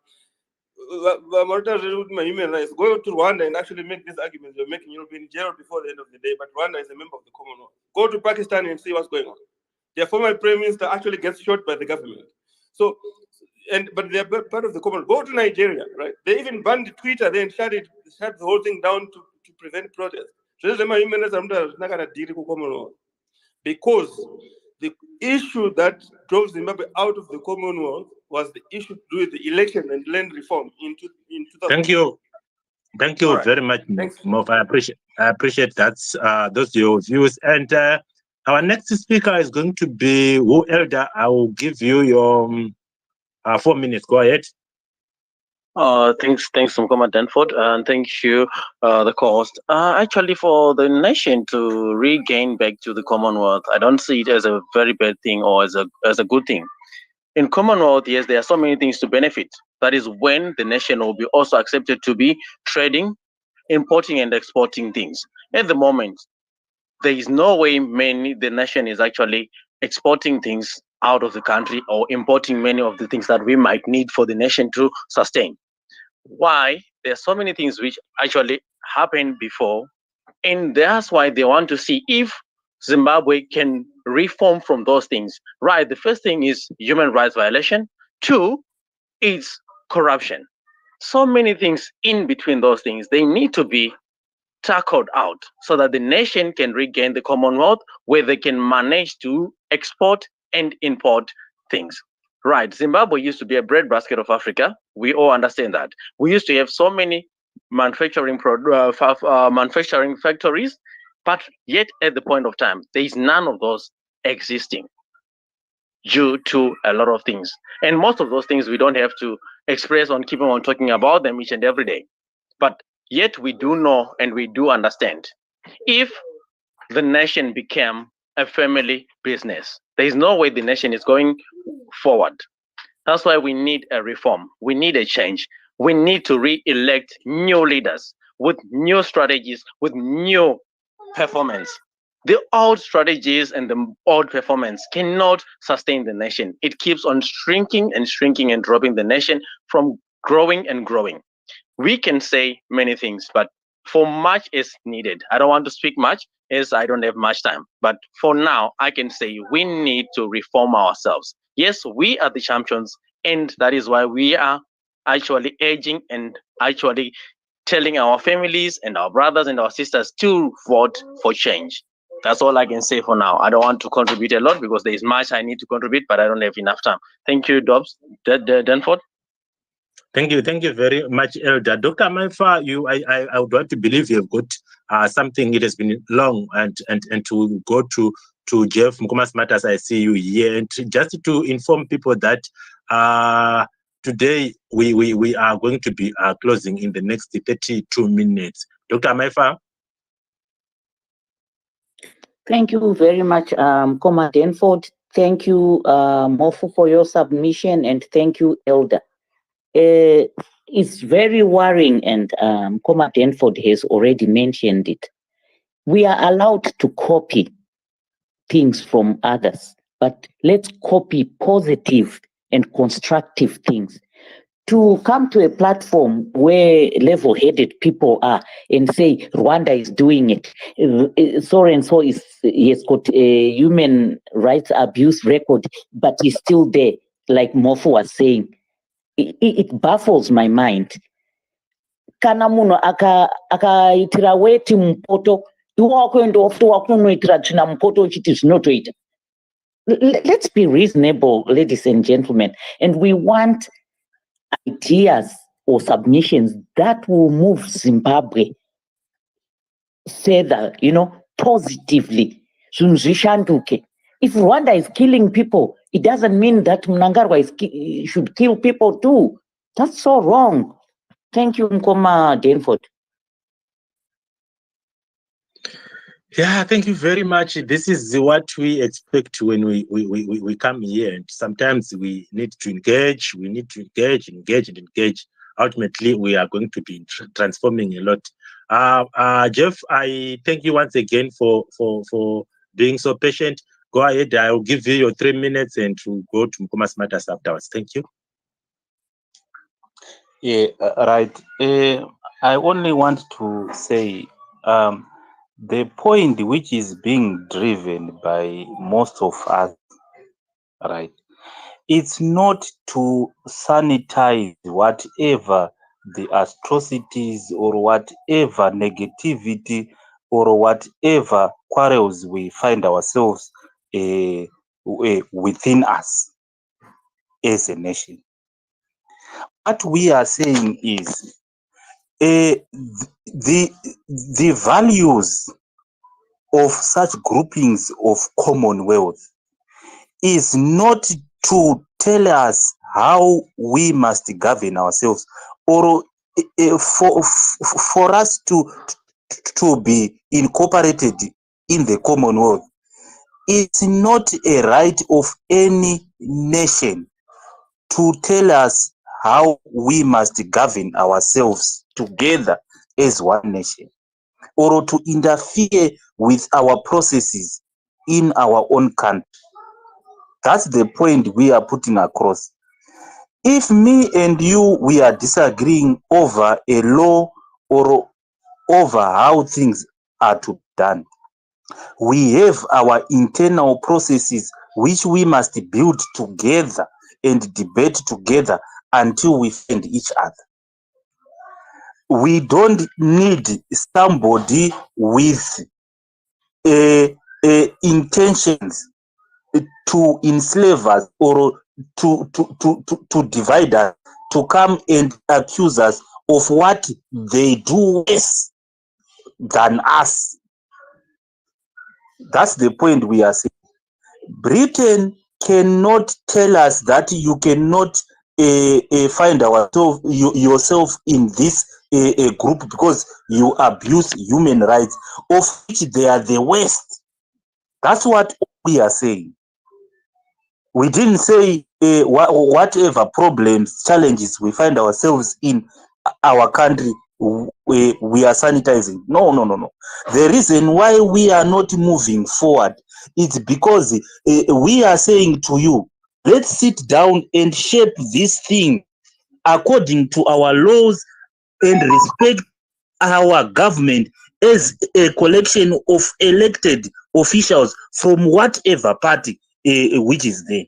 Human rights. Go to Rwanda and actually make these arguments. You're making, you'll be in jail before the end of the day. But Rwanda is a member of the Commonwealth. Go to Pakistan and see what's going on. Their former prime minister actually gets shot by the government. So, but they're part of the Commonwealth. Go to Nigeria, right? They even banned Twitter, then shut the whole thing down to prevent protest. Because the issue that drove Zimbabwe out of the Commonwealth was the issue to do with the election and land reform in 2000. Thank you very much, Mof. I appreciate that. Those your views. And our next speaker is going to be Elder. I will give you your 4 minutes. Go ahead. Thanks, Mkoma Danford, and thank you, the cost. Actually, for the nation to regain back to the Commonwealth, I don't see it as a very bad thing or as a good thing. In Commonwealth, yes, there are so many things to benefit. That is when the nation will be also accepted to be trading, importing and exporting things. At the moment, there is no way the nation is actually exporting things out of the country or importing many of the things that we might need for the nation to sustain. Why? There are so many things which actually happened before, and that's why they want to see if Zimbabwe can reform from those things. Right, the first thing is human rights violation. 2 is corruption. So many things in between those things, they need to be tackled out so that the nation can regain the Commonwealth where they can manage to export and import things. Right, Zimbabwe used to be a breadbasket of Africa. We all understand that. We used to have so many manufacturing factories, but yet at the point of time, there is none of those existing due to a lot of things. And most of those things we don't have to express on keeping on talking about them each and every day. But Yet we do know and we do understand. If the nation became a family business, there is no way the nation is going forward. That's why we need a reform. We need a change. We need to re-elect new leaders with new strategies, with new performance. The old strategies and the old performance cannot sustain the nation. It keeps on shrinking and shrinking and dropping the nation from growing and growing. We can say many things, but for much is needed. I don't want to speak much as I don't have much time. But for now, I can say we need to reform ourselves. Yes, we are the champions, and that is why we are actually urging and actually telling our families and our brothers and our sisters to vote for change. That's all I can say for now. I don't want to contribute a lot because there is much I need to contribute, but I don't have enough time. Thank you, Dobbs. Danford. Thank you very much, Elder. Dr. Maifa, I would want to believe you have got something. It has been long, and to go to Jeff Mkomas Matters, I see you here, and just to inform people that today we are going to be closing in the next 32 minutes. Dr. Maifa. Thank you very much, Comrade Denford. Thank you, Mofu, for your submission, and thank you, Elder. It's very worrying, and Comrade Denford has already mentioned it. We are allowed to copy things from others, but let's copy positive and constructive things. To come to a platform where level-headed people are and say Rwanda is doing it, so and so he has got a human rights abuse record, but he's still there, like Mofu was saying. It baffles my mind. Kana munhu akaitira weti mupoto, iwe wakuenda wafuta wakunoitira tsvina mupoto uchiti zvinotoita. Let's be reasonable, ladies and gentlemen, and we want ideas or submissions that will move Zimbabwe further, positively. If Rwanda is killing people, it doesn't mean that Mnangagwa should kill people too. That's so wrong. Thank you, Mkoma Denford. Yeah, thank you very much. This is what we expect when we come here, and sometimes we need to engage. We need to engage. Ultimately, we are going to be transforming a lot. Jeff, I thank you once again for being so patient. Go ahead. I will give you your 3 minutes, and we'll go to Mkomas Matters afterwards. Thank you. Yeah, right. I only want to say the point which is being driven by most of us, right, it's not to sanitize whatever the atrocities or whatever negativity or whatever quarrels we find ourselves within us as a nation. What we are saying is the values of such groupings of Commonwealth is not to tell us how we must govern ourselves or for us to be incorporated in the Commonwealth. It's not a right of any nation to tell us how we must govern ourselves together as one nation, or to interfere with our processes in our own country. That's the point we are putting across. If me and you, we are disagreeing over a law or over how things are to be done, we have our internal processes which we must build together and debate together until we find each other. We don't need somebody with intentions to enslave us or to divide us, to come and accuse us of what they do worse than us. That's the point we are saying. Britain cannot tell us that you cannot find yourself in this a group because you abuse human rights, of which they are the worst. That's what we are saying. We didn't say whatever problems, challenges we find ourselves in our country, we are sanitizing. No. The reason why we are not moving forward is because we are saying to you, let's sit down and shape this thing according to our laws and respect our government as a collection of elected officials from whatever party which is there.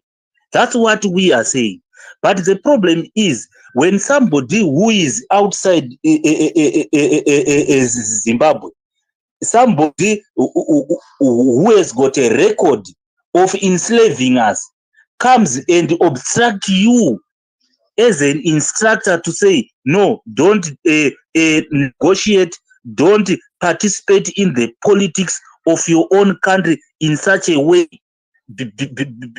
That's what we are saying. But the problem is when somebody who is outside Zimbabwe, somebody who has got a record of enslaving us, comes and obstruct you as an instructor to say, no, don't negotiate, don't participate in the politics of your own country in such a way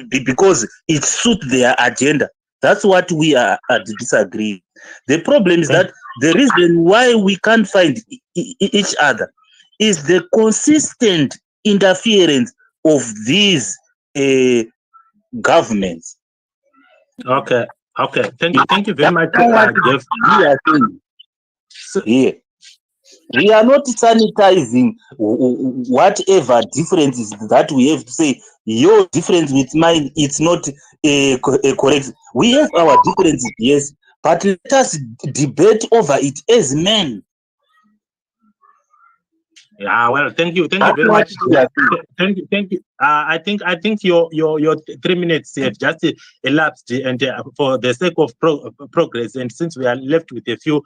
because it suits their agenda. That's what we are disagreeing. The problem is that the reason why we can't find each other is the consistent interference of these governments. Okay. Thank you very much, Jeff. Yeah. We are not sanitizing whatever differences that we have to say. Your difference with mine, it's not correct. We have our differences, yes, but let us debate over it as men. Yeah, well, thank you very much. Thank you. I think your 3 minutes have just elapsed, and for the sake of progress, and since we are left with a few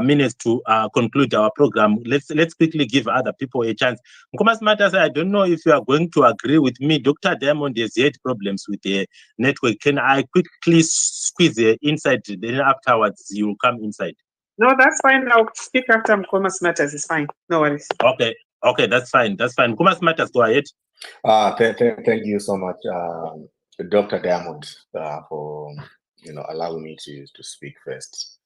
minutes to conclude our program, let's quickly give other people a chance. Nkomas Matters, I don't know if you are going to agree with me. Dr. Diamond has had problems with the network. Can I quickly squeeze inside? Then afterwards you will come inside. No, that's fine. I'll speak after Commerce Matters. It's fine. No worries. Okay, that's fine. Commerce Matters, go ahead. Thank you so much, Dr. Diamond, for allowing me to speak first.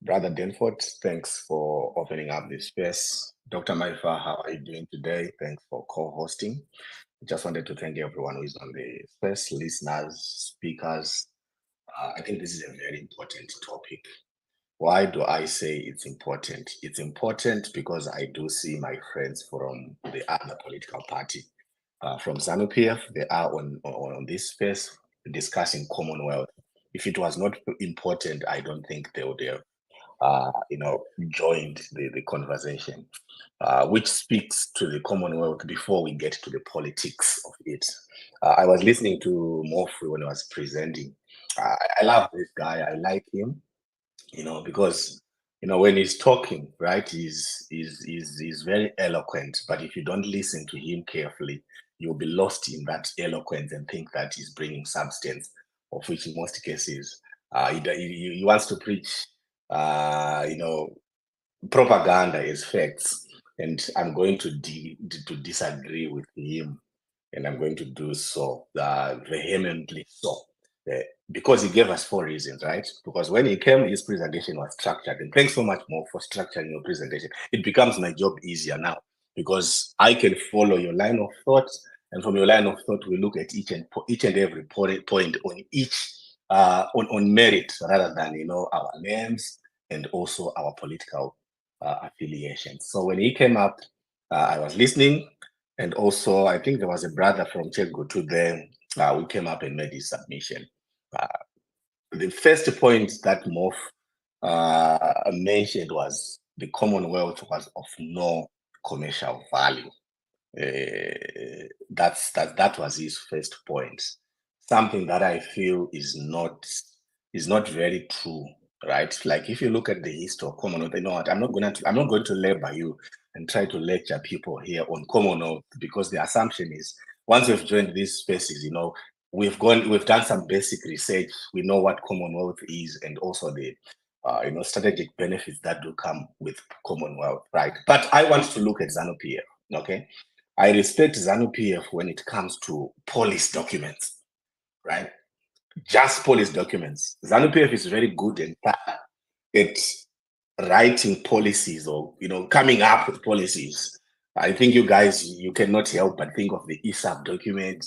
Brother Denford, thanks for opening up this space. Dr. Maifa, how are you doing today? Thanks for co-hosting. Just wanted to thank everyone who is on the space, listeners, speakers. I think this is a very important topic. Why do I say it's important? It's important because I do see my friends from the other political party, from ZANU-PF, they are on this space discussing Commonwealth. If it was not important, I don't think they would have, joined the conversation, which speaks to the Commonwealth before we get to the politics of it. I was listening to Mofri when he was presenting. I love this guy. I like him. Because when he's talking, right, he's very eloquent. But if you don't listen to him carefully, you'll be lost in that eloquence and think that he's bringing substance, of which in most cases he wants to preach, propaganda as facts. And I'm going to disagree with him, and I'm going to do so vehemently so. Because he gave us 4 reasons, right? Because when he came, his presentation was structured. And thanks so much more for structuring your presentation. It becomes my job easier now because I can follow your line of thought. And from your line of thought, we look at each and every point on each, on merit rather than, our names and also our political affiliations. So when he came up, I was listening. And also, I think there was a brother from Chegutu there. We came up and made his submission. The first point that Mof mentioned was the Commonwealth was of no commercial value. That was his first point. Something that I feel is not very true, right? Like if you look at the history of Commonwealth, you know what? I'm not going to labor you and try to lecture people here on Commonwealth because the assumption is once we've joined these spaces, we've done some basic research. We know what Commonwealth is and also the strategic benefits that do come with Commonwealth, right? But I want to look at ZANU-PF, okay? I respect ZANU-PF when it comes to police documents, right? Just police documents. ZANU-PF is very good and at writing policies or coming up with policies. I think you guys, you cannot help but think of the ESAP document.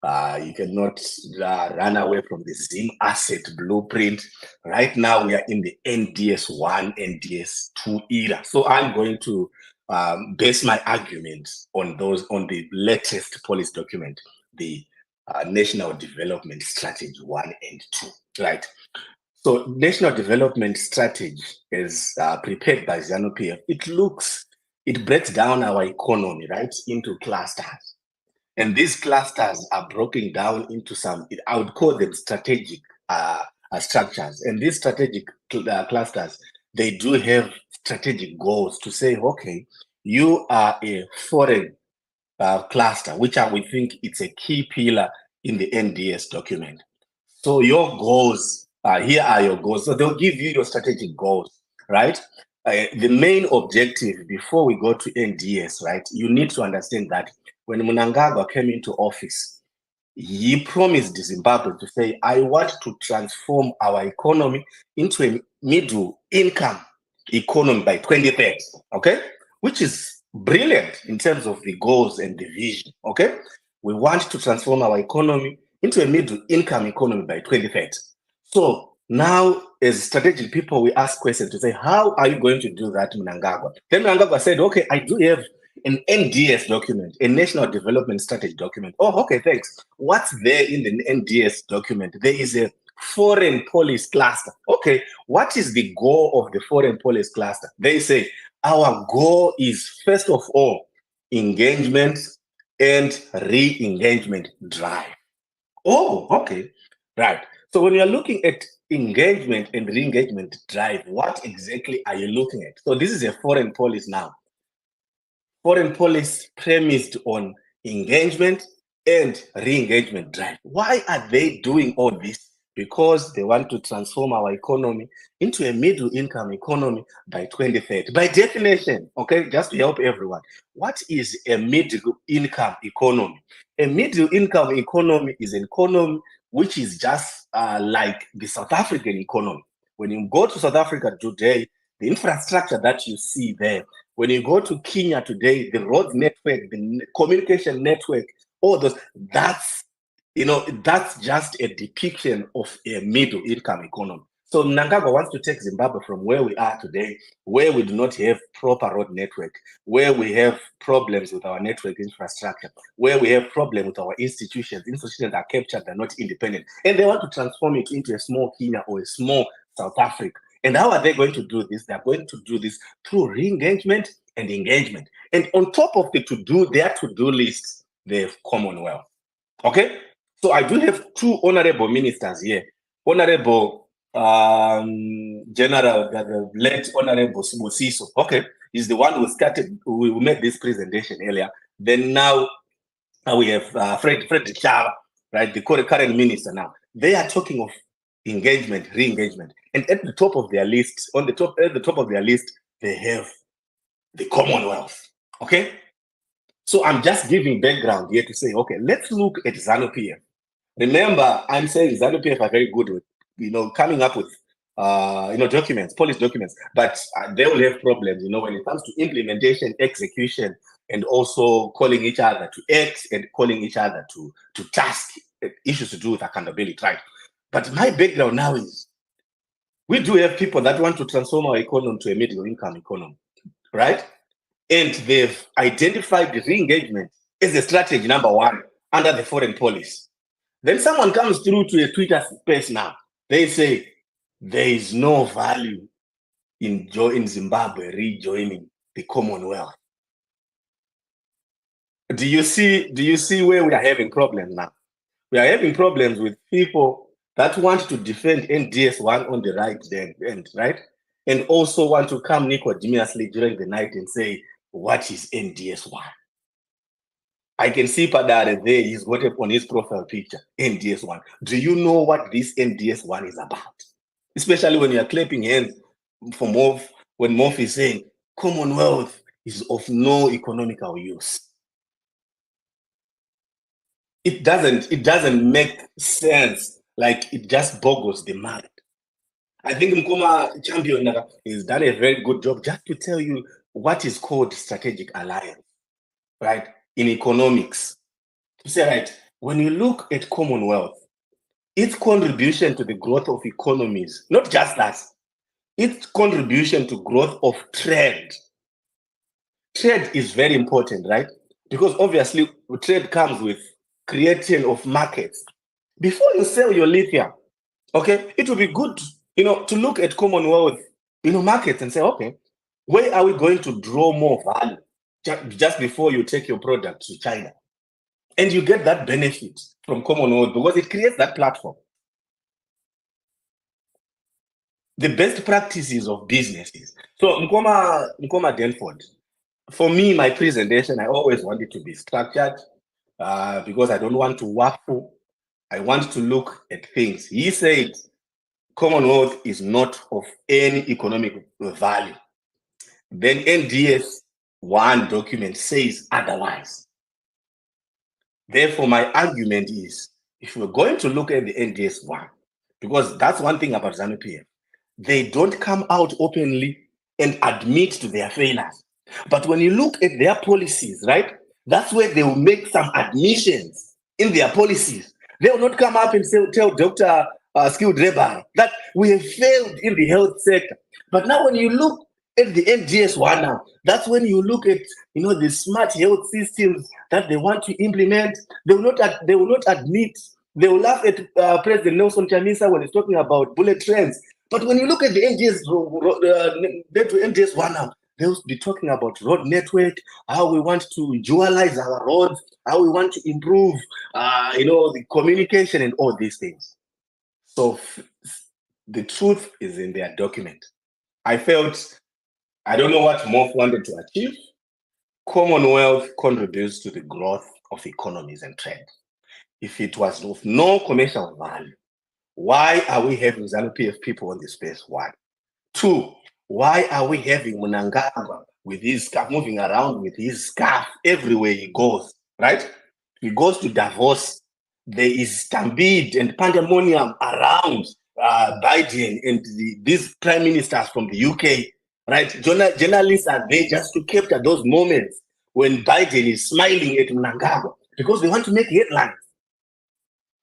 You cannot run away from the Zim asset blueprint. Right now, we are in the NDS 1, NDS 2 era. So I'm going to base my argument on the latest policy document, the National Development Strategy 1 and 2, right? So National Development Strategy is prepared by ZANU-PF. It breaks down our economy, right, into clusters. And these clusters are broken down into some, I would call them strategic structures. And these strategic clusters, they do have strategic goals to say, okay, you are a foreign cluster, which we think it's a key pillar in the NDS document. So your goals, here are your goals. So they'll give you your strategic goals, right? The main objective before we go to NDS, right? You need to understand that when Mnangagwa came into office, he promised Zimbabwe to say, I want to transform our economy into a middle income economy by 2030, okay? Which is brilliant in terms of the goals and the vision, okay? We want to transform our economy into a middle income economy by 2030. So now, as strategic people, we ask questions to say, how are you going to do that, Mnangagwa? Then Mnangagwa said, okay, I do have an NDS document, a National Development Strategy document. Oh, okay, thanks. What's there in the NDS document? There is a foreign policy cluster. Okay, what is the goal of the foreign policy cluster? They say, our goal is, first of all, engagement and re-engagement drive. Oh, okay, right. So when you're looking at engagement and re-engagement drive, what exactly are you looking at? So this is a foreign policy now. Foreign policy premised on engagement and re-engagement drive. Why are they doing all this? Because they want to transform our economy into a middle income economy by 2030. By definition, okay, just to help everyone, what is a middle income economy? A middle income economy is an economy which is just like the South African economy. When you go to South Africa today, the infrastructure that you see there, when you go to Kenya today, the road network, the communication network, all those, that's just a depiction of a middle income economy. So Mnangagwa wants to take Zimbabwe from where we are today, where we do not have proper road network, where we have problems with our network infrastructure, where we have problems with our institutions that are captured, they're not independent. And they want to transform it into a small Kenya or a small South Africa. And how are they going to do this? They're going to do this through re-engagement and engagement. And on top of their to-do lists, they have Commonwealth. Okay? So I do have two honorable ministers here. Honorable General, the late Honorable Siso. Okay, is the one who made this presentation earlier. Then now we have Fred Chava, right, the current minister now. They are talking of engagement, re-engagement. And at the top of their list, at the top of their list, they have the Commonwealth. Okay? So I'm just giving background here to say, okay, let's look at ZANU-PF. Remember, I'm saying ZANU-PF are very good with, coming up with, documents, policy documents, but they will have problems, when it comes to implementation, execution, and also calling each other to act and calling each other to task issues to do with accountability, right? But my background now is, we do have people that want to transform our economy to a middle income economy, right? And they've identified the re-engagement as a strategy number one under the foreign policy. Then someone comes through to a Twitter space now. They say there is no value in Zimbabwe rejoining the Commonwealth. Do you see where we are having problems now? We are having problems with people that want to defend NDS 1 on the right end, right? And also want to come nicodemously during the night and say, what is NDS 1? I can see Padare there, he's got up on his profile picture, NDS 1. Do you know what this NDS 1 is about? Especially when you're clapping hands for Mov, when Mov is saying, Commonwealth is of no economical use. It doesn't make sense, like it just boggles the mind. I think Mkoma Champion has done a very good job just to tell you what is called strategic alliance, right? In economics. You say, right, when you look at Commonwealth, its contribution to the growth of economies, not just that, its contribution to growth of trade. Trade is very important, right? Because obviously trade comes with creation of markets. Before you sell your lithium, okay, it will be good, to look at Commonwealth, markets and say, okay, where are we going to draw more value just before you take your product to China? And you get that benefit from Commonwealth because it creates that platform. The best practices of businesses. So Mkoma Denford, for me, my presentation, I always want it to be structured because I don't want to waffle. I want to look at things. He said Commonwealth is not of any economic value. Then NDS 1 document says otherwise. Therefore, my argument is, if we're going to look at the NDS 1, because that's one thing about ZANU-PF, they don't come out openly and admit to their failures. But when you look at their policies, right, that's where they will make some admissions in their policies. They will not come up and tell Dr. Skilled Labor that we have failed in the health sector. But now when you look at the NDS 1 now, that's when you look at the smart health systems that they want to implement. They will not admit. They will laugh at President Nelson Chamisa when he's talking about bullet trains. But when you look at the NDS 1 now, they'll be talking about road network, how we want to dualize our roads, how we want to improve, the communication and all these things. So the truth is in their document. I felt, I don't know what Moff wanted to achieve. Commonwealth contributes to the growth of economies and trade. If it was of no commercial value, why are we having ZANU-PF people on the space? 1. 2, why are we having Mnangagwa with his scarf, moving around with his scarf everywhere he goes, right? He goes to Davos. There is stampede and pandemonium around Biden and these prime ministers from the UK, right? Journalists are there just to capture those moments when Biden is smiling at Mnangagwa because they want to make headlines.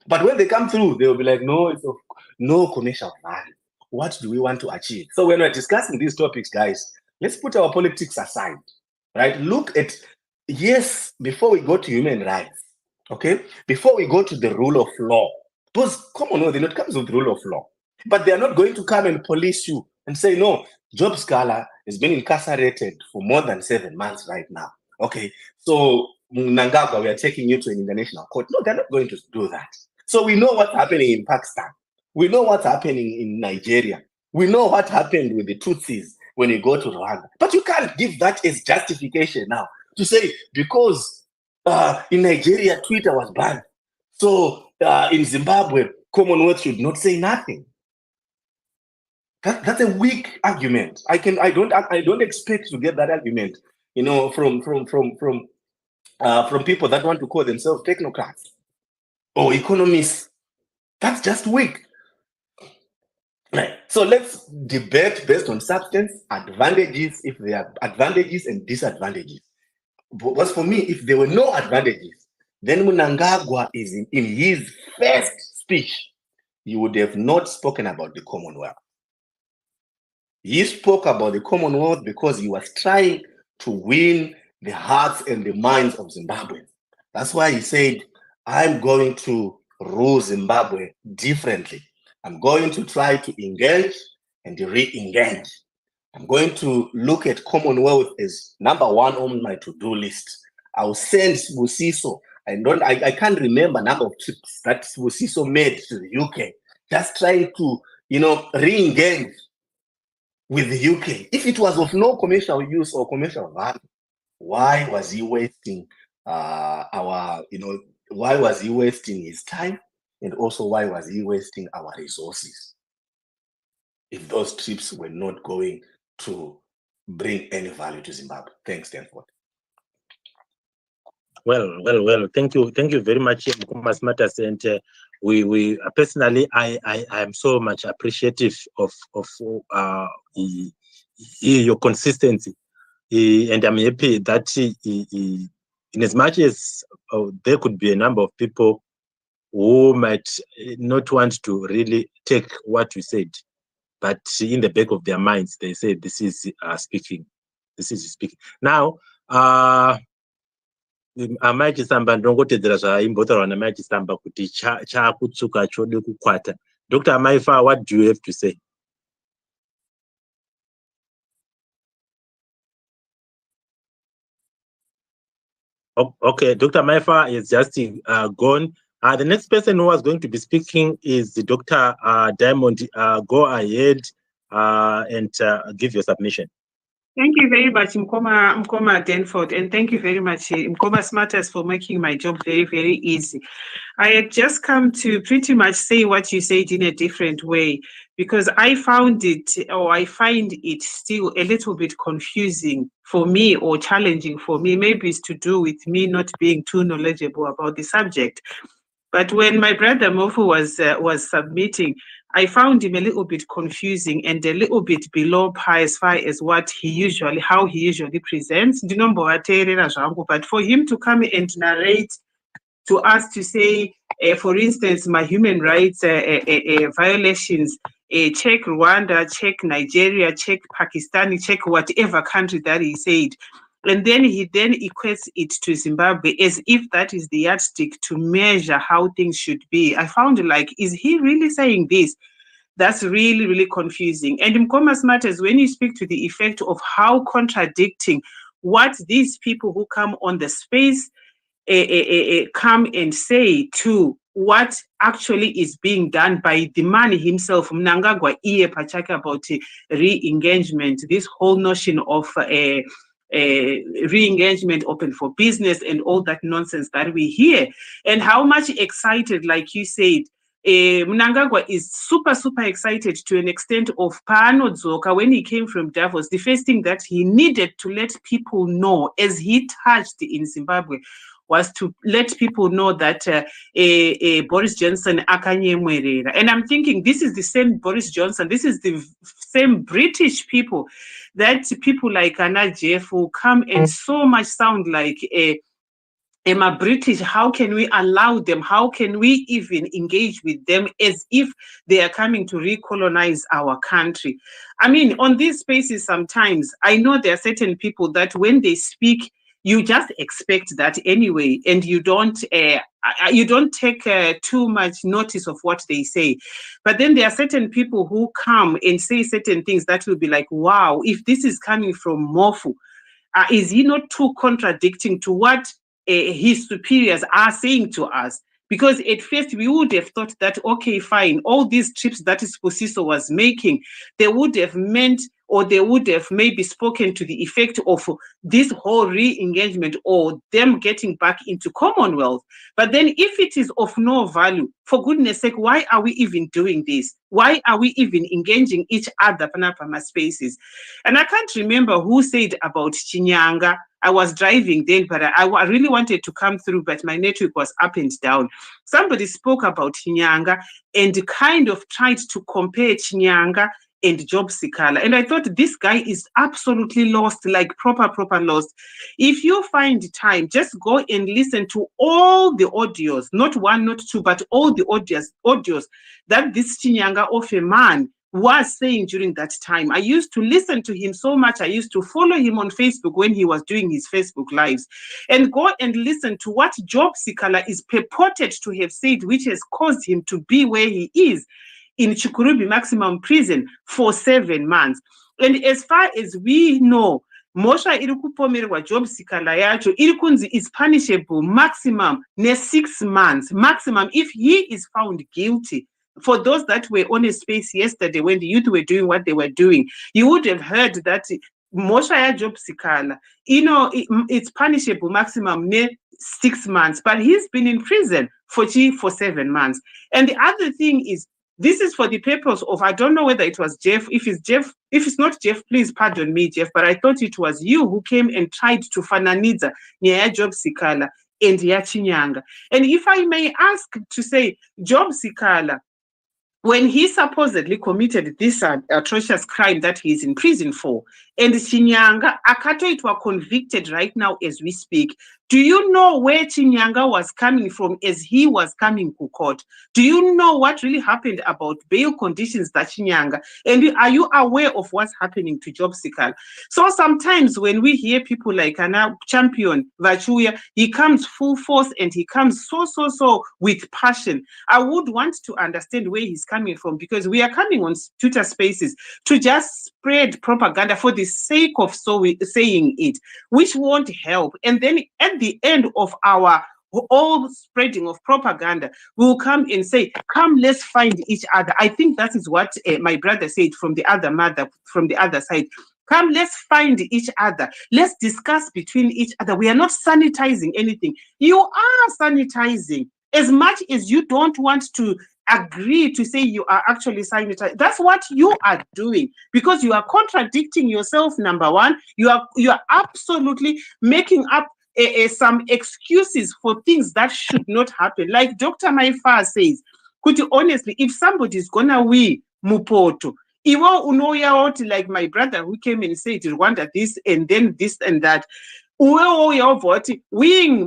But when they come through, they'll be like, no, it's of no commercial value. What do we want to achieve? So when we're discussing these topics, guys, let's put our politics aside, right? Look at, yes, before we go to human rights, okay? Before we go to the rule of law, because Commonwealth, it comes with the rule of law. But they are not going to come and police you and say, no, Job Scala has been incarcerated for more than 7 months right now. Okay, so Mnangagwa, we are taking you to an international court. No, they're not going to do that. So we know what's happening in Pakistan. We know what's happening in Nigeria. We know what happened with the Tutsis when you go to Rwanda. But you can't give that as justification now to say because in Nigeria, Twitter was banned. So in Zimbabwe, Commonwealth should not say nothing. That's a weak argument. I don't expect to get that argument, from people that want to call themselves technocrats or economists. That's just weak. Right. So let's debate based on substance, advantages, if there are advantages and disadvantages. But for me, if there were no advantages, then Mnangagwa is in his first speech, he would have not spoken about the Commonwealth. He spoke about the Commonwealth because he was trying to win the hearts and the minds of Zimbabwe. That's why he said, I'm going to rule Zimbabwe differently. I'm going to try to engage and re-engage. I'm going to look at Commonwealth as number 1 on my to-do list. I'll send Busiso. I can't remember number of trips that Busiso made to the UK, just trying to, re-engage with the UK. If it was of no commercial use or commercial value, why was he wasting why was he wasting his time? And also, why was he wasting our resources if those trips were not going to bring any value to Zimbabwe? Thanks, Stanford. Well. Thank you very much, Mkoma Smartas. And we personally, I am so much appreciative of your consistency, and I'm happy that in as much as there could be a number of people who might not want to really take what we said, but in the back of their minds they say this is speaking. Now amachisamba ndongotedzera zvaimbotaurwa namachisamba kuti chakutsuka chode kukwata. Dr. Maifa, what do you have to say? Okay, Dr. Maifa is just gone. The next person who was going to be speaking is Dr. Diamond. Go ahead and give your submission. Thank you very much, Mkoma Denford, and thank you very much, Mkoma Smarters, for making my job very, very easy. I had just come to pretty much say what you said in a different way, because I find it still a little bit confusing for me or challenging for me. Maybe it's to do with me not being too knowledgeable about the subject. But when my brother Mofu was submitting, I found him a little bit confusing and a little bit below par as far as how he usually presents. But for him to come and narrate to us to say, for instance, my human rights violations, check Rwanda, check Nigeria, check Pakistan, check whatever country that he said. And then he equates it to Zimbabwe as if that is the yardstick to measure how things should be. I found is he really saying this? That's really, really confusing. And in Commerce Matters, when you speak to the effect of how contradicting what these people who come on the space come and say to what actually is being done by the man himself, Mnangagwa Iye Pachaka, about re-engagement, this whole notion of re-engagement, open for business, and all that nonsense that we hear, and how much excited, like you said, Mnangagwa is super, super excited to an extent of Pano Dzoka when he came from Davos. The first thing that he needed to let people know as he touched in Zimbabwe was to let people know that Boris Johnson akanye mwerera. And I'm thinking this is the same Boris Johnson, this is the same British people, that people like Anna Jeff who come and so much sound like am I British? How can we allow them? How can we even engage with them as if they are coming to recolonize our country? I mean, on these spaces, sometimes I know there are certain people that when they speak, you just expect that anyway, and you don't take too much notice of what they say. But then there are certain people who come and say certain things that will be like, wow, if this is coming from Mofu, is he not too contradicting to what his superiors are saying to us? Because at first we would have thought that, okay, fine, all these trips that Sposiso was making, they would have meant, or they would have maybe spoken to the effect of this whole re-engagement or them getting back into Commonwealth. But then if it is of no value, for goodness sake, why are we even doing this? Why are we even engaging each other Panapama spaces? And I can't remember who said about Chinyanga. I was driving then, but I really wanted to come through, but my network was up and down. Somebody spoke about Chinyanga and kind of tried to compare Chinyanga and Job Sikala. And I thought this guy is absolutely lost, like proper lost. If you find time, just go and listen to all the audios, not one, not two, but all the audios that this Chinyanga of a man was saying during that time. I used to listen to him so much. I used to follow him on Facebook when he was doing his Facebook lives, and go and listen to what Job Sikala is purported to have said, which has caused him to be where he is in Chikurubi maximum prison for 7 months. And as far as we know, Mosha irikupomerwa Job Sikala yacho irikunzi is punishable maximum ne 6 months maximum if he is found guilty. For those that were on a space yesterday when the youth were doing what they were doing, you would have heard that Mosha Job Sikala, it's punishable maximum ne 6 months, but he's been in prison for 7 months. And the other thing is, this is for the purpose of, I don't know whether it was Jeff. If it's not Jeff, please pardon me, Jeff, but I thought it was you who came and tried to fananiza Nyaya Job Sikala and yachinyanga. And if I may ask to say, Job Sikala, when he supposedly committed this atrocious crime that he is in prison for, and Chinyanga, Akatoitwa convicted right now as we speak, do you know where Chinyanga was coming from as he was coming to court? Do you know what really happened about bail conditions that Chinyanga? And are you aware of what's happening to Job Sikala? So sometimes when we hear people like Anna Champion Vachuya, he comes full force and he comes so with passion. I would want to understand where he's coming from, because we are coming on Twitter Spaces to just spread propaganda for the sake of saying it, which won't help. And then at the end of our all spreading of propaganda, we'll come and say, come, let's find each other. I think that is what my brother said from the other side. Come, let's find each other. Let's discuss between each other. We are not sanitizing anything. You are sanitizing. As much as you don't want to agree to say you are actually sanitizing, that's what you are doing, because you are contradicting yourself, number one. You are absolutely making up some excuses for things that should not happen. Like Dr. Maifa says, could you honestly, if somebody is gonna win Mupoto, Iwo unoya like my brother who came and said Rwanda this and then this and that, wing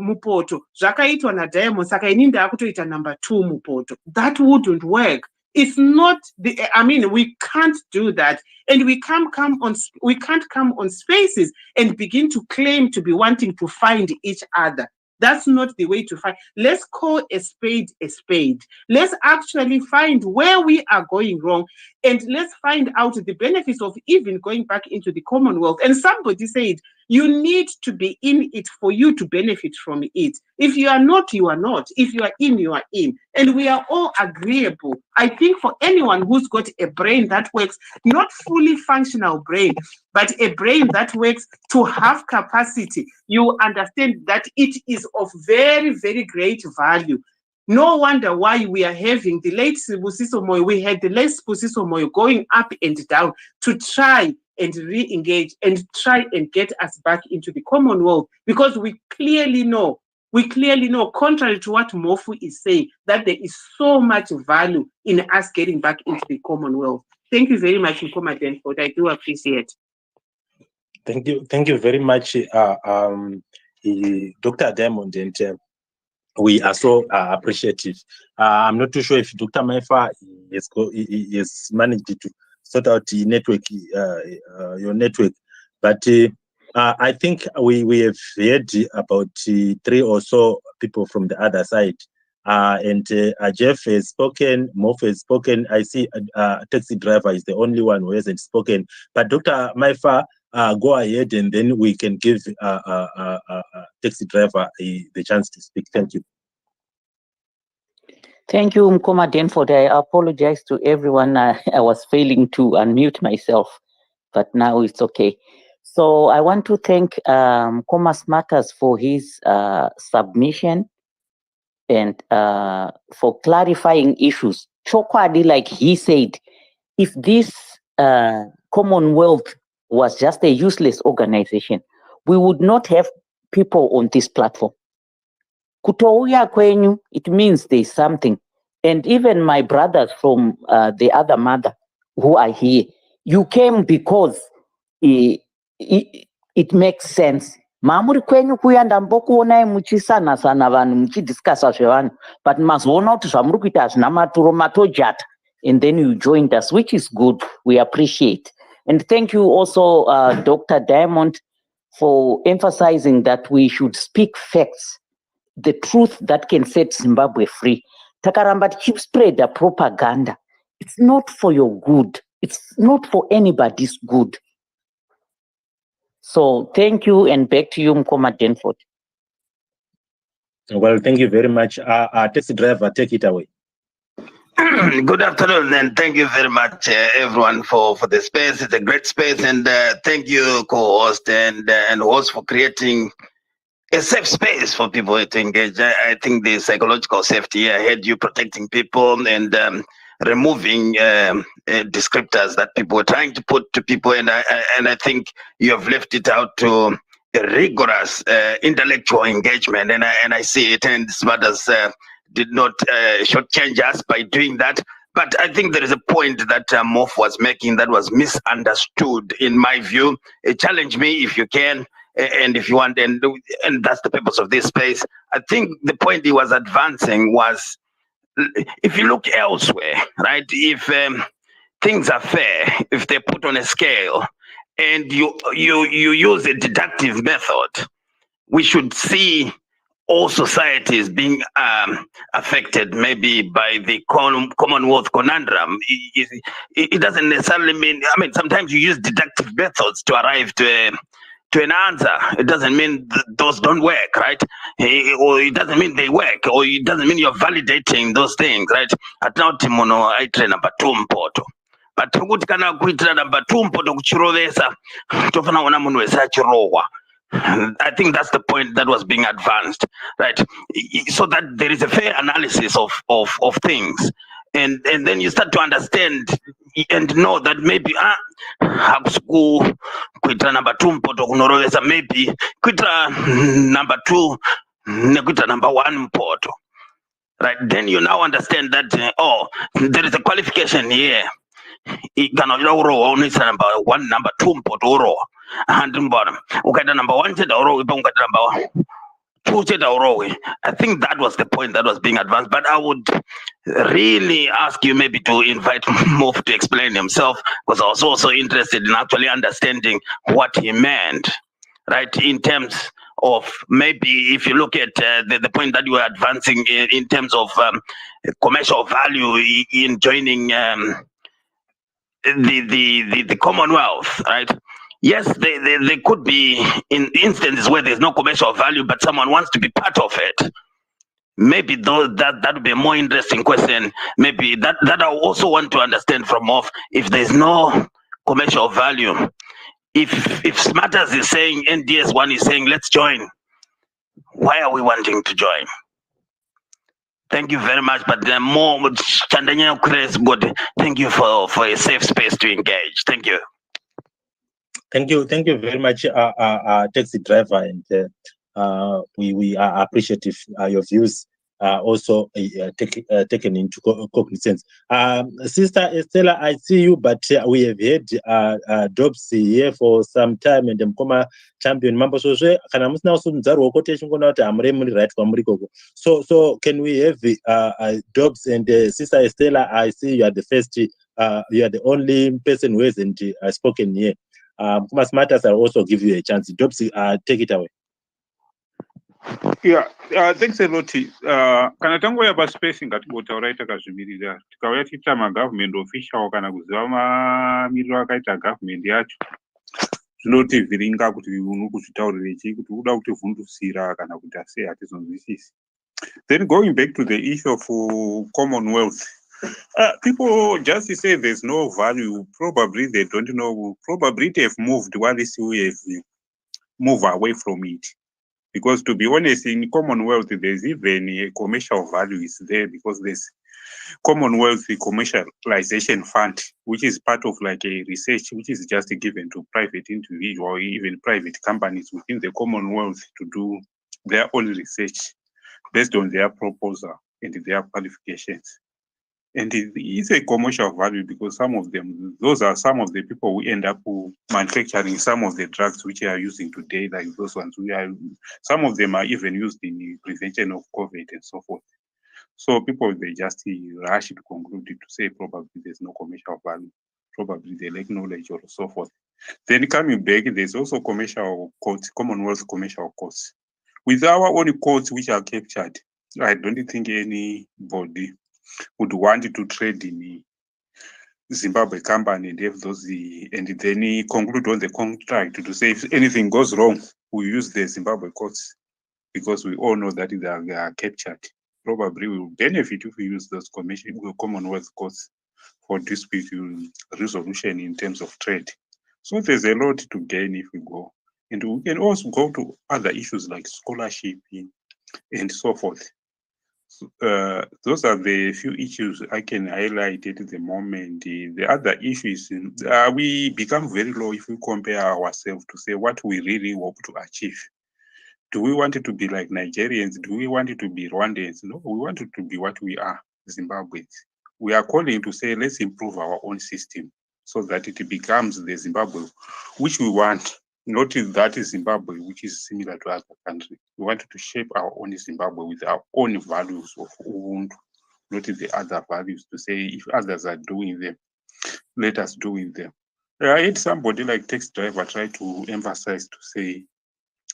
Mupoto, zvakaitwa na Diamond, saka inini ndakutoita number 2 Mupoto. That wouldn't work. It's not we can't do that, and we can't come on spaces and begin to claim to be wanting to find each other. That's not the way to find. Let's call a spade a spade. Let's actually find where we are going wrong, and let's find out the benefits of even going back into the Commonwealth. And somebody said, you need to be in it for you to benefit from it. If you are not, you are not. If you are in, you are in. And we are all agreeable. I think for anyone who's got a brain that works, not fully functional brain, but a brain that works to have capacity, you understand that it is of very, very great value. No wonder why we are having the late Sibusiso Moyo. We had the late Sibusiso Moyo going up and down to try and re-engage and try and get us back into the Commonwealth, because we clearly know, contrary to what Mofu is saying, that there is so much value in us getting back into the Commonwealth. Thank you very much, Nkoma Denford. I do appreciate. Thank you very much, Dr. Diamond, and we are so appreciative. I'm not too sure if Dr. Maifa is managed to sort out the network, your network, but I think we have heard about 3 or so people from the other side, and Jeff has spoken, Mof has spoken. I see taxi driver is the only one who hasn't spoken, but Dr. Maifa, go ahead, and then we can give taxi driver the chance to speak. Thank you. Thank you, Nkoma Denford. I apologize to everyone. I was failing to unmute myself, but now it's okay. So I want to thank Nkoma Smarters for his submission and for clarifying issues. Chokwadi, like he said, if this Commonwealth was just a useless organization, we would not have people on this platform. Kutouya kwenyu, it means there's something. And even my brothers from the other mother who are here, you came because it makes sense. Mamuri kwenyu kuyanda mbokuona muchisana sana vanhu muchidiscussa zvevanhu, but mazoona kuti zvamuri kuita hazvina maturo matojata, and then you joined us, which is good. We appreciate. And thank you also, Dr. Diamond, for emphasizing that we should speak facts, the truth that can set Zimbabwe free. Takaramba keep spread the propaganda. It's not for your good. It's not for anybody's good. So thank you, and back to you, Nkoma Denford. Well, thank you very much. Taxi driver, take it away. Good afternoon, and thank you very much, everyone, for the space. It's a great space, and thank you, co-host and host, for creating a safe space for people to engage. I think the psychological safety, I had you protecting people and removing descriptors that people were trying to put to people, and I think you have left it out to rigorous intellectual engagement, and I see it, and Smarters did not shortchange us by doing that. But I think there is a point that Moff was making that was misunderstood, in my view. Challenge me if you can, and if you want, and that's the purpose of this space. I think the point he was advancing was, if you look elsewhere, right? If things are fair, if they're put on a scale, and you use a deductive method, we should see all societies being affected maybe by the Commonwealth conundrum. It doesn't necessarily mean, I mean, sometimes you use deductive methods to arrive to an answer. It doesn't mean those don't work, right? Or it doesn't mean they work, or it doesn't mean you're validating those things, right? Atinauti muno aitre number 2 mpoto. But kuti kana kuitira number 2 mpoto kuchirovesa, tofana ona munhu wese achirohwa. I think that's the point that was being advanced, right? So that there is a fair analysis of things, and then you start to understand and know that maybe kuita number 2 mpoto kunorovesa, maybe kuita number 2 nekuita number 1 mpoto, right? Then you now understand that there is a qualification here. Kana urohwa unoisa number 1, number 2 mpoto urohwa. And ukaita number 1 cheta urohwe, ukaita number 2 cheta urohwe. I think that was the point that was being advanced. But I would really ask you maybe to invite Moff to explain himself, because I was also interested in actually understanding what he meant, right? In terms of, maybe if you look at the point that you were advancing in terms of commercial value in joining the Commonwealth, right? Yes, there could be in instances where there's no commercial value, but someone wants to be part of it. Maybe that would be a more interesting question. Maybe that I also want to understand from Moff, if there's no commercial value, if Smarters is saying, NDS1 is saying, let's join, why are we wanting to join? Thank you very much. But more Chandanya Chris, but thank you for a safe space to engage. Thank you. Thank you very much, taxi driver, and we are appreciative your views also taken into cognizance. Sister Estella, I see you, but we have had Dobbs here for some time, and Mkoma champion mambo sozve kana musina kusumudzwa ruoko techingona kuti hamure muri right kwamuri koko. So can we have Dobbs and Sister Estella? I see you are the first, you are the only person who hasn't spoken here. Mkoma Smarters, I'll also give you a chance. Dobbs, take it away. Yeah, thanks a lot. Kana tangoya paspace ngatibotaura takazvimirira tikauya tiita magovernment official kana kuziva mamiriro akaita government yacho zvinotivhiringa kuti unu kuzvitaurire chii, kuti uda kutivhundusira kana kuti sei, hatizonzwisisi. Then going back to the issue of Commonwealth, people just say there's no value. Probably they don't know. Probably they have moved while we have moved away from it. Because to be honest, in Commonwealth, there's even a commercial value is there, because there's Commonwealth Commercialization Fund, which is part of like a research which is just given to private individuals or even private companies within the Commonwealth to do their own research based on their proposal and their qualifications. And it's a commercial value because some of them, those are some of the people who end up manufacturing some of the drugs which are using today, like those ones. Some of them are even used in the prevention of COVID and so forth. So people, they just rush to conclude to say probably there's no commercial value, probably they lack knowledge or so forth. Then coming back, there's also commercial courts, Commonwealth commercial courts. With our own courts which are captured, I don't think anybody would want to trade in Zimbabwe company and have those, and then conclude on the contract to say if anything goes wrong, we use the Zimbabwe courts, because we all know that they are captured. Probably we will benefit if we use those Commonwealth courts for dispute resolution in terms of trade. So there's a lot to gain if we go. And we can also go to other issues like scholarship and so forth. Those are the few issues I can highlight at the moment. The other issue is we become very low if we compare ourselves to say what we really hope to achieve. Do we want it to be like Nigerians? Do we want it to be Rwandans? No, we want it to be what we are, Zimbabweans. We are calling to say, let's improve our own system so that it becomes the Zimbabwe which we want, not that Zimbabwe which is similar to other countries. We want to shape our own Zimbabwe with our own values of Ubuntu, not the other values to say if others are doing them, let us do with them. I had somebody like taxi driver try to emphasize to say,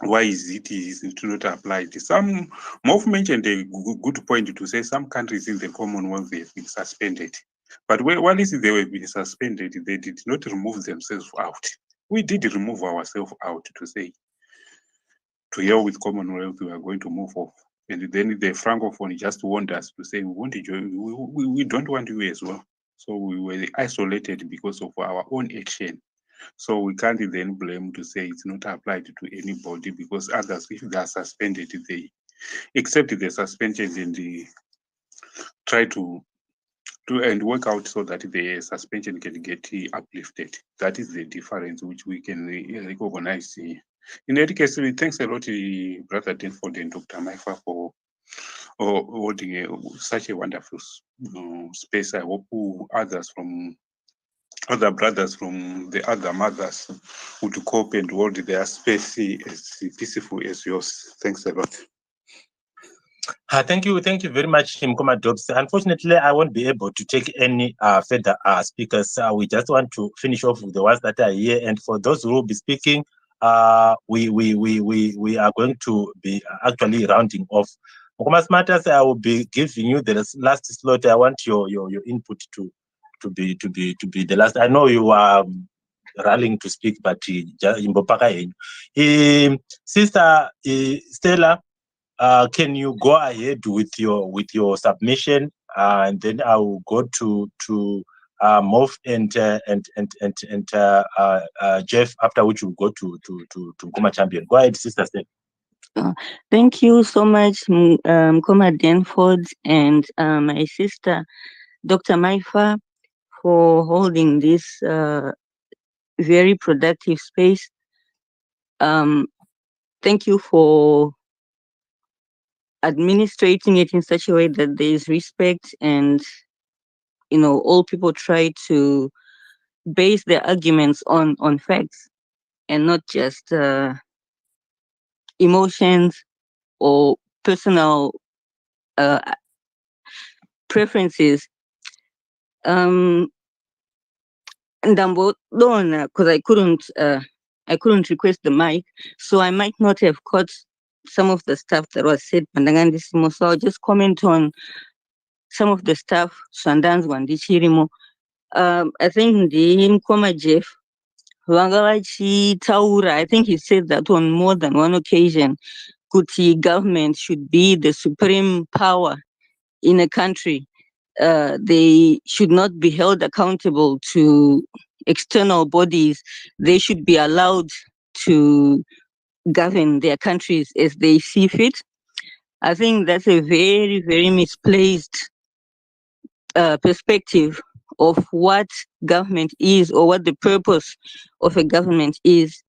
why is it not applied? Some Mof mentioned a good point to say some countries in the Commonwealth have been suspended. But while they were being suspended, they did not remove themselves out. We did remove ourselves out to say, to hell with Commonwealth, we are going to move off. And then the Francophone just warned us to say, we don't want you as well. So we were isolated because of our own action. So we can't then blame to say it's not applied to anybody because others, if they are suspended, they accept the suspension and they try to do and work out so that the suspension can get uplifted. That is the difference which we can recognize. In any case, thanks a lot, Brother Denford and Dr. Maifa for holding such a wonderful space. I hope others from other brothers from the other mothers would cope and hold their space as peaceful as yours. Thanks a lot. Thank you very much, Mkoma Dobbs. Unfortunately, I won't be able to take any further speakers. We just want to finish off with the ones that are here, and for those who will be speaking, we are going to be actually rounding off. Mkoma Smarters, I will be giving you the last slot. I want your input to be the last. I know you are rallying to speak, but Sister Stella, can you go ahead with your submission, and then I will go to Mof and Jeff, after which we'll go to Mkoma Champion. Go ahead, Sister Stella. Thank you so much, Mkoma Denford and my sister, Dr. Maifa, for holding this very productive space. Thank you for administrating it in such a way that there is respect and, all people try to base their arguments on facts and not just emotions or personal preferences. And I'm because I couldn't request the mic, so I might not have caught some of the stuff that was said. So I'll just comment on some of the stuff. I think the Mkoma Jeff, I think he said that on more than one occasion, Kuti government should be the supreme power in a country. They should not be held accountable to external bodies. They should be allowed to govern their countries as they see fit. I think that's a very, very misplaced perspective of what government is or what the purpose of a government is.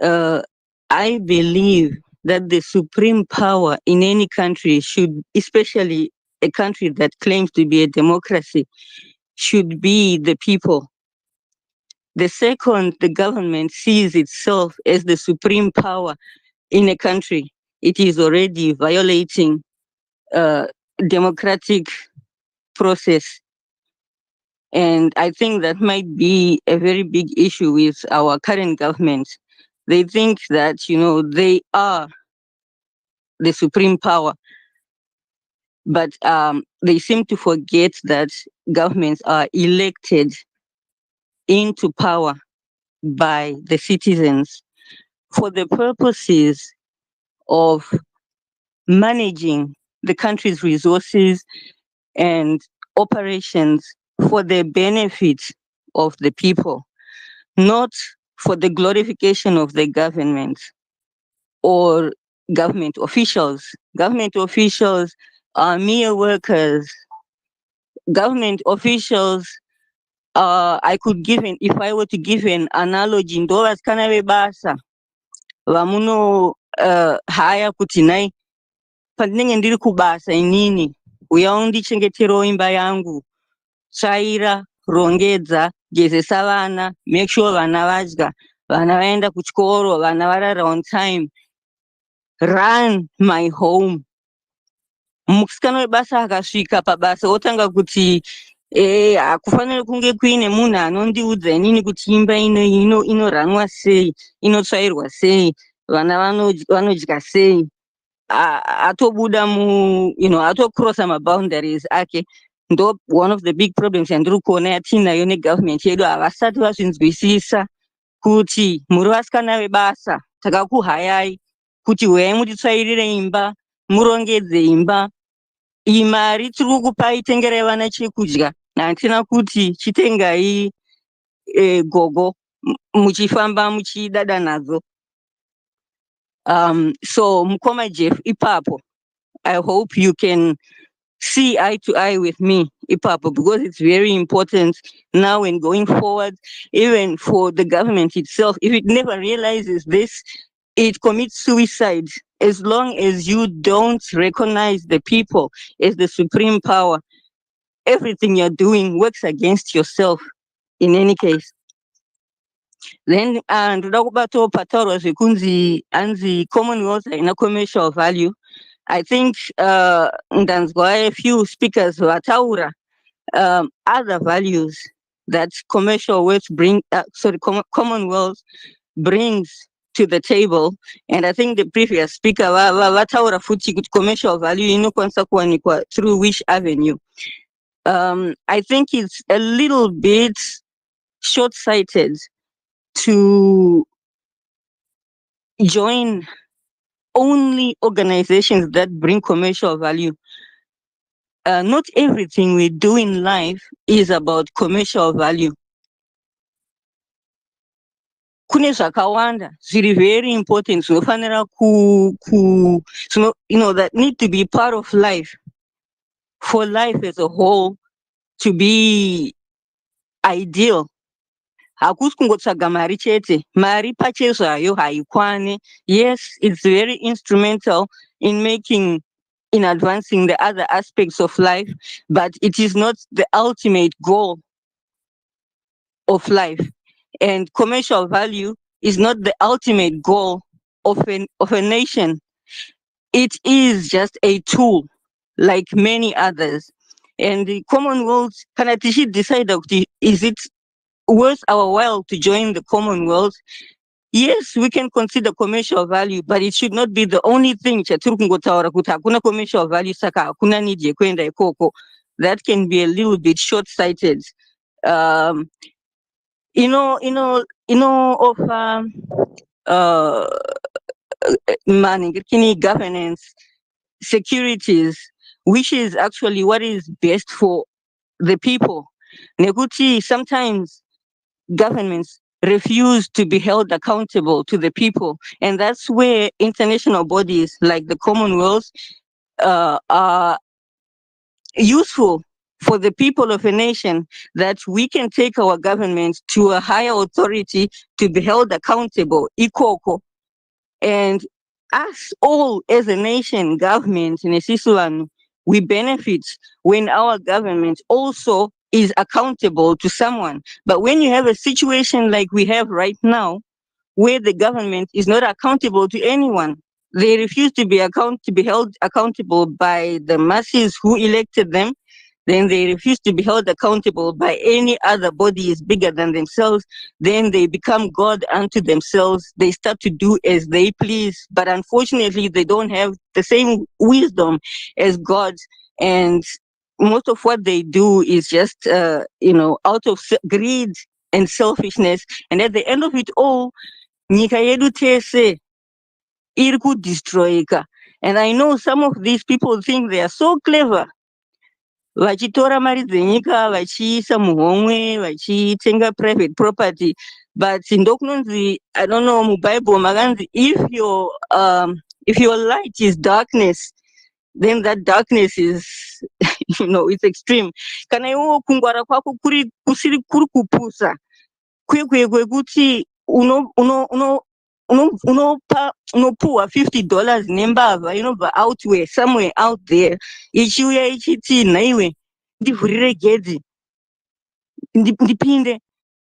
I believe that the supreme power in any country should, especially a country that claims to be a democracy, should be the people. The second the government sees itself as the supreme power in a country, it is already violating democratic process. And I think that might be a very big issue with our current government. They think that, they are the supreme power. But they seem to forget that governments are elected into power by the citizens for the purposes of managing the country's resources and operations for the benefit of the people, not for the glorification of the government or government officials. Government officials mere workers, government officials. I could give if I were to give an analogy, ndova kana vebasa vamuno haya kuti nai pandinenge ndiri kubasa inini uya undichengeterawo imba yangu, tsvaira, rongedza, gezesa vana, make sure vana vadya, vana vaenda kuchikoro, vana varara on time, run my home. Musikana webasa akasvika pabasa otanga kuti hakufaniri kunge kuine munhu anondiudza inini kuti imba inoranwa sei, inotsvairwa sei, vana vanodya sei, atobuda atocrossa maboundaries ake. Ndo one of the big problems yandiri kuona yatinayo negovernment yedu, havasati vazvinzwisisa kuti muri vasikana vebasa, takakuhayai kuti huyai mutitsvairire imba, murongedze imba. Iyi mari tiri kukupai, tengerai vana chekudya, hatina kuti chitengai gogo muchifamba muchidada nadzo. So Mukoma Jeff ipapo, I hope you can see eye to eye with me ipapo, because it's very important now and going forward, even for the government itself. If it never realizes this, it commits suicide. As long as you don't recognize the people as the supreme power, everything you're doing works against yourself in any case. Then ndoda kubatawo pataurwa zvekunzi anzi Commonwealth haina commercial value. I think ndanzwa a few speakers vataura other values that Commonwealth brings to the table, and I think the previous speaker vataura futi kuti commercial value inokwanisa kuwanikwa through which avenue. I think it's a little bit short-sighted to join only organizations that bring commercial value. Not everything we do in life is about commercial value. Kune zvakawanda zviri very important zvinofanira that need to be part of life, for life as a whole to be ideal. Hakusi kungotsvaga mari chete, mari pachezvayo haikwani. Yes, it's very instrumental in advancing the other aspects of life, but it is not the ultimate goal of life. And commercial value is not the ultimate goal of a nation. It is just a tool like many others. And the Commonwealth, kana tichidecide kuti is it worth our while to join the Commonwealth? Yes, we can consider commercial value, but it should not be the only thing chatiri kungotaura kuti hakuna commercial value saka hakuna need yekuenda ikoko. That can be a little bit short-sighted. Of governance, securities, which is actually what is best for the people. Nekuti sometimes governments refuse to be held accountable to the people, and that's where international bodies like the Commonwealth are useful for the people of a nation, that we can take our government to a higher authority to be held accountable, ikoko. And us all as a nation, government, we benefit when our government also is accountable to someone. But when you have a situation like we have right now, where the government is not accountable to anyone, they refuse to be held accountable by the masses who elected them, then they refuse to be held accountable by any other bodies bigger than themselves, then they become God unto themselves. They start to do as they please, but unfortunately they don't have the same wisdom as God, and most of what they do is just out of greed and selfishness. And at the end of it all, nyika yedu tese iri kudestroyika. And I know some of these people think they are so clever, vachitora mari dzenyika vachiisa muhomwe, vachitenga private property. But ndokunonzi, I don't know, muBible makanzi, if your light is darkness, then that darkness is, it's extreme. Kana iwo kungwara kwako kusiri kuri kupusa kwekuti unopuwa $50 nembavha inobva somewhere out there ichiuya ichiti nhaiwe ndivhurire gedhi ndipinde,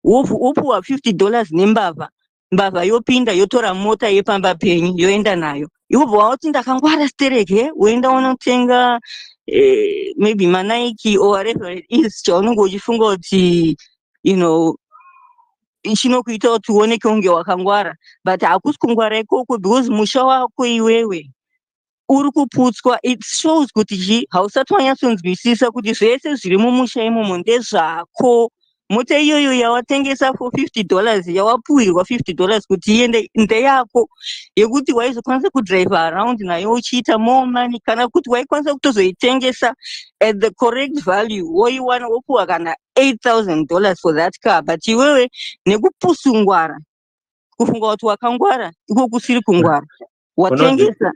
wopuwa $50 nembavha, mbavha yopinda yotora mota yepamba penyu yoenda nayo. Iwobva wauti ndakangwara stereke, woenda unotenga maybe manaiki or whatever it is chaunenge uchifunga kuti chinokuita kuti uoneke kunge wakangwara, but hakusi kungwara ikoko because musha wako iwewe uri kuputswa. It shows kuti hausati wanyatsonzwisisa kuti zvese zviri mumusha imomo ndezvako. Mota iyoyo yawatengesa for $50 yawapuhirwa $50 kuti iende ndeyako, yekuti waizokwanisa kudrive around nayo uchiita more money, kana kuti waikwanisa kutozoitengesa at the correct value woiwana wopuhwa kana $8,000 for that car. But iwewe nekupusungwara kufunga kuti wakangwara iko kusiri kungwara watengesa.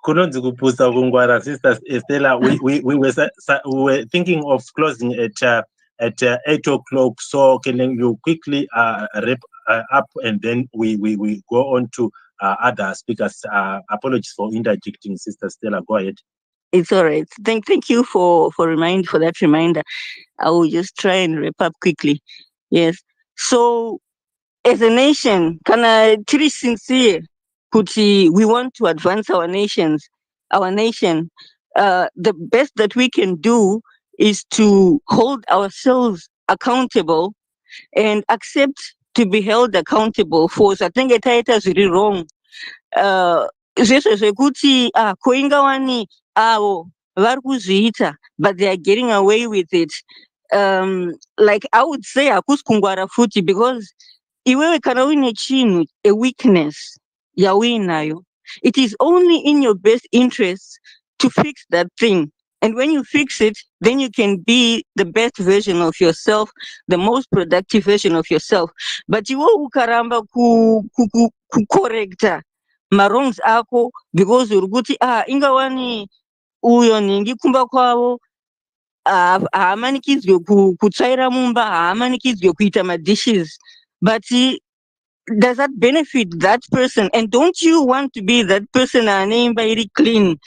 Kunonzi kupusa kungwara, Sister Estella. We were thinking of closing at 8 o'clock. So can you quickly wrap up, and then we go on to other speakers. Apologies for interjecting, Sister Stella. Go ahead. It's all right. Thank you for that reminder. I will just try and wrap up quickly. Yes. So as a nation, kana tiri sincere kuti we want to advance our nation. The best that we can do is to hold ourselves accountable and accept to be held accountable for zvatinenge taita zviri wrong. Zveshe zvekuti koingawani avo vari kuzviita, but they are getting away with it. Like I would say hakusi kungwara futi, because iwewe kana uine chinhu, a weakness yauinayo, it is only in your best interest to fix that thing. And when you fix it, then you can be the best version of yourself, the most productive version of yourself. But iwe ukaramba kucorrecta wrongs ako because urikuti ingawani uyo ningi kumba kwavo haamanikidzwe kutsvaira mumba, haamanikidzwe kuita madishes, but does that benefit that person? And don't you want to be that person ane imba iri clean,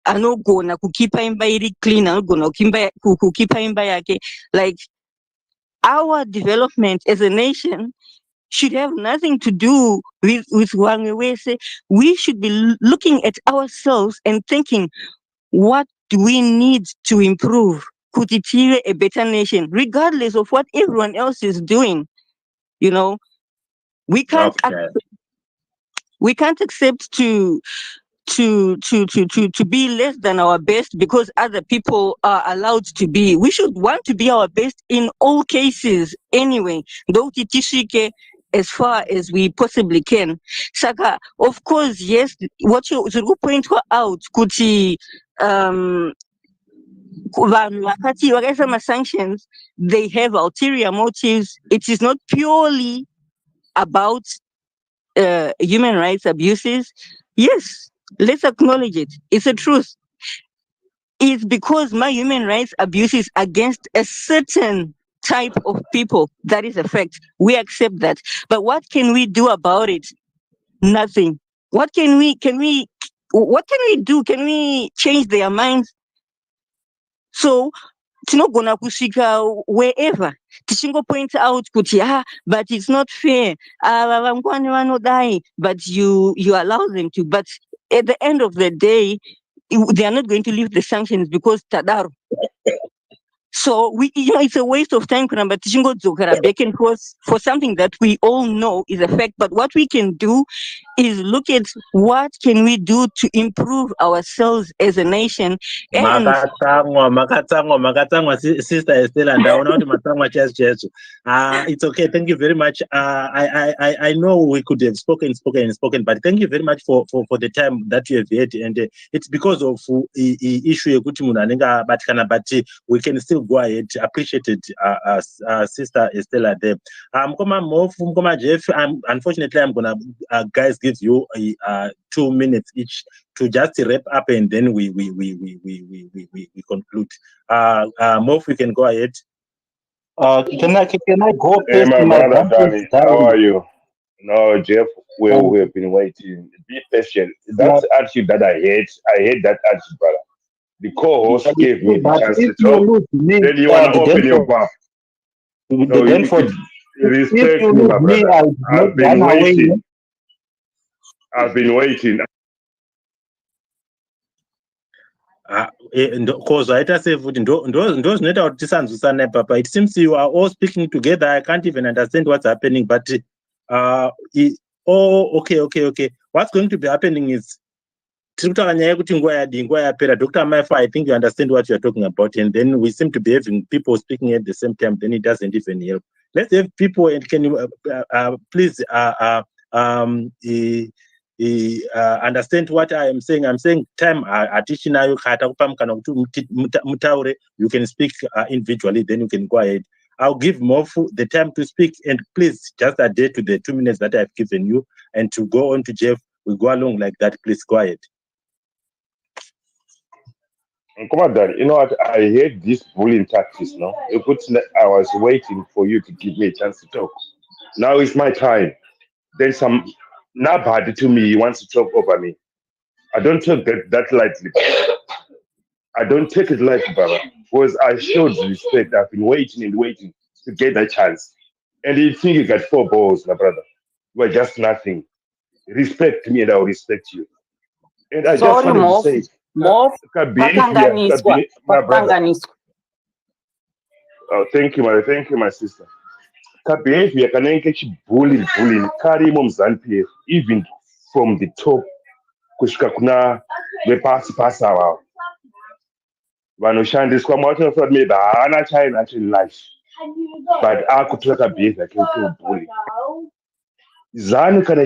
anogona kukipa imba iri clean, anogona kukipa imba yake? Like, our development as a nation should have nothing to do with Wange Wese. We should be looking at ourselves and thinking, what do we need to improve? Could it be a better nation, regardless of what everyone else is doing? We can't accept to be less than our best because other people are allowed to be. We should want to be our best in all cases anyway, though tishike as far as we possibly can. Saka, of course, yes, what you point out, kuti wakaisa sanctions, they have ulterior motives. It is not purely about human rights abuses. Yes, let's acknowledge it. It's a truth. It's because my human rights abuses against a certain type of people. That is a fact. We accept that. But what can we do about it? Nothing. What can we do? Can we change their minds? So tinogona kusvika wherever tichingo point out kuti but it's not fair, vangwani vanodai, but you allow them to. But at the end of the day, they are not going to leave the sanctions because tadaro. So it's a waste of time but tichingo dzokera back and forth for something that we all know is a fact. But what we can do is look at what can we do to improve ourselves as a nation. And Makatsangwa, Sister Estella, it's okay. Thank you very much. I know we could have spoken, but thank you very much for the time that you have had. And it's because of the issue but we can still go ahead. Appreciated, Sister Estella there. Mkoma Jeff. Unfortunately, I'm gonna guys give you 2 minutes each to just wrap up, and then we conclude. Mof, we can go ahead. Can I go Hey, first? my My brother battery is Danny, how dying. are you? No, Jeff, we've been waiting. Be patient. Yeah, That's attitude that I hate. I hate that attitude, brother. The co-host gave me the but chance if to you talk. lose me, Then you wanna the open your Denford, mouth. the No, Denford, if respect you me, lose my me, brother. I will not I've been run away. waiting. I've been waiting. Because I say ndozvinoita kuti tisanzwisane papa. It seems you are all speaking together. I can't even understand what's happening. But okay. What's going to be happening is Dr. Maifa, I think you understand what you are talking about, and then we seem to be having people speaking at the same time. Then it doesn't even help. Let's have people, and can you please understand what I am saying? I'm saying time additional you can speak individually, then you can go ahead. I'll give Mofu the time to speak, and please just adhere to the 2 minutes that I've given you, and to go on to Jeff, we go along like that. Please go ahead. Come on, Daddy. You know what? I hate this bullying tactics. No, I was waiting for you to give me a chance to talk. Now it's my time. Then some nobody to me wants to talk over me. I don't take that lightly. I don't take it lightly, brother, because I showed respect. I've been waiting and waiting to get that chance. And you think you got 4 balls, my brother. You are just nothing. Respect me and I'll respect you. And I just Sorry, wanted to say, Mof, Kabehavior, my brother. Oh, thank you, my sister. Kabehavior kanenge bullying, karimo mzanpi, even from the top, kusvika kuna vepasi ava vanoshandiswa mwatinofira kuti maybe haana chainacho in life, but akutora kabehavior keukebully. Zanu kana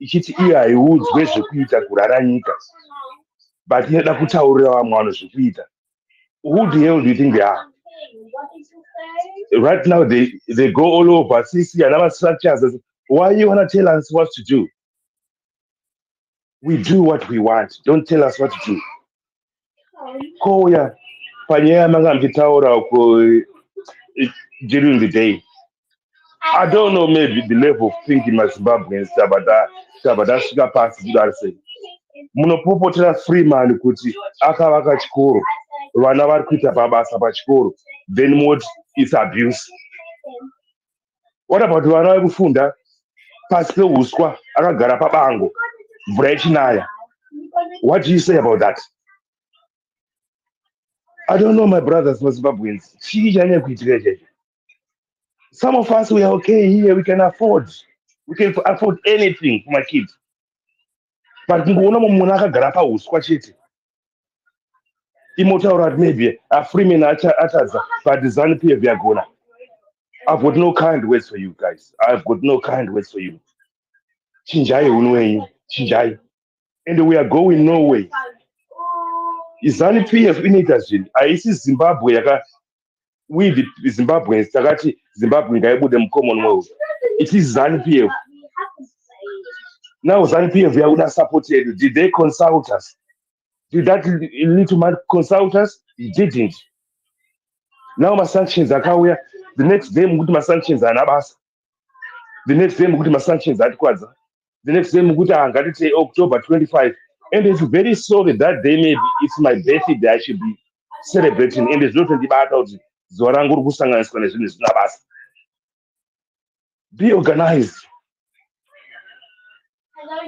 ichiti iye haiudzwe zvekuita kurara nyika, but inoda kutaurira vamwe vanhu zvekuita. Who the hell do you think they are? Right now, they go all over, CC and other structures. Why you want to tell us what to do? We do what we want. Don't tell us what to do. Koya, panyaya manga mkitaura during the day. I don't know maybe the level of thinking my Zimbabweans tabada sugar pass that say. Munopopotera Freeman kuti akavaka chikoro vana vari kuita mabasa pachikoro, then what is abuse. What about vana vari kufunda pasi peuswa akagara pabango mvura ichinaya? What do you say about that? I don't know, my brothers, my Zimbabweans. Some of us, we are okay here. We can afford anything for my kids. But munhu akagara pauswa chete. Imotaura kuti maybe a Freeman atadza, but ZANU-PF yagona. I've got no kind words for you guys. I've got no kind words for you. Chinjai unwenyu, chinjai. And we are going nowhere. ZANU-PF inoita zvinhu. Haisi Zimbabwe we the Zimbabweans takati Zimbabwe ngaibude muCommonwealth. It is ZANU-PF. Now ZANU-PF yakuda support yedu. Did they consult us? Did that little man consult us? He didn't. Now my sanctions are kauya. The next day muguti my sanctions are nabasa. The next day muguti my sanctions are kwadza. The next day muguti angatite October 25. And it's very sorry that day maybe it's my birthday I should be celebrating. And it's not in the battle. Zorangu kusanganiswa nezvinhu zvisina basa. Be organized.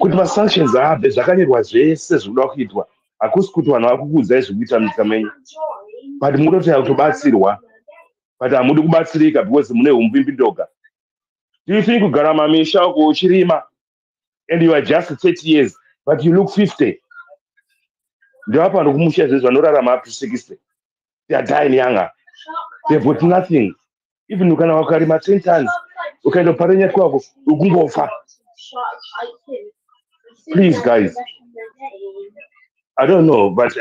Kuti ma sanctions abe zvakanyorwa zvese zvinoda kuitwa. Hakusi kuti vanhu vakukuudzai zvekuita munyika menyu. But munoti kutobatsirwa. But hamudi kubatsirika because mune umbimbi ndoga. Do you think kugara mamisha uko uchirima and you are just 30 years but you look 50? Ndewapa ndokumusha zvezvo vanorarama up to 60. They are dying younger. They've got nothing. Even ukana wakarima 10 tons, ukaenda parenya kwako ukungofa. Please guys, I don't know, but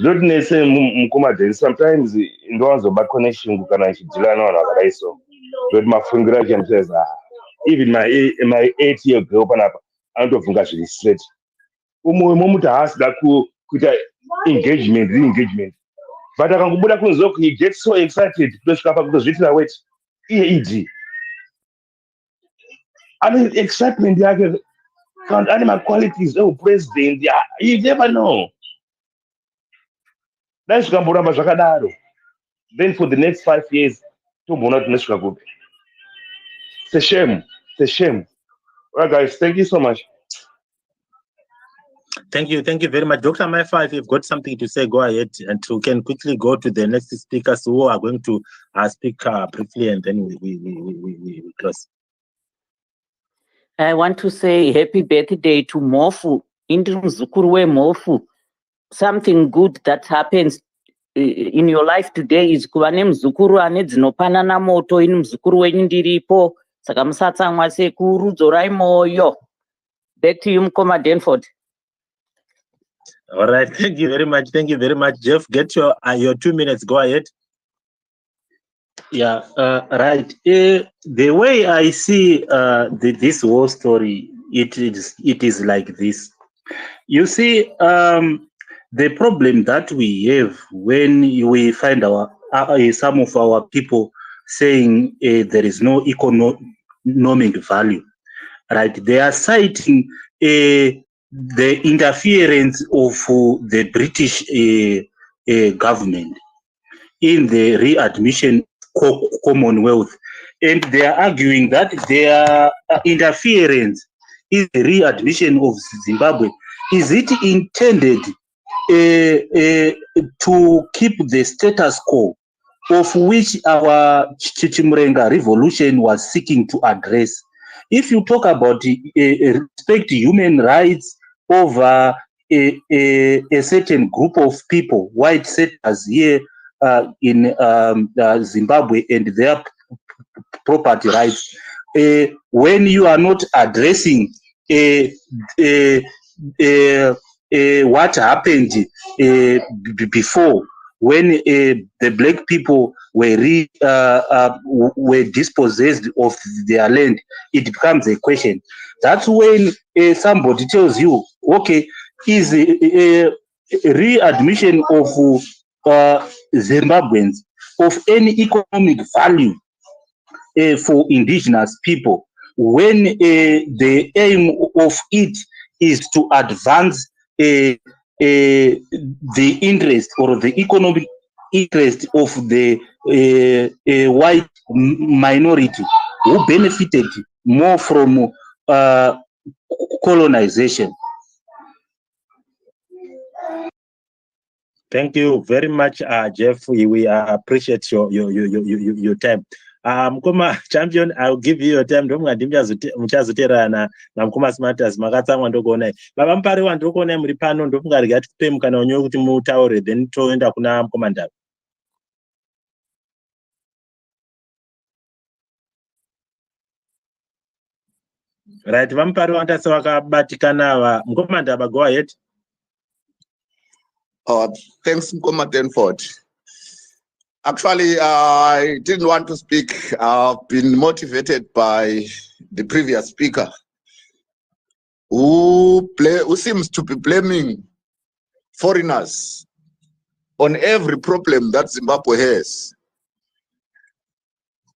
Don't nese mukoma sometimes ndowanzoba connection kana chidzilana vanhu vakadai so. But mafungira acho says even my 8-year girl panapa anotovhunga zviri straight. Umwe muti haasida kuita engagement. But akangobuda kunzoku he gets so excited kutosvika pakutozviitira wait. EAD. Ane excitement yake count animal qualities president. You never know. Dai zvikamboramba zvakadaro. Then for the next 5 years, tombona tinosvika kupi. It's a shame. It's a shame. All right, guys, thank you so much. Thank you very much. Dr. Maifa, if you've got something to say, go ahead, and we can quickly go to the next speakers who are going to speak briefly, and then we close. I want to say happy birthday to Mofu, Indru Mzukuru Mofu. Something good that happens in your life today is kuva nemuzukuru ane dzinopanana moto. Ini muzukuru wenyu ndiripo, saka musatsamwa sekuru, dzorai moyo. Back to you, Mukoma Denford. All right, thank you very much. Jeff, get your 2 minutes. Go ahead. Yeah, right. The way I see this whole story, it is like this. You see, the problem that we have when we find some of our people saying there is no economic value, right? They are citing the interference of the British government in the readmission Commonwealth, and they are arguing that their interference in the readmission of Zimbabwe, is it intended to keep the status quo of which our Chichimurenga revolution was seeking to address? If you talk about respect human rights over a certain group of people, white settlers here in Zimbabwe, and their property rights, when you are not addressing what happened before, when the black people were dispossessed of their land, it becomes a question. That's when somebody tells you, okay, is a readmission of Zimbabweans of any economic value for indigenous people, when the aim of it is to advance the interest or the economic interest of the white minority who benefited more from colonization. Thank you very much, Jeff. We appreciate your time. Mukoma Champion, I'll give you your time. Muchazoterana na Mukoma Smarters makatsamwa ndokuona. Baba Mpare wandinokuona muri pano ndofunga rega tikupe mukana wenyu kuti mutaure, then toenda kuna Mukoma Ndaba. Right, Vampare wandase wakabatikana. Mukoma Ndaba, go ahead. Thanks, Mukoma Denford. Actually, I didn't want to speak. I've been motivated by the previous speaker, who seems to be blaming foreigners on every problem that Zimbabwe has.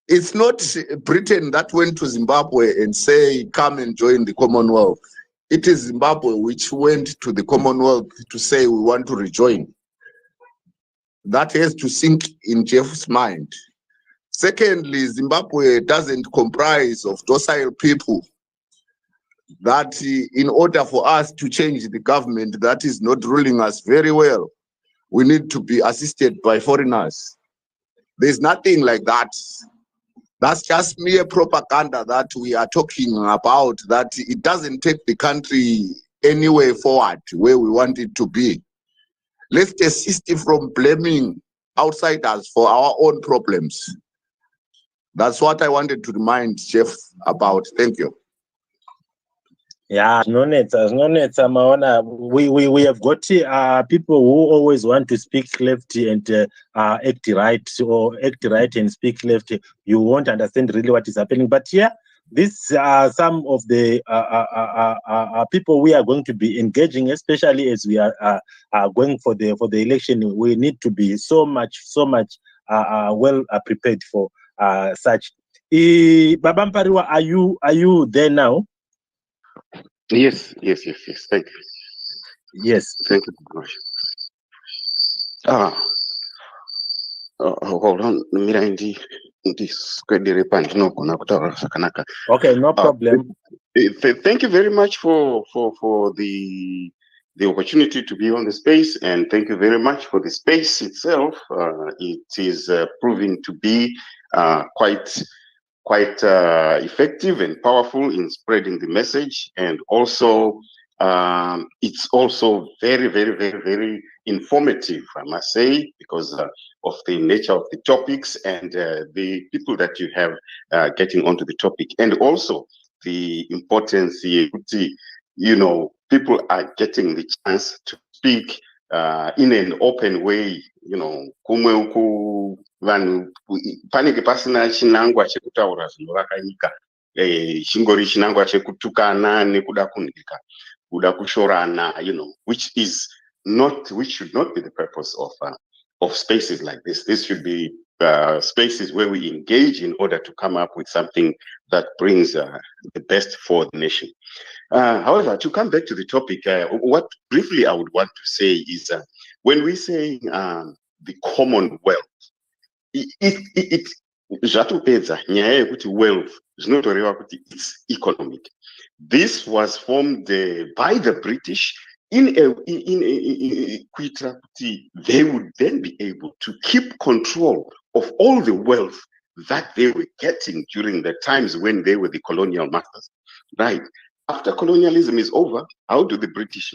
It's not Britain that went to Zimbabwe and say, come and join the Commonwealth. It is Zimbabwe which went to the Commonwealth to say we want to rejoin. That has to sink in Jeff's mind. Secondly, Zimbabwe doesn't comprise of docile people that in order for us to change the government that is not ruling us very well, we need to be assisted by foreigners. There's nothing like that. That's just mere propaganda that we are talking about, that it doesn't take the country anywhere forward where we want it to be. Let's desist from blaming outsiders for our own problems. That's what I wanted to remind Jeff about. Thank you. Yeah, no net, Maona. We have got people who always want to speak left and act right, or act right and speak left. You won't understand really what is happening. But yeah, these are some of the people we are going to be engaging, especially as we are going for the election. We need to be so much well prepared for such. Baba Mpariwa, are you there now? Yes. Thank you. Yes. Thank you very much. Hold on. Mira ndiswedere pandinogona kutaura zvakanaka. Okay, no problem. Thank you very much for the opportunity to be on the space, and thank you very much for the space itself. It is proving to be quite effective and powerful in spreading the message, and also it's also very informative, I must say, because of the nature of the topics and the people that you have getting onto the topic, and also the importance, people are getting the chance to speak in an open way, kumwe uku vanhu panenge pasina chinangwa chekutaura zvinhu vakanyika, chingori chinangwa chekutukana nekuda kunhika, kuda kushorana, which should not be the purpose of spaces like this. This should be spaces where we engage in order to come up with something that brings the best for the nation. However, to come back to the topic, what briefly I would want to say is when we say the Commonwealth, zvatopedza nyaya yekuti wealth zvinotoreva kuti it's economic. This was formed by the British kuitira kuti they would then be able to keep control of all the wealth that they were getting during the times when they were the colonial masters. Right. After colonialism is over, how do the British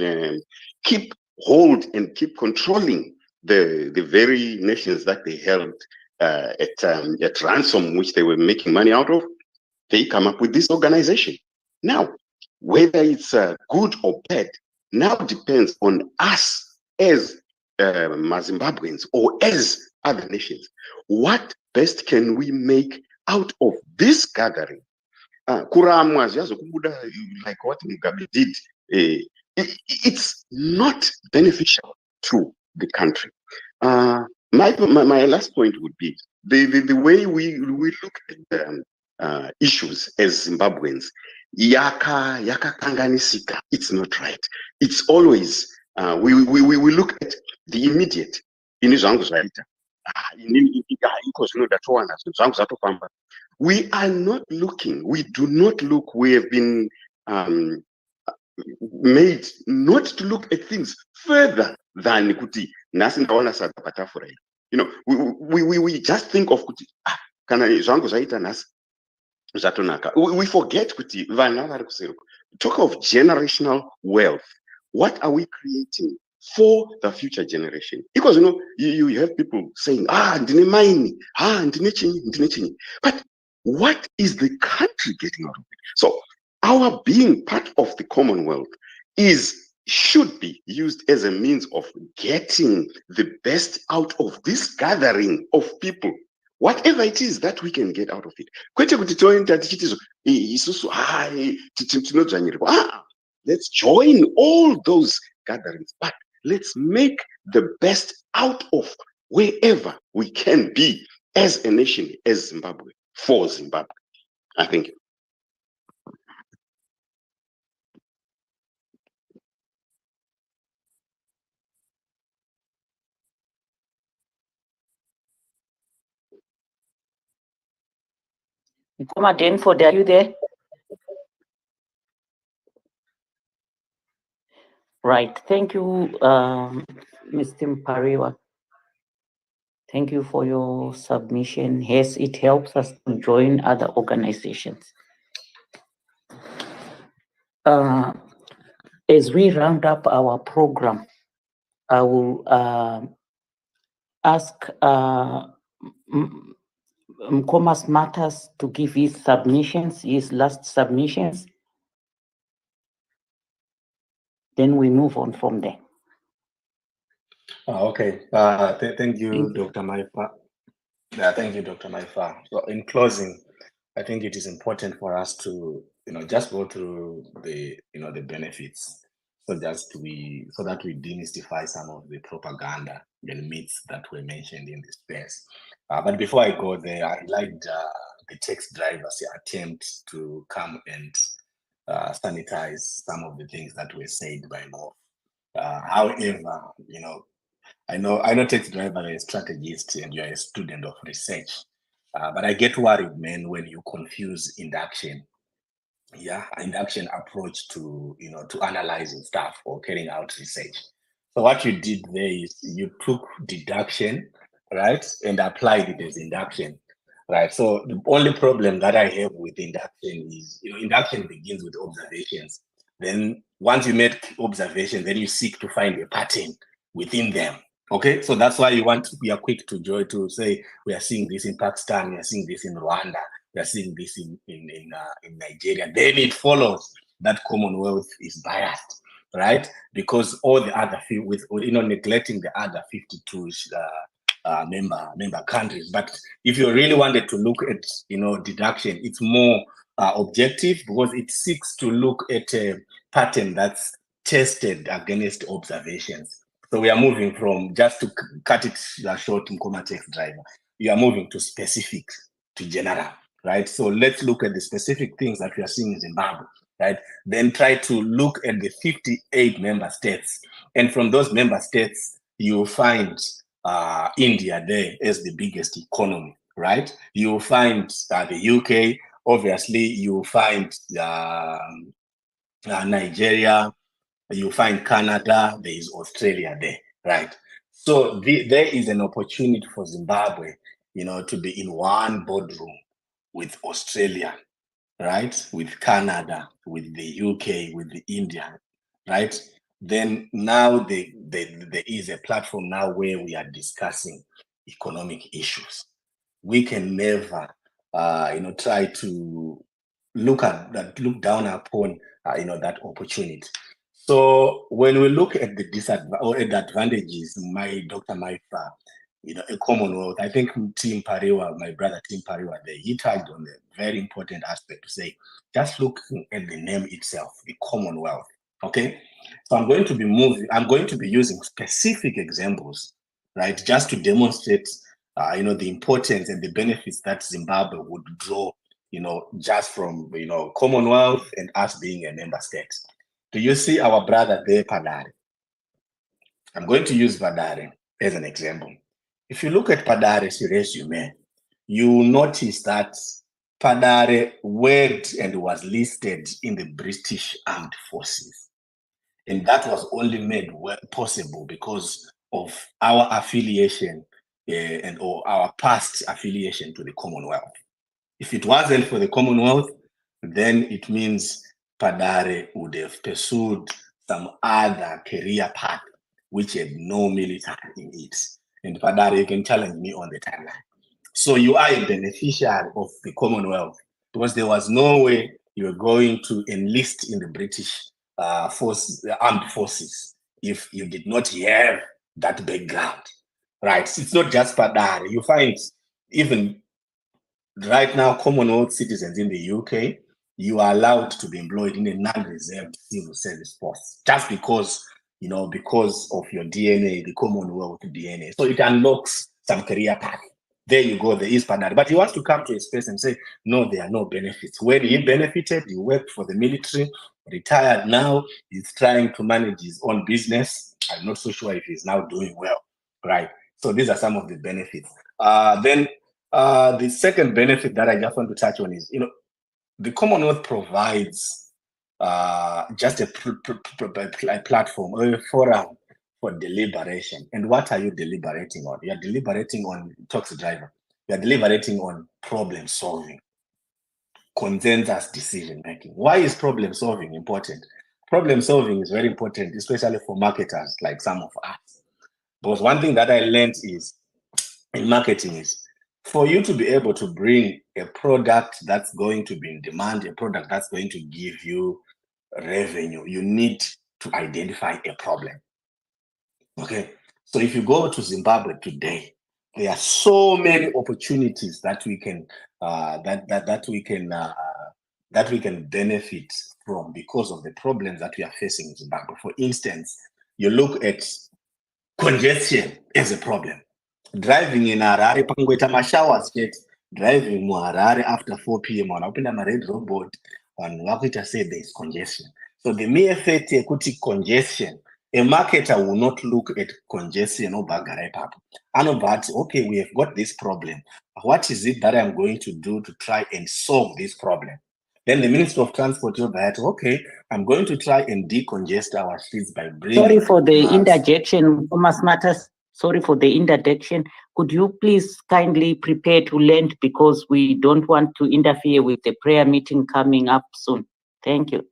keep hold and keep controlling the very nations that they held at ransom, which they were making money out of? They come up with this organization. Now, whether it's good or bad now depends on us as Zimbabweans or as other nations. What best can we make out of this gathering? Kuramwa zvazokubuda like what Mugabe did, it's not beneficial to the country. My last point would be the way we look at issues as Zimbabweans. Yakakanganisika. It's not right. It's always we look at the immediate. We are not looking. We do not look. We have been made not to look at things further than kuti. We just think of kuti. We forget kuti vana vari kuseri. Talk of generational wealth. What are we creating for the future generation? Because you have people saying, ndine maini, ndine chinyi. But what is the country getting out of it? So our being part of the Commonwealth should be used as a means of getting the best out of this gathering of people. Whatever it is that we can get out of it. Let's join all those gatherings, but let's make the best out of wherever we can be as a nation, as Zimbabwe, for Zimbabwe. I thank you. Nkoma Denford, are you there? Right. Thank you, Mr. Mpariwa. Thank you for your submission. Yes, it helps us to join other organizations. As we round up our program, I will ask Mkomas Matters to give his last submissions. then we move on from there. Okay. Thank you, Dr. Maifa. Thank you, Dr. Maifa. So in closing, I think it is important for us to, just go through the, the benefits, so that we demystify some of the propaganda and myths that were mentioned in this space. But before I go there, I liked the taxi driver's attempt to come and sanitize some of the things that were said by Mo. However, I know taxi driver is a strategist and you're a student of research, but I get worried, man, when you confuse induction approach to to analyzing stuff or carrying out research. So what you did there is you took deduction, right, and applied it as induction, right? So the only problem that I have with induction is induction begins with observations. Then once you make observation, then you seek to find a pattern within them. Okay, so that's why we are quick to say we are seeing this in Pakistan, we are seeing this in Rwanda, we are seeing this in Nigeria. Then it follows that Commonwealth is biased, right? Because all the other neglecting the other 52 member countries. But if you really wanted to look at deduction, it's more objective, because it seeks to look at a pattern that's tested against observations. So we are moving from, just to cut it short, Mkoma taxi driver, you are moving to specific, to general, right? So let's look at the specific things that we are seeing in Zimbabwe, right? Then try to look at the 58 member states. And from those member states, you find India there as the biggest economy, right? You find the UK, obviously, you find Nigeria, you find Canada, there is Australia there, right? So there is an opportunity for Zimbabwe, to be in one boardroom with Australia, right? With Canada, with the UK, with the India, right? Then now there is a platform now where we are discussing economic issues. We can never, try to look down upon, that opportunity. So when we look at the advantages, Dr. Maifa, a Commonwealth, I think Tim Pariwa, my brother Tim Pariwa, he tagged on a very important aspect to say, just looking at the name itself, the Commonwealth. Okay, so I'm going to be using specific examples, right, just to demonstrate, the importance and the benefits that Zimbabwe would draw, just from Commonwealth and us being a member state. Do you see our brother there, Padare? I'm going to use Padare as an example. If you look at Padare's resume, you will notice that Padare worked and was listed in the British Armed Forces. And that was only made possible because of our affiliation or our past affiliation to the Commonwealth. If it wasn't for the Commonwealth, then it means Padare would have pursued some other career path which had no military in it. And Padare, you can challenge me on the timeline. So you are a beneficiary of the Commonwealth, because there was no way you were going to enlist in the British armed forces if you did not have that background, right? It's not just Padare. You find even right now, Commonwealth citizens in the UK, you are allowed to be employed in a non-reserved civil service force just because, because of your DNA, the Commonwealth DNA. So it unlocks some career path. There you go, there is Padare. But he wants to come to a space and say, no, there are no benefits. When he benefited, he worked for the military, retired now, he's trying to manage his own business. I'm not so sure if he's now doing well, right? So these are some of the benefits. Then the second benefit that I just want to touch on is, the Commonwealth provides just a platform or a forum for deliberation. And what are you deliberating on? You are deliberating on taxi driver. You are deliberating on problem solving, consensus decision making. Why is problem solving important? Problem solving is very important, especially for marketers like some of us. Because one thing that I learned is in marketing is, for you to be able to bring a product that's going to be in demand, a product that's going to give you revenue, you need to identify a problem. Okay, so if you go to Zimbabwe today, there are so many opportunities that we can that we can benefit from because of the problems that we are facing in Zimbabwe. For instance, you look at congestion as a problem. Driving in Harare, pangoita mashowers yet, driving mu Harare after 4 p.m. wanapinda ma-red robot, vanhu vakuita say there is congestion. So the mere fact yekuti congestion, a marketer will not look at congestion or bagara ipapo. Anobati, okay, we have got this problem. What is it that I'm going to do to try and solve this problem? Then the Minister of Transport will be okay, I'm going to try and decongest our streets by bringing. Sorry for the mass. interjection, Thomas Matters. Sorry for the interjection. Could you please kindly prepare to land because we don't want to interfere with the prayer meeting coming up soon. Thank you.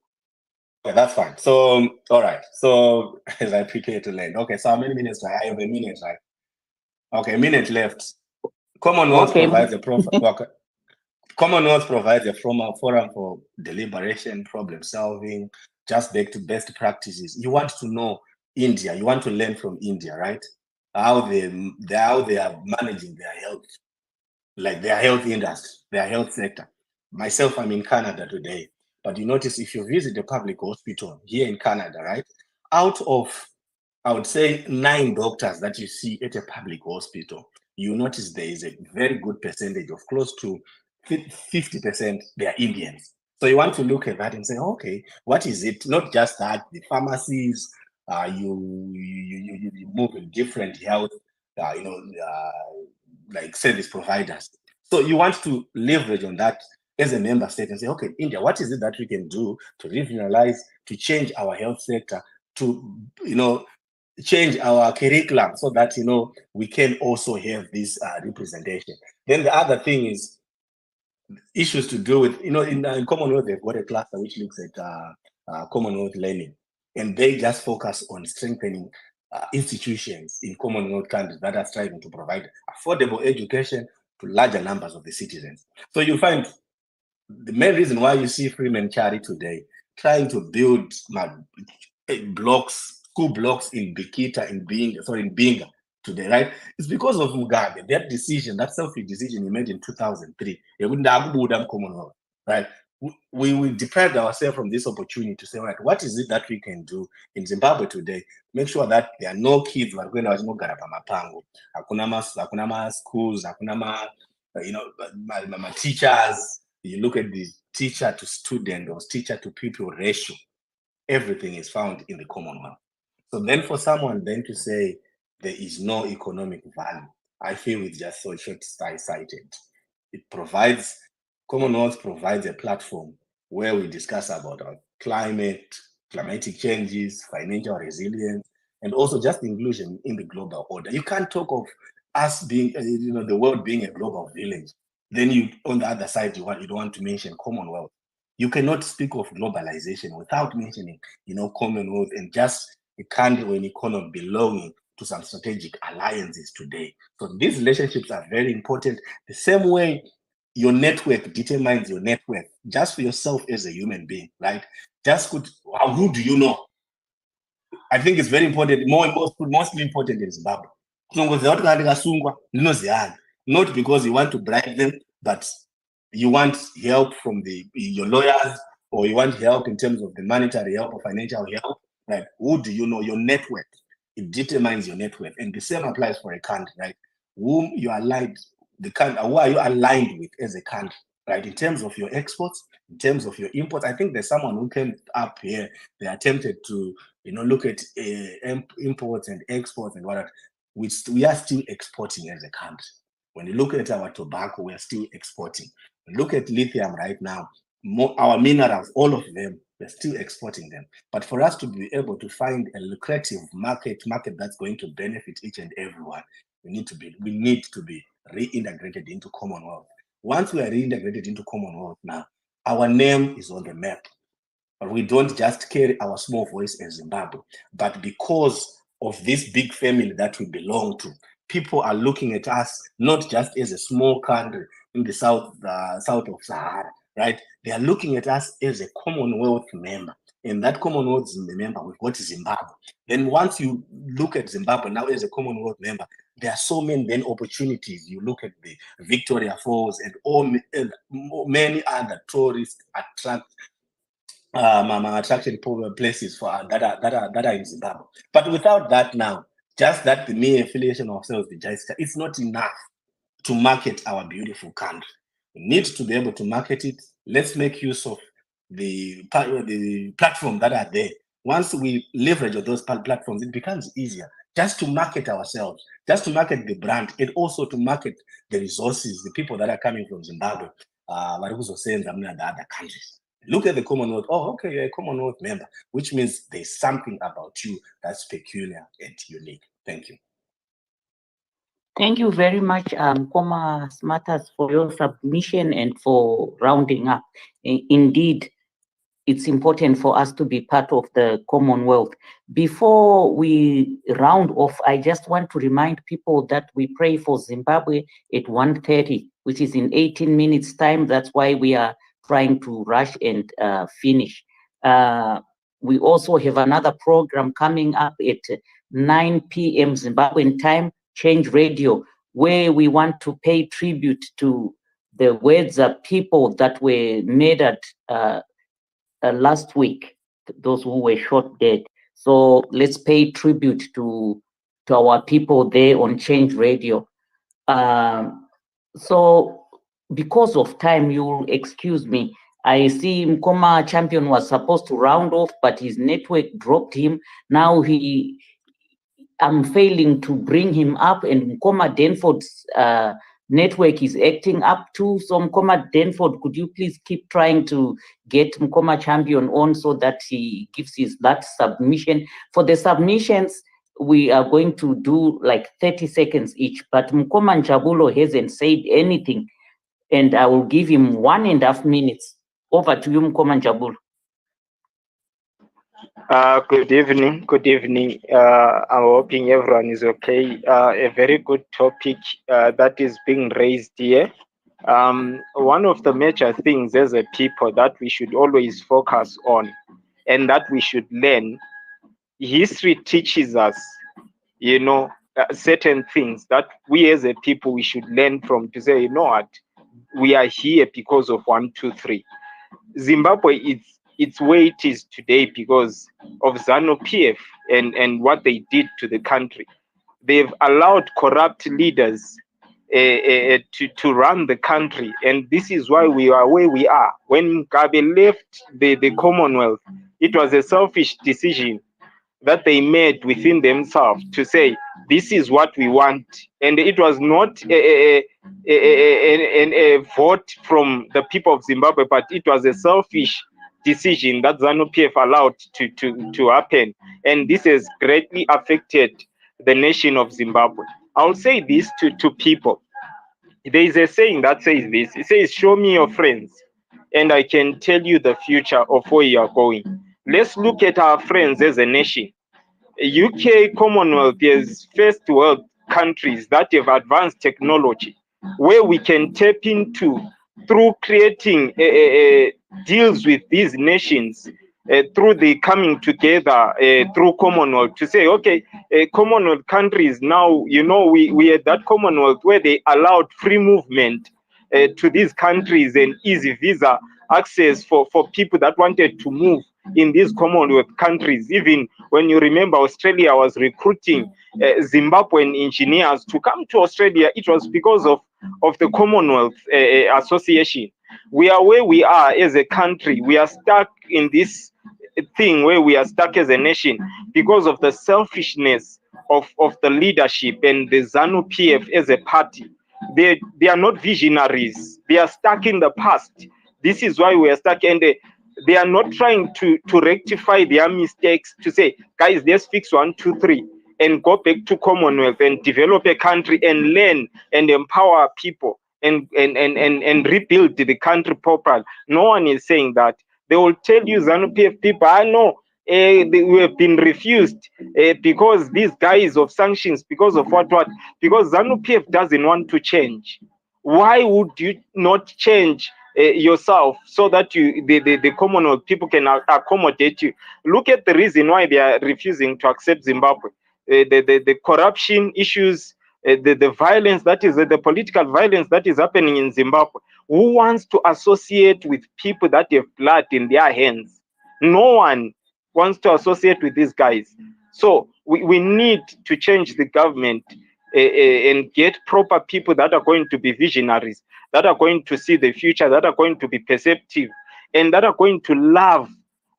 Okay, that's fine. So, all right. So, as I prepare to land. Okay, so how many minutes? I have a minute, right? Okay, a minute left. Commonwealth provides a Commonwealth provides a forum for deliberation, problem solving, just back to best practices. You want to know India. You want to learn from India, right? How they are managing their health, like their health industry, their health sector. Myself, I'm in Canada today, but you notice if you visit a public hospital here in Canada, right? Out of, I would say, 9 doctors that you see at a public hospital, you notice there is a very good percentage of close to 50% they are Indians. So you want to look at that and say, okay, what is it? Not just that the pharmacies, you move in different health, like service providers. So you want to leverage on that as a member state and say, okay, India, what is it that we can do to regionalize, to change our health sector, to change our curriculum so that we can also have this representation. Then the other thing is issues to do with in Commonwealth they've got a cluster which looks at Commonwealth learning, and they just focus on strengthening institutions in Commonwealth countries that are striving to provide affordable education to larger numbers of the citizens. So you find the main reason why you see Freeman Chari today trying to build school blocks in Bikita, in Binga today, right? It's because of Mugabe. That decision, that selfish decision he made in 2003, Commonwealth, right? We deprived ourselves from this opportunity to say, right, what is it that we can do in Zimbabwe today? Make sure that there are no kids who are going to mapango. Hakuna schools, hakuna teachers. You look at the teacher to student or teacher to pupil ratio, everything is found in the Commonwealth. So then for someone then to say there is no economic value, I feel it's just so short-sighted. Commonwealth provides a platform where we discuss about our climatic changes, financial resilience, and also just inclusion in the global order. You can't talk of us being, the world being a global village. Then you, on the other side, you don't want to mention Commonwealth. You cannot speak of globalization without mentioning, Commonwealth and just a country or an economy belonging to some strategic alliances today. So these relationships are very important. The same way your network determines your net worth, just for yourself as a human being, right? Who do you know? I think it's very important, mostly important in Zimbabwe. Not because you want to bribe them, but you want help from your lawyers, or you want help in terms of the monetary help or financial help. Right? Who do you know? Your network. It determines your net worth. And the same applies for a country, right? Whom you are aligned, who are you aligned with as a country, right? In terms of your exports, in terms of your imports. I think there's someone who came up here, they attempted to, look at imports and exports and whatnot. We are still exporting as a country. When you look at our tobacco, we are still exporting. Look at lithium right now. Our minerals, all of them, we're still exporting them. But for us to be able to find a lucrative market that's going to benefit each and everyone, we need to be reintegrated into Commonwealth. Once we are reintegrated into Commonwealth now, our name is on the map. But we don't just carry our small voice as Zimbabwe, but because of this big family that we belong to, people are looking at us not just as a small country in the south of Sahara, right? They are looking at us as a Commonwealth member, And that Commonwealth member, we've got Zimbabwe. Then once you look at Zimbabwe now as a Commonwealth member, there are so many then opportunities. You look at the Victoria Falls and many other tourist attraction places for that are in Zimbabwe. But without that now, just that the mere affiliation of ourselves with JISCA, it's not enough to market our beautiful country. We need to be able to market it. Let's make use of the platform that are there. Once we leverage on those platforms, it becomes easier just to market ourselves, just to market the brand, and also to market the resources, the people that are coming from Zimbabwe, and the other countries. Look at the Commonwealth. Oh, okay, you're a Commonwealth member, which means there's something about you that's peculiar and unique. Thank you. Thank you very much, Koma Smarters, for your submission and for rounding up. Indeed, it's important for us to be part of the Commonwealth. Before we round off, I just want to remind people that we pray for Zimbabwe at 1:30, which is in 18 minutes time. That's why we are trying to rush and finish. We also have another program coming up at 9 p.m. Zimbabwean time, Change Radio, where we want to pay tribute to the words of people that were murdered last week, those who were shot dead. So let's pay tribute to our people there on Change Radio. So because of time, you'll excuse me. I see Mkoma Champion was supposed to round off, but his network dropped him. Now I'm failing to bring him up, and Mkoma Denford's network is acting up too. So Mkoma Denford, could you please keep trying to get Mkoma Champion on so that he gives his last submission? For the submissions, we are going to do like 30 seconds each, but Mkoma Njabulo hasn't said anything, and I will give him 1.5 minutes. Over to you, Mkoma Njabulo. Good evening. Good evening. I'm hoping everyone is okay. A very good topic that is being raised here. One of the major things as a people that we should always focus on and that we should learn, history teaches us, certain things that we as a people, we should learn from to say, you know what, we are here because of 1, 2, 3. Zimbabwe, it's where it is today because of ZANU-PF and what they did to the country. They've allowed corrupt leaders to run the country, and this is why we are where we are. When Mugabe left the Commonwealth, it was a selfish decision that they made within themselves to say, this is what we want. And it was not a vote from the people of Zimbabwe, but it was a selfish decision that ZANU-PF allowed to happen. And this has greatly affected the nation of Zimbabwe. I'll say this to people. There is a saying that says this. It says, show me your friends, and I can tell you the future of where you are going. Let's look at our friends as a nation. UK Commonwealth is first world countries that have advanced technology, where we can tap into through creating deals with these nations, through the coming together through Commonwealth to say, okay, Commonwealth countries now, we had that Commonwealth where they allowed free movement to these countries and easy visa access for people that wanted to move in these Commonwealth countries. Even when you remember, Australia was recruiting Zimbabwean engineers to come to Australia. It was because of the Commonwealth Association. We are where we are as a country. We are stuck in this thing where we are stuck as a nation because of the selfishness of the leadership and the ZANU-PF as a party. They are not visionaries. They are stuck in the past. This is why we are stuck, and they are not trying to rectify their mistakes to say, guys, let's fix 1, 2, 3 and go back to Commonwealth and develop a country and learn and empower people and rebuild the country properly. No one is saying that. They will tell you, ZANU-PF people, I know we have been refused because these guys of sanctions, because of what? Because ZANU-PF doesn't want to change. Why would you not change yourself so that the Commonwealth people can accommodate you. Look at the reason why they are refusing to accept Zimbabwe. The corruption issues, the violence that is the political violence that is happening in Zimbabwe. Who wants to associate with people that have blood in their hands? No one wants to associate with these guys. So we need to change the government and get proper people that are going to be visionaries, that are going to see the future, that are going to be perceptive, and that are going to love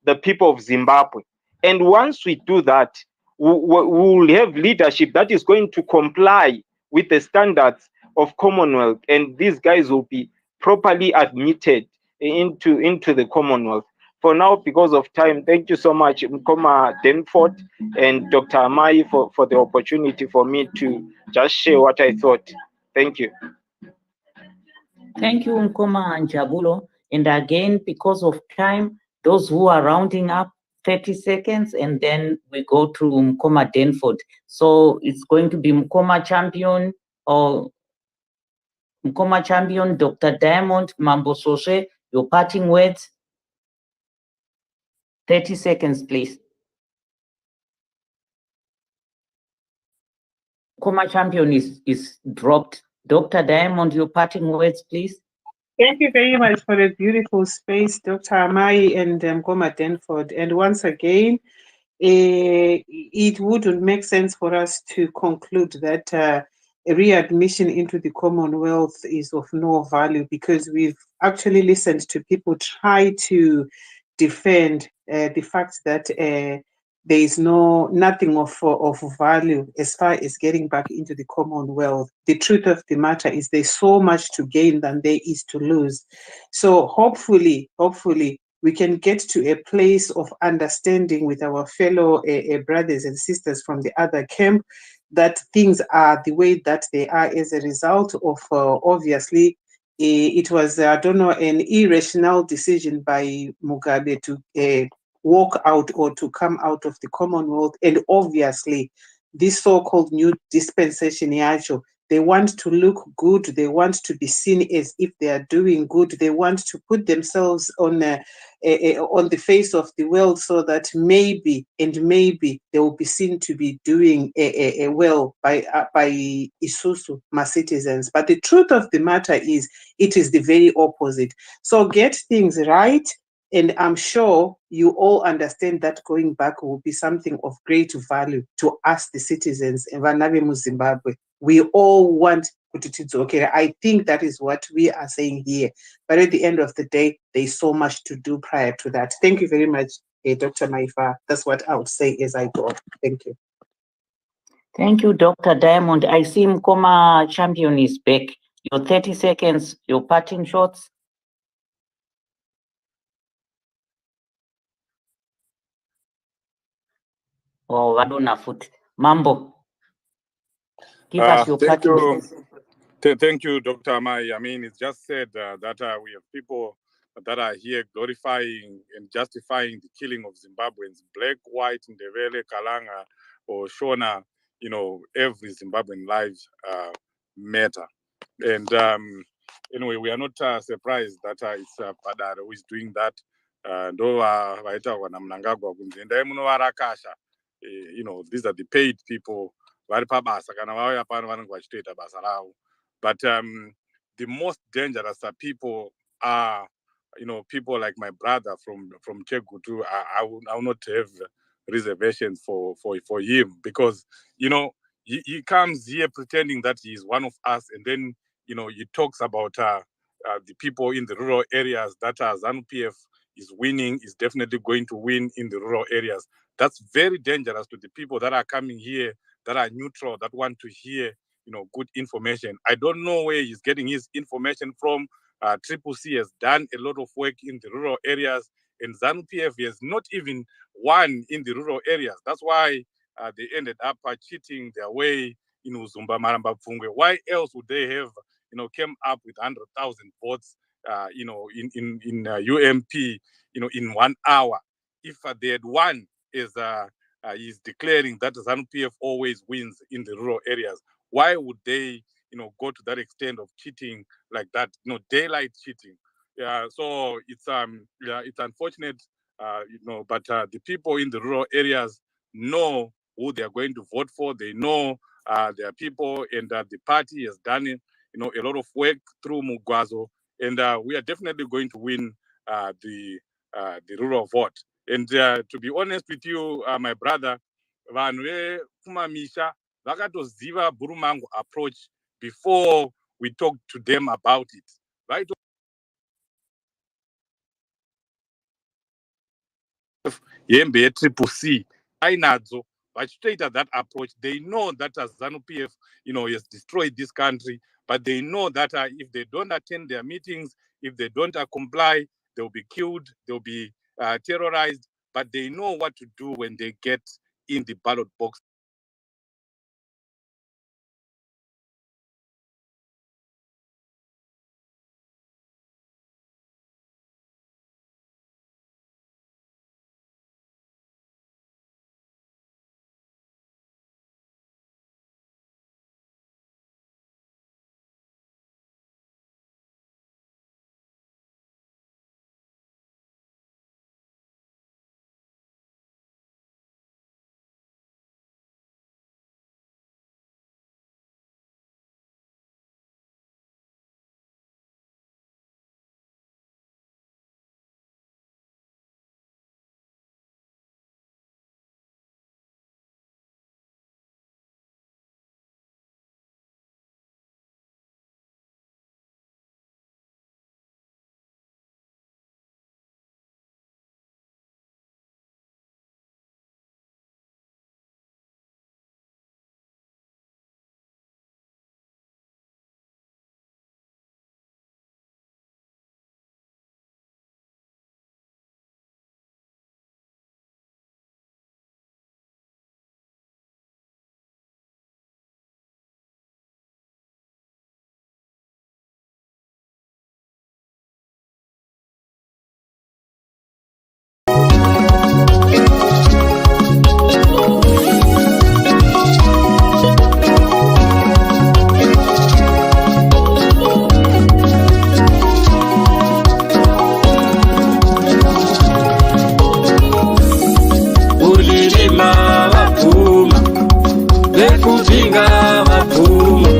the people of Zimbabwe. And once we do that, we will have leadership that is going to comply with the standards of Commonwealth, and these guys will be properly admitted into the Commonwealth. For now, because of time, thank you so much, Mkoma Denford and Dr. Amai, for the opportunity for me to just share what I thought. Thank you. Thank you, Nkoma and Jabulo. And again, because of time, those who are rounding up 30 seconds, and then we go to Nkoma Denford. So it's going to be Nkoma Champion or Nkoma Champion, Dr. Diamond Mambo Sose, your parting words. 30 seconds, please. Nkoma Champion is dropped. Dr. Diamond, your parting words, please. Thank you very much for a beautiful space, Dr. Amai and Goma Denford. And once again, it wouldn't make sense for us to conclude that a readmission into the Commonwealth is of no value, because we've actually listened to people try to defend the fact that there is nothing of value as far as getting back into the Commonwealth. The truth of the matter is there's so much to gain than there is to lose. So hopefully, we can get to a place of understanding with our fellow brothers and sisters from the other camp, that things are the way that they are as a result of, obviously, it was, I don't know, an irrational decision by Mugabe to walk out or to come out of the Commonwealth. And obviously, this so-called new dispensation, Yacho, they want to look good. They want to be seen as if they are doing good. They want to put themselves on the face of the world, so that maybe they will be seen to be doing well by Isusu, my citizens. But the truth of the matter is, it is the very opposite. So get things right. And I'm sure you all understand that going back will be something of great value to us, the citizens in Zimbabwe. We all want okay. I think that is what we are saying here. But at the end of the day, there's so much to do prior to that. Thank you very much, Dr. Maifa. That's what I would say as I go. Thank you. Thank you, Dr. Diamond. I see Nkoma Champion is back. Your 30 seconds, your parting shots. Oh, Foot. Mambo. Give us your Thank parting you. shots. Thank you, Dr. Amai. I mean, it's just said that we have people that are here glorifying and justifying the killing of Zimbabweans, black, white, Ndebele, Kalanga, or Shona. You know, every Zimbabwean lives matter. And anyway, we are not surprised that it's Padare who is doing that. You know, these are the paid people. But the most dangerous people are, you know, people like my brother from Chegutu. I will not have reservations for him, because, you know, he comes here pretending that he is one of us, and then, you know, he talks about the people in the rural areas that ZANU-PF is winning, is definitely going to win in the rural areas. That's very dangerous to the people that are coming here, that are neutral, that want to hear, you know, good information. I don't know where he's getting his information from. Triple C has done a lot of work in the rural areas, and ZANU-PF has not even won in the rural areas. That's why they ended up cheating their way in Uzumba Maramba Pfungwe. Why else would they have, you know, came up with 100,000 votes, you know, in UMP, you know, in 1 hour? If they had won, is he's declaring that ZANU-PF always wins in the rural areas. Why would they, you know, go to that extent of cheating like that? You know, daylight cheating. Yeah, so it's unfortunate, but the people in the rural areas know who they are going to vote for. They know their people, and the party has done a lot of work through Mugwazo, and we are definitely going to win the rural vote. And to be honest with you, my brother, vanhu vekumamisha vakatoziva Burumangu approach before we talked to them about it, right? Yembe yetriple C ainadzo vachitoita that approach. They know that as ZANU-PF has destroyed this country, but they know that if they don't attend their meetings, if they don't comply, they'll be killed, they'll be terrorized, but they know what to do when they get in the ballot box. Ulilima wapuma, vekupinga wapuma.